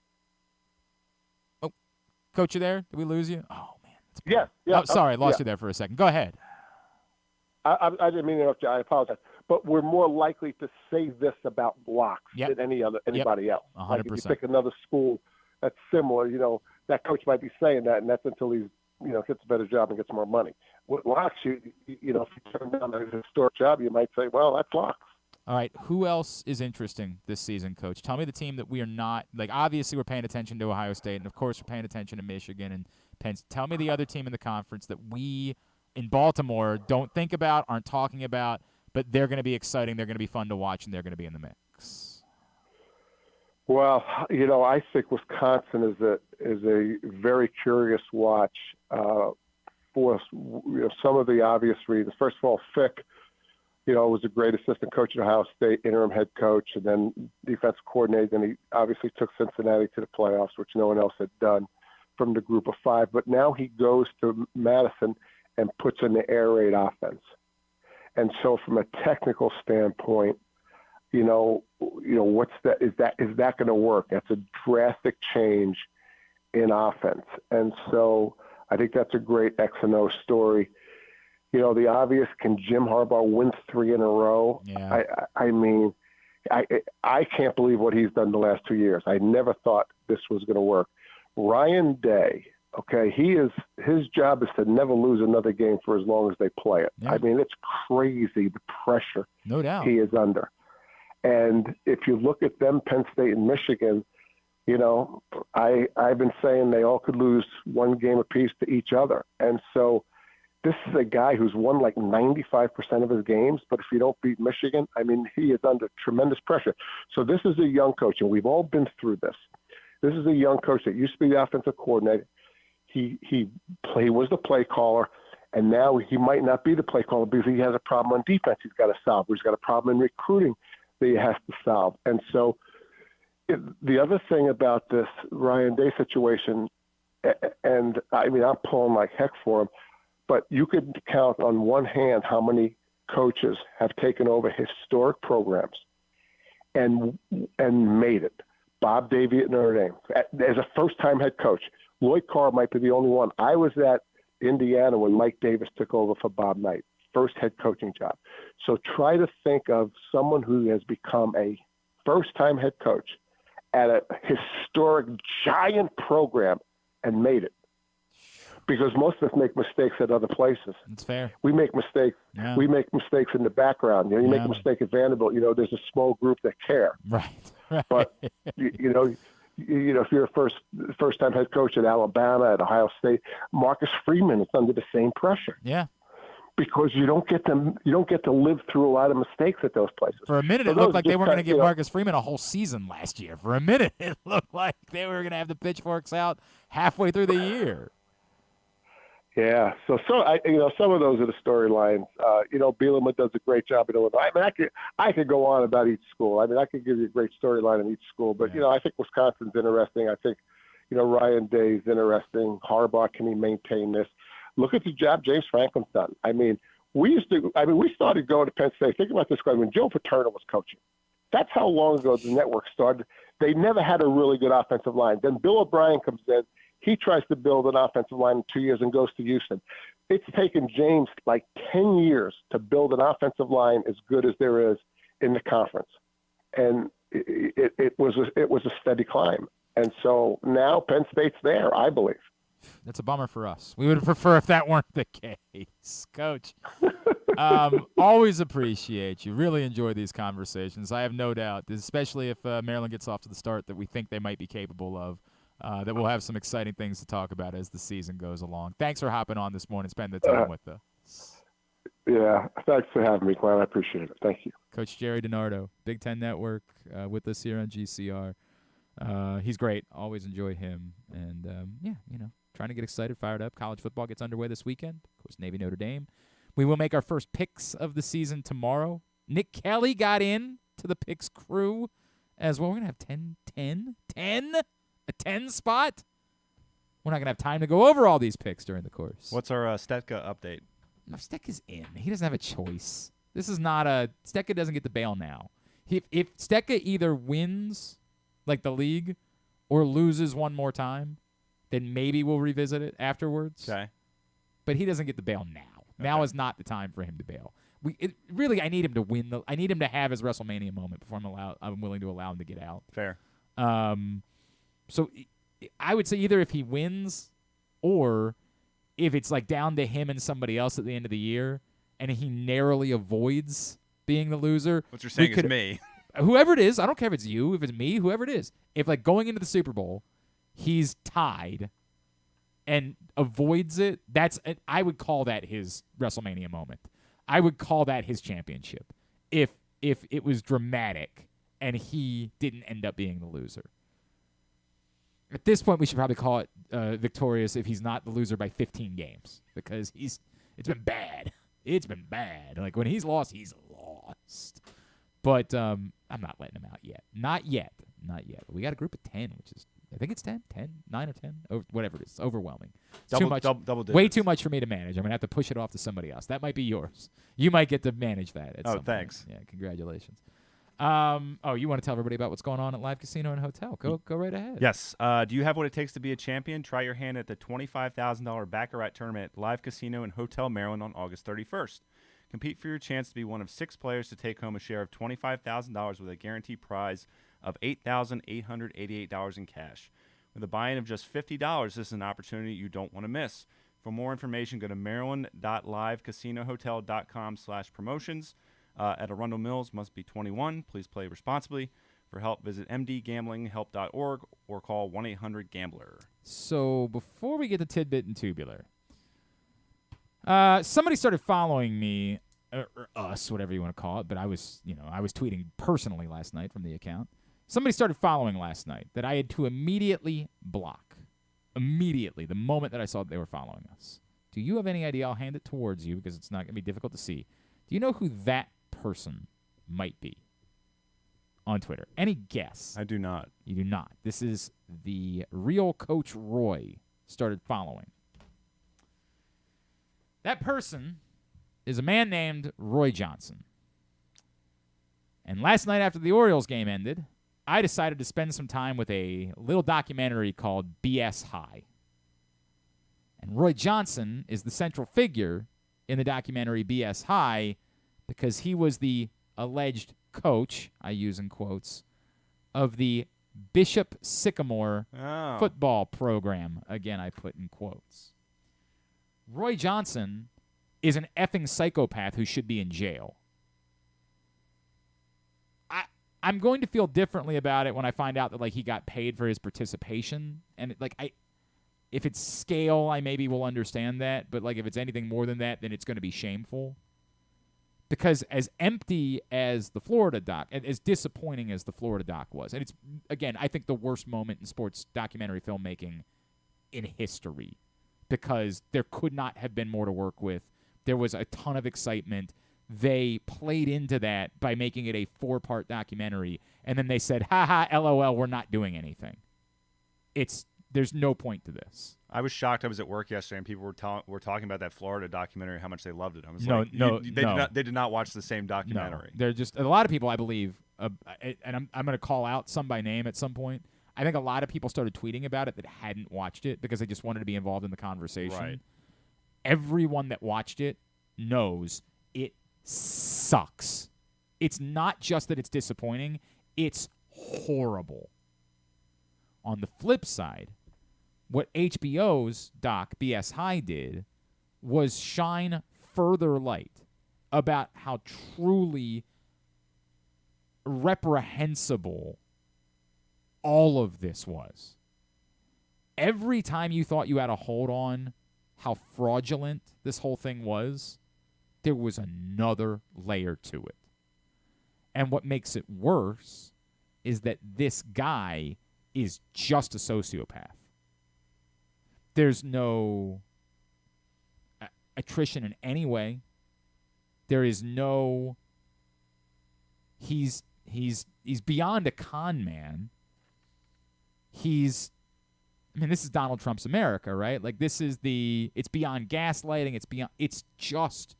Oh, Coach, you there? Did we lose you? Oh, man. Yeah. Oh, sorry, lost you there for a second. Go ahead. I didn't mean to interrupt you. I apologize. But we're more likely to say this about Locks than anybody else. 100%. Like if you pick another school that's similar, that coach might be saying that, and that's until he's, gets a better job and gets more money. With Locks, if you turn down a historic job, you might say, well, that's Locks. All right, who else is interesting this season, Coach? Tell me the team that we are not – obviously we're paying attention to Ohio State, and, of course, we're paying attention to Michigan and Penn State. Tell me the other team in the conference that we in Baltimore don't think about, aren't talking about, but they're going to be exciting, they're going to be fun to watch, and they're going to be in the mix. Well, I think Wisconsin is a very curious watch for some of the obvious reasons. First of all, Fick, was a great assistant coach at Ohio State, interim head coach, and then defensive coordinator. Then he obviously took Cincinnati to the playoffs, which no one else had done from the group of five. But now he goes to Madison and puts in the air raid offense. And so from a technical standpoint, what's that? Is that going to work? That's a drastic change in offense. And so I think that's a great X and O story. The obvious, can Jim Harbaugh win 3 in a row? Yeah. I mean, I can't believe what he's done the last 2 years. I never thought this was going to work. Ryan Day, okay, his job is to never lose another game for as long as they play it. Yeah. I mean, it's crazy the pressure no doubt he is under. And if you look at them, Penn State and Michigan, I've been saying they all could lose one game apiece to each other. And so this is a guy who's won 95% of his games, but if you don't beat Michigan, I mean, he is under tremendous pressure. So this is a young coach, and we've all been through this. This is a young coach that used to be the offensive coordinator. He was the play caller, and now he might not be the play caller because he has a problem on defense he's got to solve, or he's got a problem in recruiting that he has to solve. And so the other thing about this Ryan Day situation, and I mean, I'm pulling like heck for him, but you could count on one hand how many coaches have taken over historic programs and made it. Bob Davie at Notre Dame, as a first-time head coach. Lloyd Carr might be the only one. I was at Indiana when Mike Davis took over for Bob Knight, first head coaching job. So try to think of someone who has become a first-time head coach at a historic, giant program and made it. Because most of us make mistakes at other places. It's fair. We make mistakes. We make mistakes in the background. You make a mistake at Vanderbilt. There's a small group that care. Right. Right. But you know, if you're a first-time head coach at Alabama, at Ohio State, Marcus Freeman is under the same pressure. Yeah. Because you don't get to live through a lot of mistakes at those places. For a minute, it looked like they weren't going to give Marcus Freeman a whole season last year. For a minute, it looked like they were going to have the pitchforks out halfway through the year. Yeah, so some of those are the storylines. Bielema does a great job at Illinois. I mean, I could go on about each school. I mean, I could give you a great storyline in each school. But I think Wisconsin's interesting. I think Ryan Day's interesting. Harbaugh, can he maintain this? Look at the job James Franklin's done. I mean, we started going to Penn State. Think about this guy when Joe Paterno was coaching. That's how long ago the network started. They never had a really good offensive line. Then Bill O'Brien comes in. He tries to build an offensive line in 2 years and goes to Houston. It's taken James like 10 years to build an offensive line as good as there is in the conference. And it was a steady climb. And so now Penn State's there, I believe. That's a bummer for us. We would prefer if that weren't the case. Coach, always appreciate you. Really enjoy these conversations. I have no doubt, especially if Maryland gets off to the start that we think they might be capable of, that we'll have some exciting things to talk about as the season goes along. Thanks for hopping on this morning, spending the time with us. Yeah, thanks for having me, Glenn. I appreciate it. Thank you. Coach Gerry DiNardo, Big Ten Network, with us here on GCR. He's great. Always enjoy him. And, trying to get excited, fired up. College football gets underway this weekend. Of course, Navy, Notre Dame. We will make our first picks of the season tomorrow. Nick Kelly got in to the picks crew as well. We're going to have 10 spot. We're not going to have time to go over all these picks during the course. What's our Stetka update? No, Stecka's in. He doesn't have a choice. This is not Stecka doesn't get the bail now. If Stecka either wins, like the league, or loses one more time, then maybe we'll revisit it afterwards. Okay. But he doesn't get the bail now. Okay. Now is not the time for him to bail. I need him to win. I need him to have his WrestleMania moment before I'm willing to allow him to get out. Fair. So I would say either if he wins or if it's like down to him and somebody else at the end of the year and he narrowly avoids being the loser. What you're saying is me. Whoever it is, I don't care if it's you, if it's me, whoever it is. If like going into the Super Bowl, he's tied and avoids it, I would call that his WrestleMania moment. I would call that his championship if it was dramatic and he didn't end up being the loser. At this point, we should probably call it victorious if he's not the loser by 15 games because it's been bad. It's been bad. Like when he's lost, he's lost. But I'm not letting him out yet. Not yet. We got a group of 10, which is, I think it's 10, 9 or 10, whatever it is. It's overwhelming. Double digits. Way too much for me to manage. I'm going to have to push it off to somebody else. That might be yours. You might get to manage that at some point. Thanks. Yeah, congratulations. You want to tell everybody about what's going on at Live Casino and Hotel? Go right ahead. Yes. Do you have what it takes to be a champion? Try your hand at the $25,000 Baccarat Tournament at Live Casino and Hotel Maryland on August 31st. Compete for your chance to be one of 6 players to take home a share of $25,000 with a guaranteed prize of $8,888 in cash. With a buy-in of just $50, this is an opportunity you don't want to miss. For more information, go to maryland.livecasinohotel.com/promotions. At Arundel Mills, must be 21. Please play responsibly. For help, visit mdgamblinghelp.org or call 1-800-GAMBLER. So before we get to Tidbit and Tubular, somebody started following me, or us, whatever you want to call it, but I was tweeting personally last night from the account. Somebody started following last night that I had to immediately block. Immediately, the moment that I saw that they were following us. Do you have any idea? I'll hand it towards you because it's not going to be difficult to see. Do you know who that person might be on Twitter? Any guess? I do not. You do not. This is the real Coach Roy started following. That person is a man named Roy Johnson. And last night after the Orioles game ended, I decided to spend some time with a little documentary called BS High. And Roy Johnson is the central figure in the documentary BS High because he was the alleged coach, I use in quotes, of the Bishop Sycamore football program. Again, I put in quotes. Roy Johnson is an effing psychopath who should be in jail. I'm going to feel differently about it when I find out that like he got paid for his participation, and if it's scale, I maybe will understand that, but like if it's anything more than that, then it's going to be shameful. Because as empty as the Florida doc, and as disappointing as the Florida doc was, and it's, again, I think the worst moment in sports documentary filmmaking in history, because there could not have been more to work with. There was a ton of excitement. They played into that by making it a 4-part documentary, and then they said, ha, LOL, we're not doing anything. There's no point to this. I was shocked. I was at work yesterday, and people were talking about that Florida documentary, how much they loved it. I was they did not watch the same documentary. No, they're just a lot of people, I believe, and I'm going to call out some by name at some point. I think a lot of people started tweeting about it that hadn't watched it because they just wanted to be involved in the conversation. Right. Everyone that watched it knows it sucks. It's not just that it's disappointing; it's horrible. On the flip side, what HBO's doc, BS High, did was shine further light about how truly reprehensible all of this was. Every time you thought you had a hold on how fraudulent this whole thing was, there was another layer to it. And what makes it worse is that this guy is just a sociopath. There's no attrition in any way. There is no he's beyond a con man. This is Donald Trump's America, right? Like it's beyond gaslighting, it's just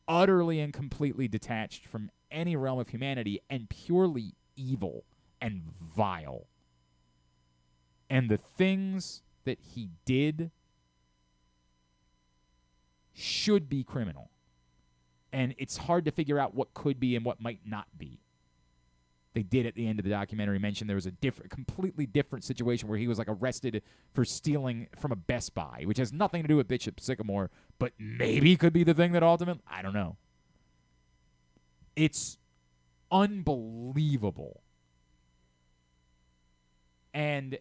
utterly and completely detached from any realm of humanity and purely evil and vile. And the things that he did should be criminal. And it's hard to figure out what could be and what might not be. They did at the end of the documentary mention there was a completely different situation where he was like arrested for stealing from a Best Buy, which has nothing to do with Bishop Sycamore, but maybe could be the thing that ultimately, I don't know. It's unbelievable. And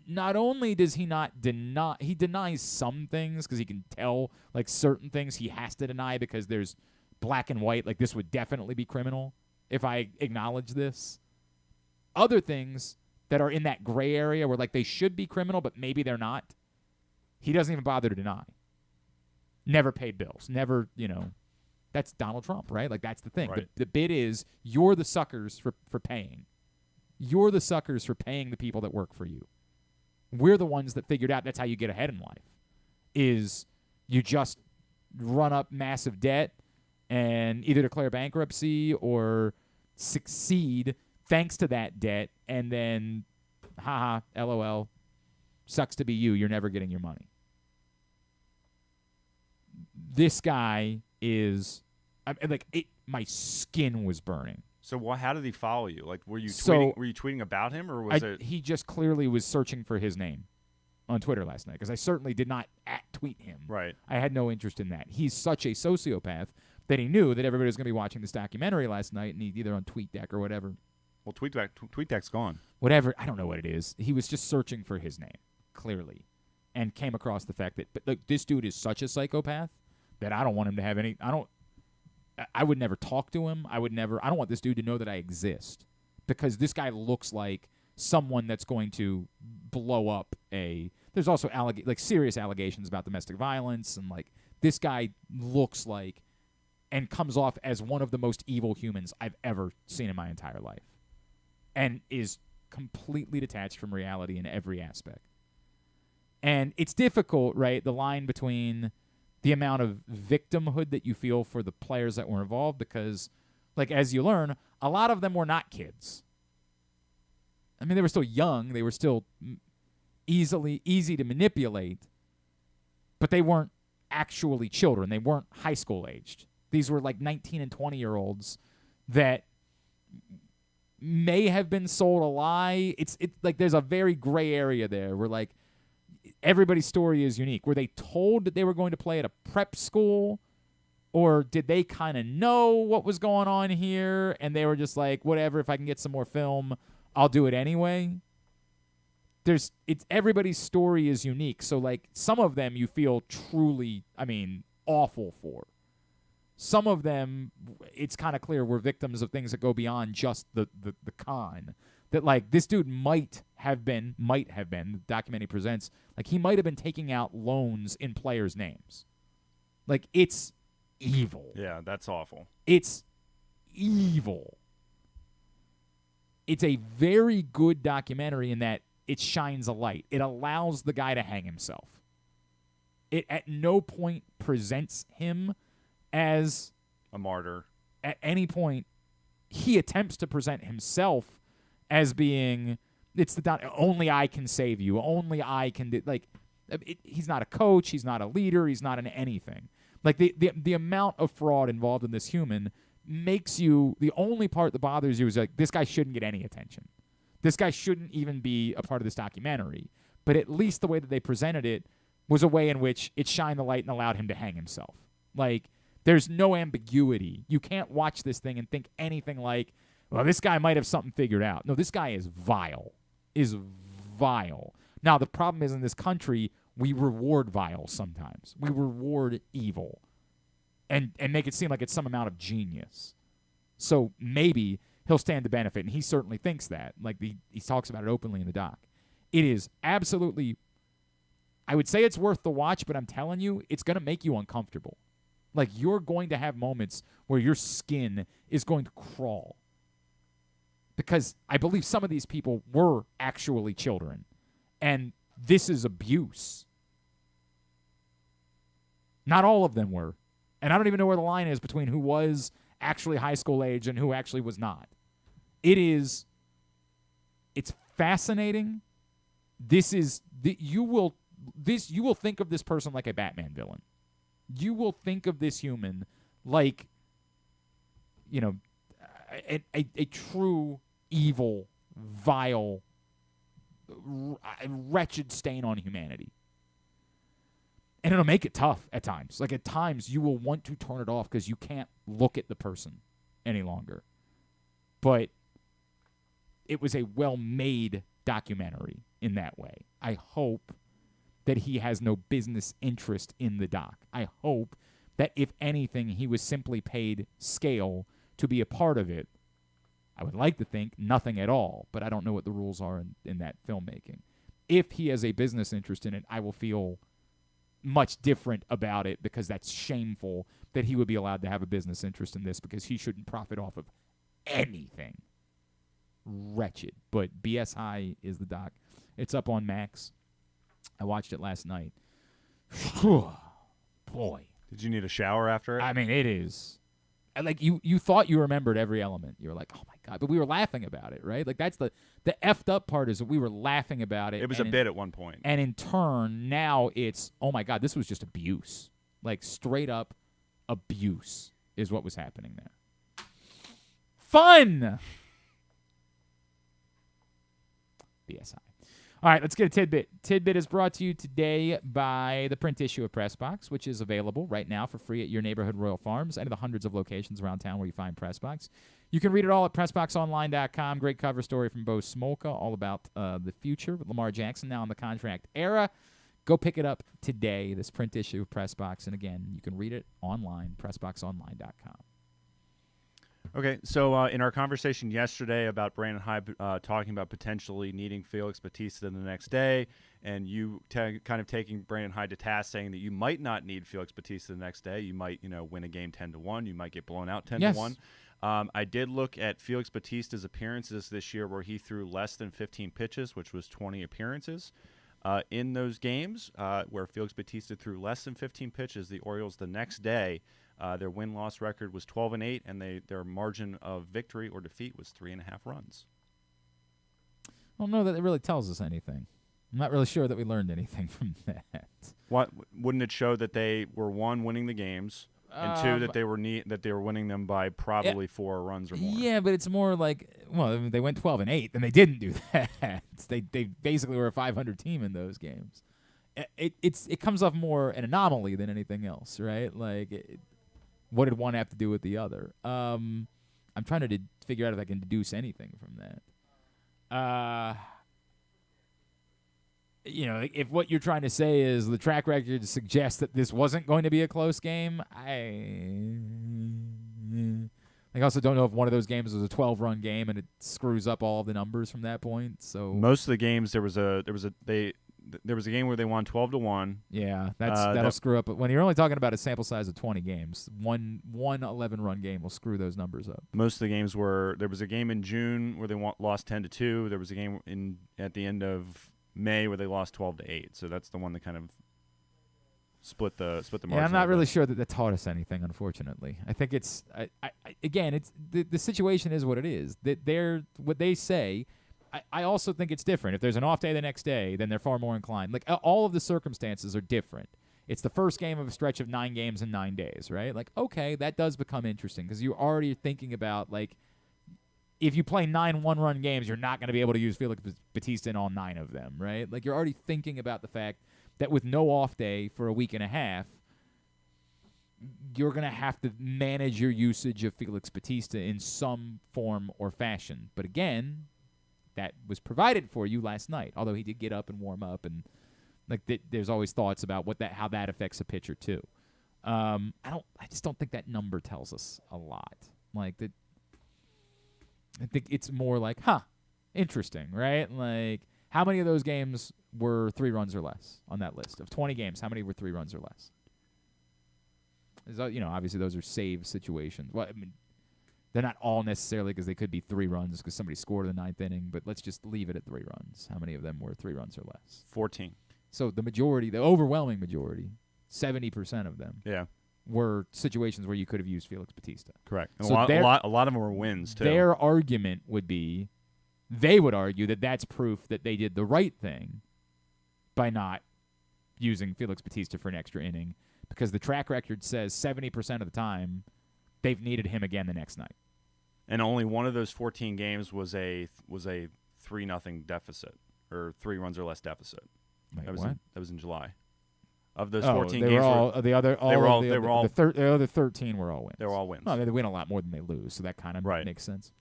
not only does he not deny, he denies some things because he can tell like certain things he has to deny because there's black and white, like this would definitely be criminal if I acknowledge this. Other things that are in that gray area where like they should be criminal but maybe they're not, he doesn't even bother to deny. Never paid bills. Never, that's Donald Trump, right? Like that's the thing. Right. The bit is you're the suckers for paying. You're the suckers for paying the people that work for you. We're the ones that figured out that's how you get ahead in life, is you just run up massive debt and either declare bankruptcy or succeed thanks to that debt, and then, haha, LOL, sucks to be you. You're never getting your money. This guy is, my skin was burning. So how did he follow you? Like, were you tweeting about him, or was it? He just clearly was searching for his name on Twitter last night because I certainly did not tweet him. Right. I had no interest in that. He's such a sociopath that he knew that everybody was going to be watching this documentary last night, and he's either on TweetDeck or whatever. Well, TweetDeck's gone. Whatever. I don't know what it is. He was just searching for his name, clearly, and came across the fact that this dude is such a psychopath that I don't want him to have any. I would never talk to him. I don't want this dude to know that I exist because this guy looks like someone that's going to blow up there's also serious allegations about domestic violence, and like this guy looks like and comes off as one of the most evil humans I've ever seen in my entire life and is completely detached from reality in every aspect. And it's difficult, right? The line between the amount of victimhood that you feel for the players that were involved because, like, as you learn, a lot of them were not kids. I mean, they were still young. They were still easy to manipulate, but they weren't actually children. They weren't high school aged. These were like 19 and 20-year-olds that may have been sold a lie. It's like there's a very gray area there where like everybody's story is unique. Were they told that they were going to play at a prep school, Or did they kind of know what was going on here and they were just like, whatever, if I can get some more film, I'll do it anyway? Everybody's story is unique. So, like, some of them you feel truly, awful for. Some of them, it's kind of clear were victims of things that go beyond just the con. That, like, this dude might have been, the documentary presents, like, he might have been taking out loans in players' names. Like, it's evil. Yeah, that's awful. It's evil. It's a very good documentary in that it shines a light. It allows the guy to hang himself. It at no point presents him as a martyr. At any point, he attempts to present himself as being, only I can save you. Only I can do, like, he's not a coach. He's not a leader. He's not an anything. Like, the amount of fraud involved in this human makes you, the only part that bothers you is, like, this guy shouldn't get any attention. This guy shouldn't even be a part of this documentary. But at least the way that they presented it was a way in which it shined the light and allowed him to hang himself. Like, there's no ambiguity. You can't watch this thing and think anything like, well, this guy might have something figured out. No, this guy is vile. Now, the problem is in this country, we reward vile sometimes. We reward evil and make it seem like it's some amount of genius. So maybe he'll stand to benefit, and he certainly thinks that. Like, he talks about it openly in the doc. It is absolutely, I would say it's worth the watch, but I'm telling you, it's going to make you uncomfortable. Like, you're going to have moments where your skin is going to crawl. Because I believe some of these people were actually children. And this is abuse. Not all of them were. And I don't even know where the line is between who was actually high school age and who actually was not. It's fascinating. You will think of this person like a Batman villain. You will think of this human like, a true evil, vile, wretched stain on humanity. And it'll make it tough at times. Like, at times, you will want to turn it off because you can't look at the person any longer. But it was a well-made documentary in that way. I hope that he has no business interest in the doc. I hope that, if anything, he was simply paid scale to be a part of it. I would like to think nothing at all, but I don't know what the rules are in that filmmaking. If he has a business interest in it, I will feel much different about it because that's shameful that he would be allowed to have a business interest in this because he shouldn't profit off of anything. Wretched. But BS High is the doc. It's up on Max. I watched it last night. Boy. Did you need a shower after it? I mean, it is. Like, you thought you remembered every element. You were like, oh, my God. But we were laughing about it, right? Like, that's the effed up part is that we were laughing about it. It was a bit at one point. And in turn, now it's, oh, my God, this was just abuse. Like, straight up abuse is what was happening there. Fun! BSI. All right, let's get a tidbit. Tidbit is brought to you today by the print issue of PressBox, which is available right now for free at your neighborhood Royal Farms and the hundreds of locations around town where you find PressBox. You can read it all at PressBoxOnline.com. Great cover story from Bo Smolka, all about the future with Lamar Jackson now in the contract era. Go pick it up today, this print issue of PressBox. And again, you can read it online, PressBoxOnline.com. Okay, so in our conversation yesterday about Brandon Hyde talking about potentially needing Felix Bautista the next day, and you kind of taking Brandon Hyde to task, saying that you might not need Felix Bautista the next day. You might, win a game 10-1. You might get blown out 10-1. I did look at Felix Bautista's appearances this year where he threw less than 15 pitches, which was 20 appearances. In those games where Felix Bautista threw less than 15 pitches, the Orioles the next day, their win-loss record was 12-8, and their margin of victory or defeat was 3.5 runs. I don't know that it really tells us anything. I'm not really sure that we learned anything from that. What wouldn't it show that they were, one, winning the games, and two, that they were winning them by probably 4 runs or more? Yeah, but it's more like, well, they went 12-8, and they didn't do that. They basically were a 500 team in those games. It comes off more an anomaly than anything else, right? Like What did one have to do with the other? I'm trying to figure out if I can deduce anything from that. If what you're trying to say is the track record suggests that this wasn't going to be a close game, I also don't know if one of those games was a 12-run game and it screws up all of the numbers from that point. So most of the games there was a game where they won 12-1. Yeah, that'll screw up. When you're only talking about a sample size of 20 games, one 11-run game will screw those numbers up. Most of the games there was a game in June where they lost 10-2. There was a game at the end of May where they lost 12-8. So that's the one that kind of split the margin. Yeah, I'm not really sure that taught us anything. Unfortunately, I think it's it's the situation is what it is. That what they say. I also think it's different. If there's an off day the next day, then they're far more inclined. Like all of the circumstances are different. It's the first game of a stretch of 9 games in 9 days, right? Like, okay, that does become interesting because you're already thinking about like. If you play 9 one-run games, you're not going to be able to use Felix Bautista in all 9 of them, right? Like, you're already thinking about the fact that with no off day for a week and a half, you're going to have to manage your usage of Felix Bautista in some form or fashion. But again, that was provided for you last night, although he did get up and warm up, and like there's always thoughts about how that affects a pitcher too. I just don't think that number tells us a lot. Like that. I think it's more like, interesting, right? Like, how many of those games were 3 runs or less on that list? Of 20 games, how many were 3 runs or less? Obviously those are save situations. Well, I mean, they're not all necessarily because they could be 3 runs because somebody scored in the 9th inning, but let's just leave it at 3 runs. How many of them were 3 runs or less? 14. So the overwhelming majority, 70% of them. Yeah. Were situations where you could have used Felix Bautista. Correct. And so a lot of them were wins, too. Their argument would be, they would argue that that's proof that they did the right thing by not using Felix Bautista for an extra inning because the track record says 70% of the time they've needed him again the next night. And only one of those 14 games was a 3-0 deficit or 3 runs or less deficit. Wait, that was in July. Of those 14 games, the other 13 were all wins. They were all wins. Well, they win a lot more than they lose, so that kind of makes sense.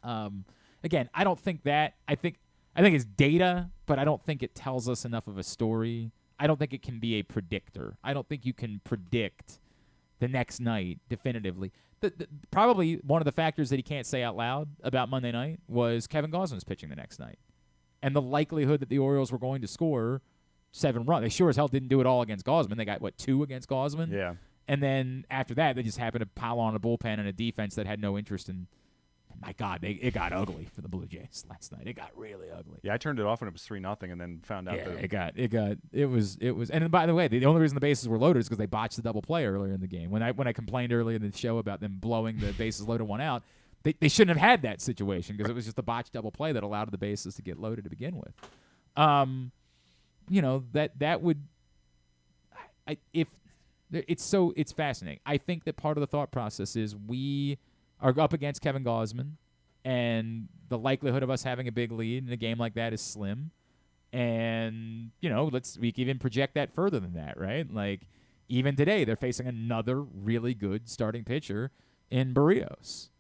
Again, I don't think that. I think it's data, but I don't think it tells us enough of a story. I don't think it can be a predictor. I don't think you can predict the next night definitively. Probably one of the factors that he can't say out loud about Monday night was Kevin Gausman's pitching the next night, and the likelihood that the Orioles were going to score 7 runs. They sure as hell didn't do it all against Gausman. They got, 2 against Gausman? Yeah. And then after that, they just happened to pile on a bullpen and a defense that had no interest in. My God, it got ugly for the Blue Jays last night. It got really ugly. Yeah, I turned it off when it was 3-0, and then found out that it was. And by the way, the only reason the bases were loaded is because they botched the double play earlier in the game. When I complained earlier in the show about them blowing the bases loaded one out, they shouldn't have had that situation because it was just a botched double play that allowed the bases to get loaded to begin with. That would, it's fascinating. I think that part of the thought process is we are up against Kevin Gausman, and the likelihood of us having a big lead in a game like that is slim. And we can even project that further than that, right? Like even today, they're facing another really good starting pitcher in Barrios,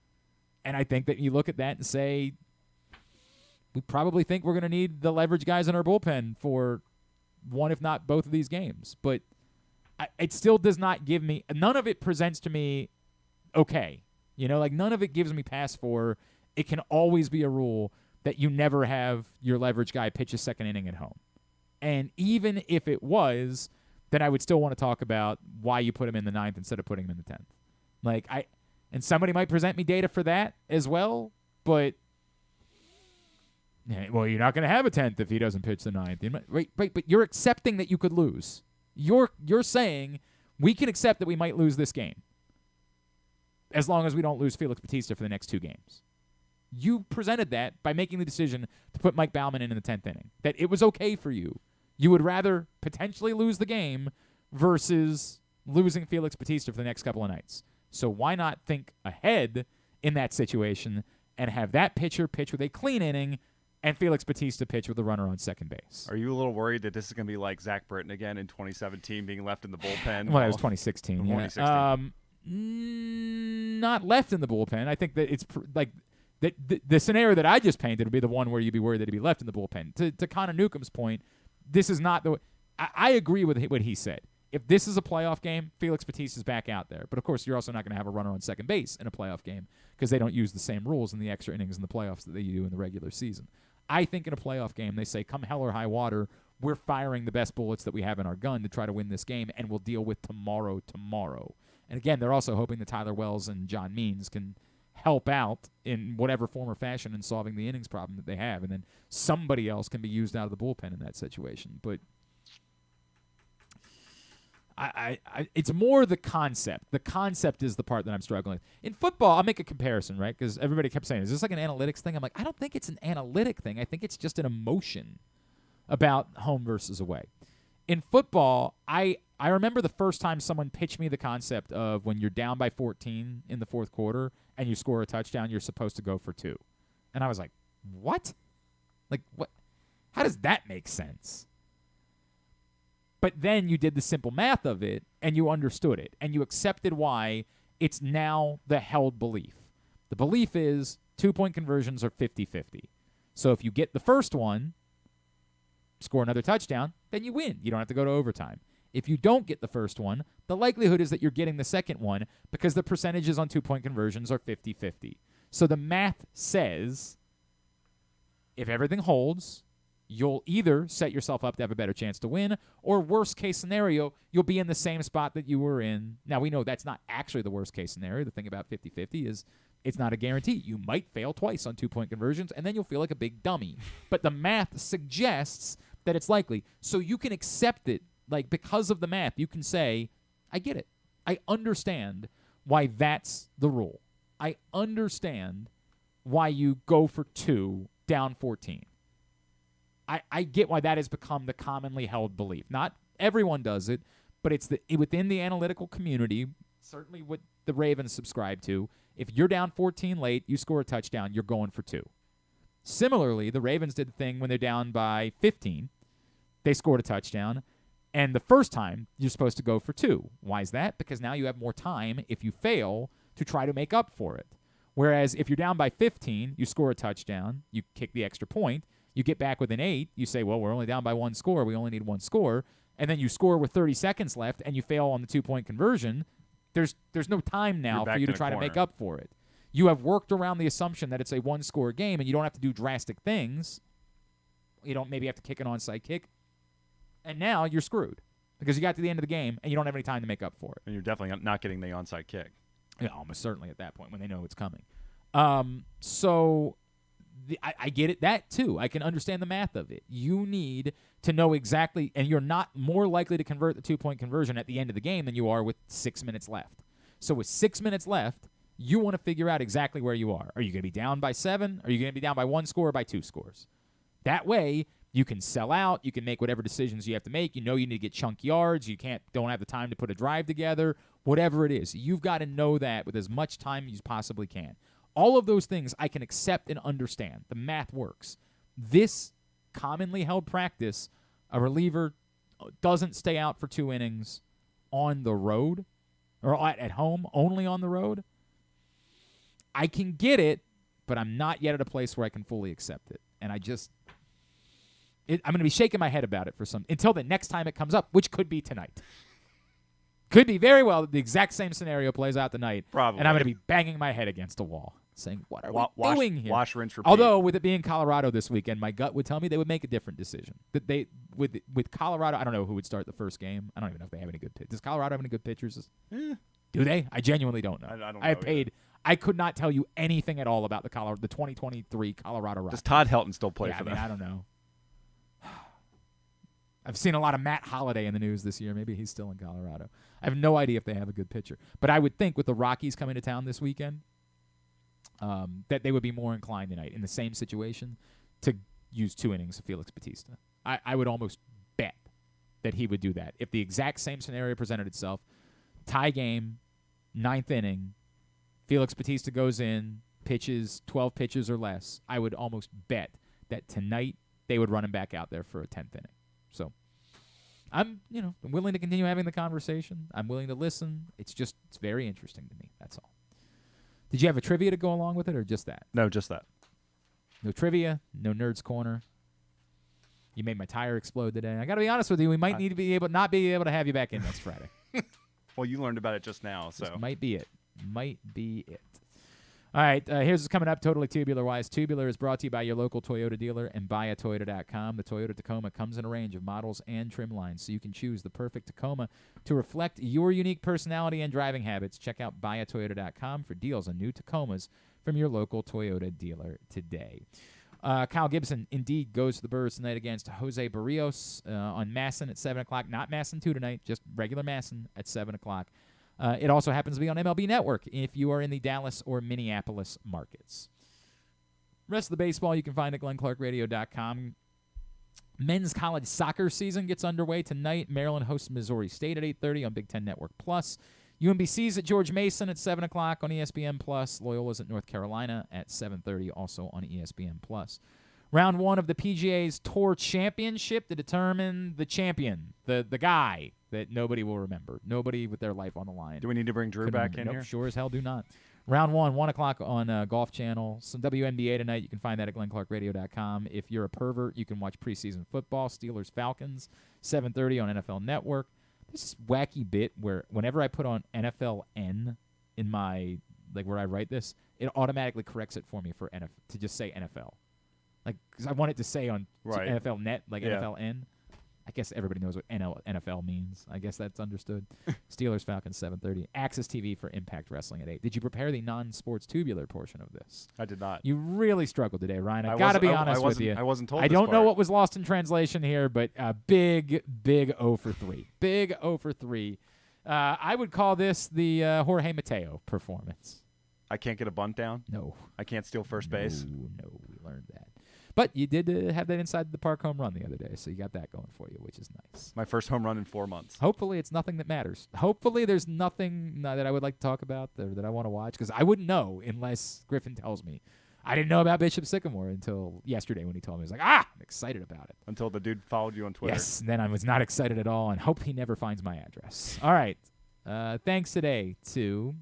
and I think that you look at that and say, we probably think we're going to need the leverage guys in our bullpen for one, if not both of these games. But it still does not give me – none of it presents to me okay. None of it gives me pass for it can always be a rule that you never have your leverage guy pitch a second inning at home. And even if it was, then I would still want to talk about why you put him in the 9th instead of putting him in the 10th. And somebody might present me data for that as well, but – yeah, well, you're not going to have a 10th if he doesn't pitch the 9th. Right, but you're accepting that you could lose. You're saying we can accept that we might lose this game as long as we don't lose Felix Bautista for the next 2 games. You presented that by making the decision to put Mike Baumann in the 10th inning, that it was okay for you. You would rather potentially lose the game versus losing Felix Bautista for the next couple of nights. So why not think ahead in that situation and have that pitcher pitch with a clean inning and Felix Bautista pitch with a runner on second base? Are you a little worried that this is going to be like Zach Britton again in 2017 being left in the bullpen? Well, it was 2016. 2016. Not left in the bullpen. I think that it's the scenario that I just painted would be the one where you'd be worried that he'd be left in the bullpen. To Connor Newcomb's point, this is not the. I agree with what he said. If this is a playoff game, Felix Batista's back out there. But, of course, you're also not going to have a runner on second base in a playoff game because they don't use the same rules in the extra innings in the playoffs that they do in the regular season. I think in a playoff game, they say, come hell or high water, we're firing the best bullets that we have in our gun to try to win this game, and we'll deal with tomorrow. And, again, they're also hoping that Tyler Wells and John Means can help out in whatever form or fashion in solving the innings problem that they have, and then somebody else can be used out of the bullpen in that situation. But it's more the concept. The concept is the part that I'm struggling with. In football, I'll make a comparison, right? Because everybody kept saying, is this like an analytics thing? I'm like, I don't think it's an analytic thing. I think it's just an emotion about home versus away. In football, I remember the first time someone pitched me the concept of when you're down by 14 in the fourth quarter and you score a touchdown, you're supposed to go for 2. And I was like, what? Like, what? How does that make sense? But then you did the simple math of it, and you understood it, and you accepted why it's now the held belief. The belief is 2-point conversions are 50-50. So if you get the first one, score another touchdown, then you win. You don't have to go to overtime. If you don't get the first one, the likelihood is that you're getting the second one because the percentages on 2-point conversions are 50-50. So the math says if everything holds, you'll either set yourself up to have a better chance to win, or worst case scenario, you'll be in the same spot that you were in. Now, we know that's not actually the worst case scenario. The thing about 50-50 is it's not a guarantee. You might fail twice on 2-point conversions, and then you'll feel like a big dummy. But the math suggests that it's likely. So you can accept it. Like, because of the math, you can say, I get it. I understand why that's the rule. I understand why you go for 2 down 14. I get why that has become the commonly held belief. Not everyone does it, but it's within the analytical community, certainly what the Ravens subscribe to. If you're down 14 late, you score a touchdown, you're going for 2. Similarly, the Ravens did the thing when they're down by 15. They scored a touchdown, and the first time, you're supposed to go for 2. Why is that? Because now you have more time, if you fail, to try to make up for it. Whereas if you're down by 15, you score a touchdown, you kick the extra point, you get back within 8, you say, well, we're only down by 1 score, we only need 1 score, and then you score with 30 seconds left and you fail on the 2-point conversion, there's no time now for you to try to make up for it. You have worked around the assumption that it's a 1-score game and you don't have to do drastic things. You don't maybe have to kick an onside kick. And now you're screwed because you got to the end of the game and you don't have any time to make up for it. And you're definitely not getting the onside kick. Yeah, almost certainly at that point when they know it's coming. I get it, that too. I can understand the math of it. You need to know exactly, and you're not more likely to convert the 2-point conversion at the end of the game than you are with 6 minutes left. So with 6 minutes left, you want to figure out exactly where you are. Are you going to be down by 7? Are you going to be down by 1 score or by 2 scores? That way, you can sell out. You can make whatever decisions you have to make. You know you need to get chunk yards. You don't have the time to put a drive together. Whatever it is, you've got to know that with as much time as you possibly can. All of those things I can accept and understand. The math works. This commonly held practice, a reliever doesn't stay out for 2 innings on the road or at home, only on the road. I can get it, but I'm not yet at a place where I can fully accept it. And I'm going to be shaking my head about it until the next time it comes up, which could be tonight. Could be very well the exact same scenario plays out tonight. Probably. And I'm going to be banging my head against a wall saying, what are we doing here? Wash, rinse, repeat. Although, with it being Colorado this weekend, my gut would tell me they would make a different decision. That they with Colorado, I don't know who would start the first game. I don't even know if they have any good pitchers. Does Colorado have any good pitchers? Do they? I genuinely don't know. I don't know. I could not tell you anything at all about the 2023 Colorado Rockies. Does Todd Helton still play for them? I don't know. I've seen a lot of Matt Holliday in the news this year. Maybe he's still in Colorado. I have no idea if they have a good pitcher. But I would think with the Rockies coming to town this weekend, that they would be more inclined tonight in the same situation to use 2 innings of Felix Batista. I would almost bet that he would do that. If the exact same scenario presented itself, tie game, 9th inning, Felix Batista goes in, pitches 12 pitches or less, I would almost bet that tonight they would run him back out there for a 10th inning. So I'm willing to continue having the conversation. I'm willing to listen. It's very interesting to me. That's all. Did you have a trivia to go along with it, or just that? No, just that. No trivia, no Nerds Corner. You made my tire explode today. I got to be honest with you. We might need to not be able to have you back in next Friday. Well, you learned about it just now, so. This might be it. All right, here's what's coming up totally tubular-wise. Tubular is brought to you by your local Toyota dealer and buyatoyota.com. The Toyota Tacoma comes in a range of models and trim lines, so you can choose the perfect Tacoma to reflect your unique personality and driving habits. Check out buyatoyota.com for deals on new Tacomas from your local Toyota dealer today. Kyle Gibson indeed goes to the Birds tonight against Jose Barrios on Masson at 7 o'clock. Not Masson 2 tonight, just regular Masson at 7 o'clock. It also happens to be on MLB Network if you are in the Dallas or Minneapolis markets. Rest of the baseball you can find at glennclarkradio.com. Men's college soccer season gets underway tonight. Maryland hosts Missouri State at 8:30 on Big Ten Network Plus. UMBC's at George Mason at 7 o'clock on ESPN Plus. Loyola's at North Carolina at 7:30 also on ESPN Plus. Round 1 of the PGA's Tour Championship to determine the champion, the guy that nobody will remember. Nobody with their life on the line. Do we need to bring Drew back in here? Sure as hell do not. Round 1 o'clock on Golf Channel. Some WNBA tonight. You can find that at glennclarkradio.com. If you're a pervert, you can watch preseason football. Steelers-Falcons, 7:30 on NFL Network. This wacky bit where whenever I put on NFLN in my, where I write this, it automatically corrects it for me to just say NFL. Because I want it to say on NFL Net, NFLN. I guess everybody knows what NFL means. I guess that's understood. Steelers, Falcons, 7:30. Access TV for Impact Wrestling at 8. Did you prepare the non-sports tubular portion of this? I did not. You really struggled today, Ryan. I got to be honest with you. I wasn't told I this don't know part. what was lost in translation here, but big 0 for 3. Big 0 for 3. I would call this the Jorge Mateo performance. I can't get a bunt down? No. I can't steal first base? No, we learned that. But you did have that inside the park home run the other day, so you got that going for you, which is nice. My first home run in 4 months. Hopefully it's nothing that matters. Hopefully there's nothing that I would like to talk about or that I want to watch, because I wouldn't know unless Griffin tells me. I didn't know about Bishop Sycamore until yesterday when he told me. I was like, I'm excited about it. Until the dude followed you on Twitter. Yes, and then I was not excited at all and hope he never finds my address. All right. Thanks today to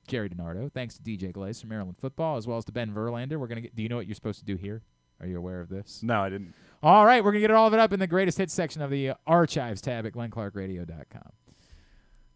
Gerry DiNardo. Thanks to DJ Glaze from Maryland Football, as well as to Ben Verlander. We're gonna do you know what you're supposed to do here? Are you aware of this? No, I didn't. All right, we're going to get all of it up in the greatest hits section of the archives tab at glennclarkradio.com.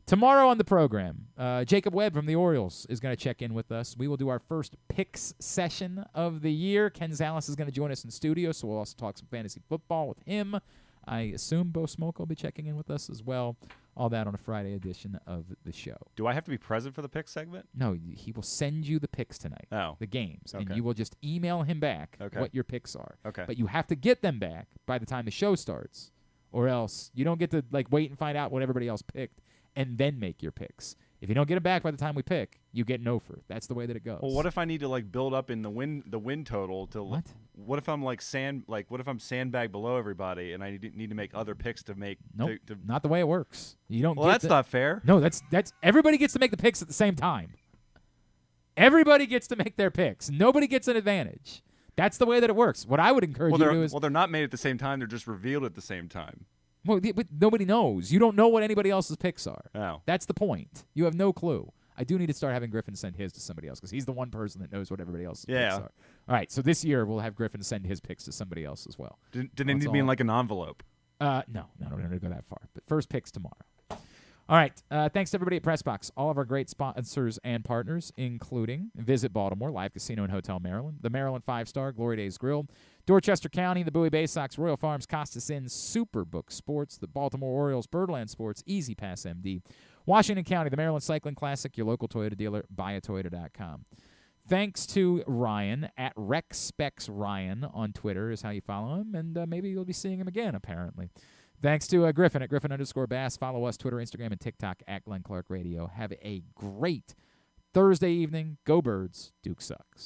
Tomorrow on the program, Jacob Webb from the Orioles is going to check in with us. We will do our first picks session of the year. Ken Zales is going to join us in studio, so we'll also talk some fantasy football with him. I assume Bo Smoke will be checking in with us as well. All that on a Friday edition of the show. Do I have to be present for the pick segment? No, he will send you the picks tonight, the games, and you will just email him back what your picks are. Okay. But you have to get them back by the time the show starts, or else you don't get to wait and find out what everybody else picked and then make your picks. If you don't get it back by the time we pick, you get an offer. That's the way that it goes. Well, what if I need to build up in the win total to what? What if I'm what if I'm sandbag below everybody and I need to make other picks to make? Nope, not the way it works. You don't. Well, that's not fair. No, that's everybody gets to make the picks at the same time. Everybody gets to make their picks. Nobody gets an advantage. That's the way that it works. What I would encourage you to do is they're not made at the same time. They're just revealed at the same time. Well, but nobody knows. You don't know what anybody else's picks are. Oh. That's the point. You have no clue. I do need to start having Griffin send his to somebody else because he's the one person that knows what everybody else's picks are. All right, so this year we'll have Griffin send his picks to somebody else as well. Did it need to be in an envelope? No, we're not going to go that far. But first picks tomorrow. All right, thanks to everybody at PressBox, all of our great sponsors and partners, including Visit Baltimore, Live Casino and Hotel Maryland, the Maryland 5-Star, Glory Days Grill, Dorchester County, the Bowie Bay Sox, Royal Farms, Costas Inn, Superbook Sports, the Baltimore Orioles, Birdland Sports, Easy Pass MD, Washington County, the Maryland Cycling Classic, your local Toyota dealer, buyatoyota.com. Thanks to Ryan at RecSpecsRyan on Twitter is how you follow him, and maybe you'll be seeing him again, apparently. Thanks to Griffin at Griffin_Bass. Follow us, Twitter, Instagram, and TikTok at Glenn Clark Radio. Have a great Thursday evening. Go Birds. Duke sucks.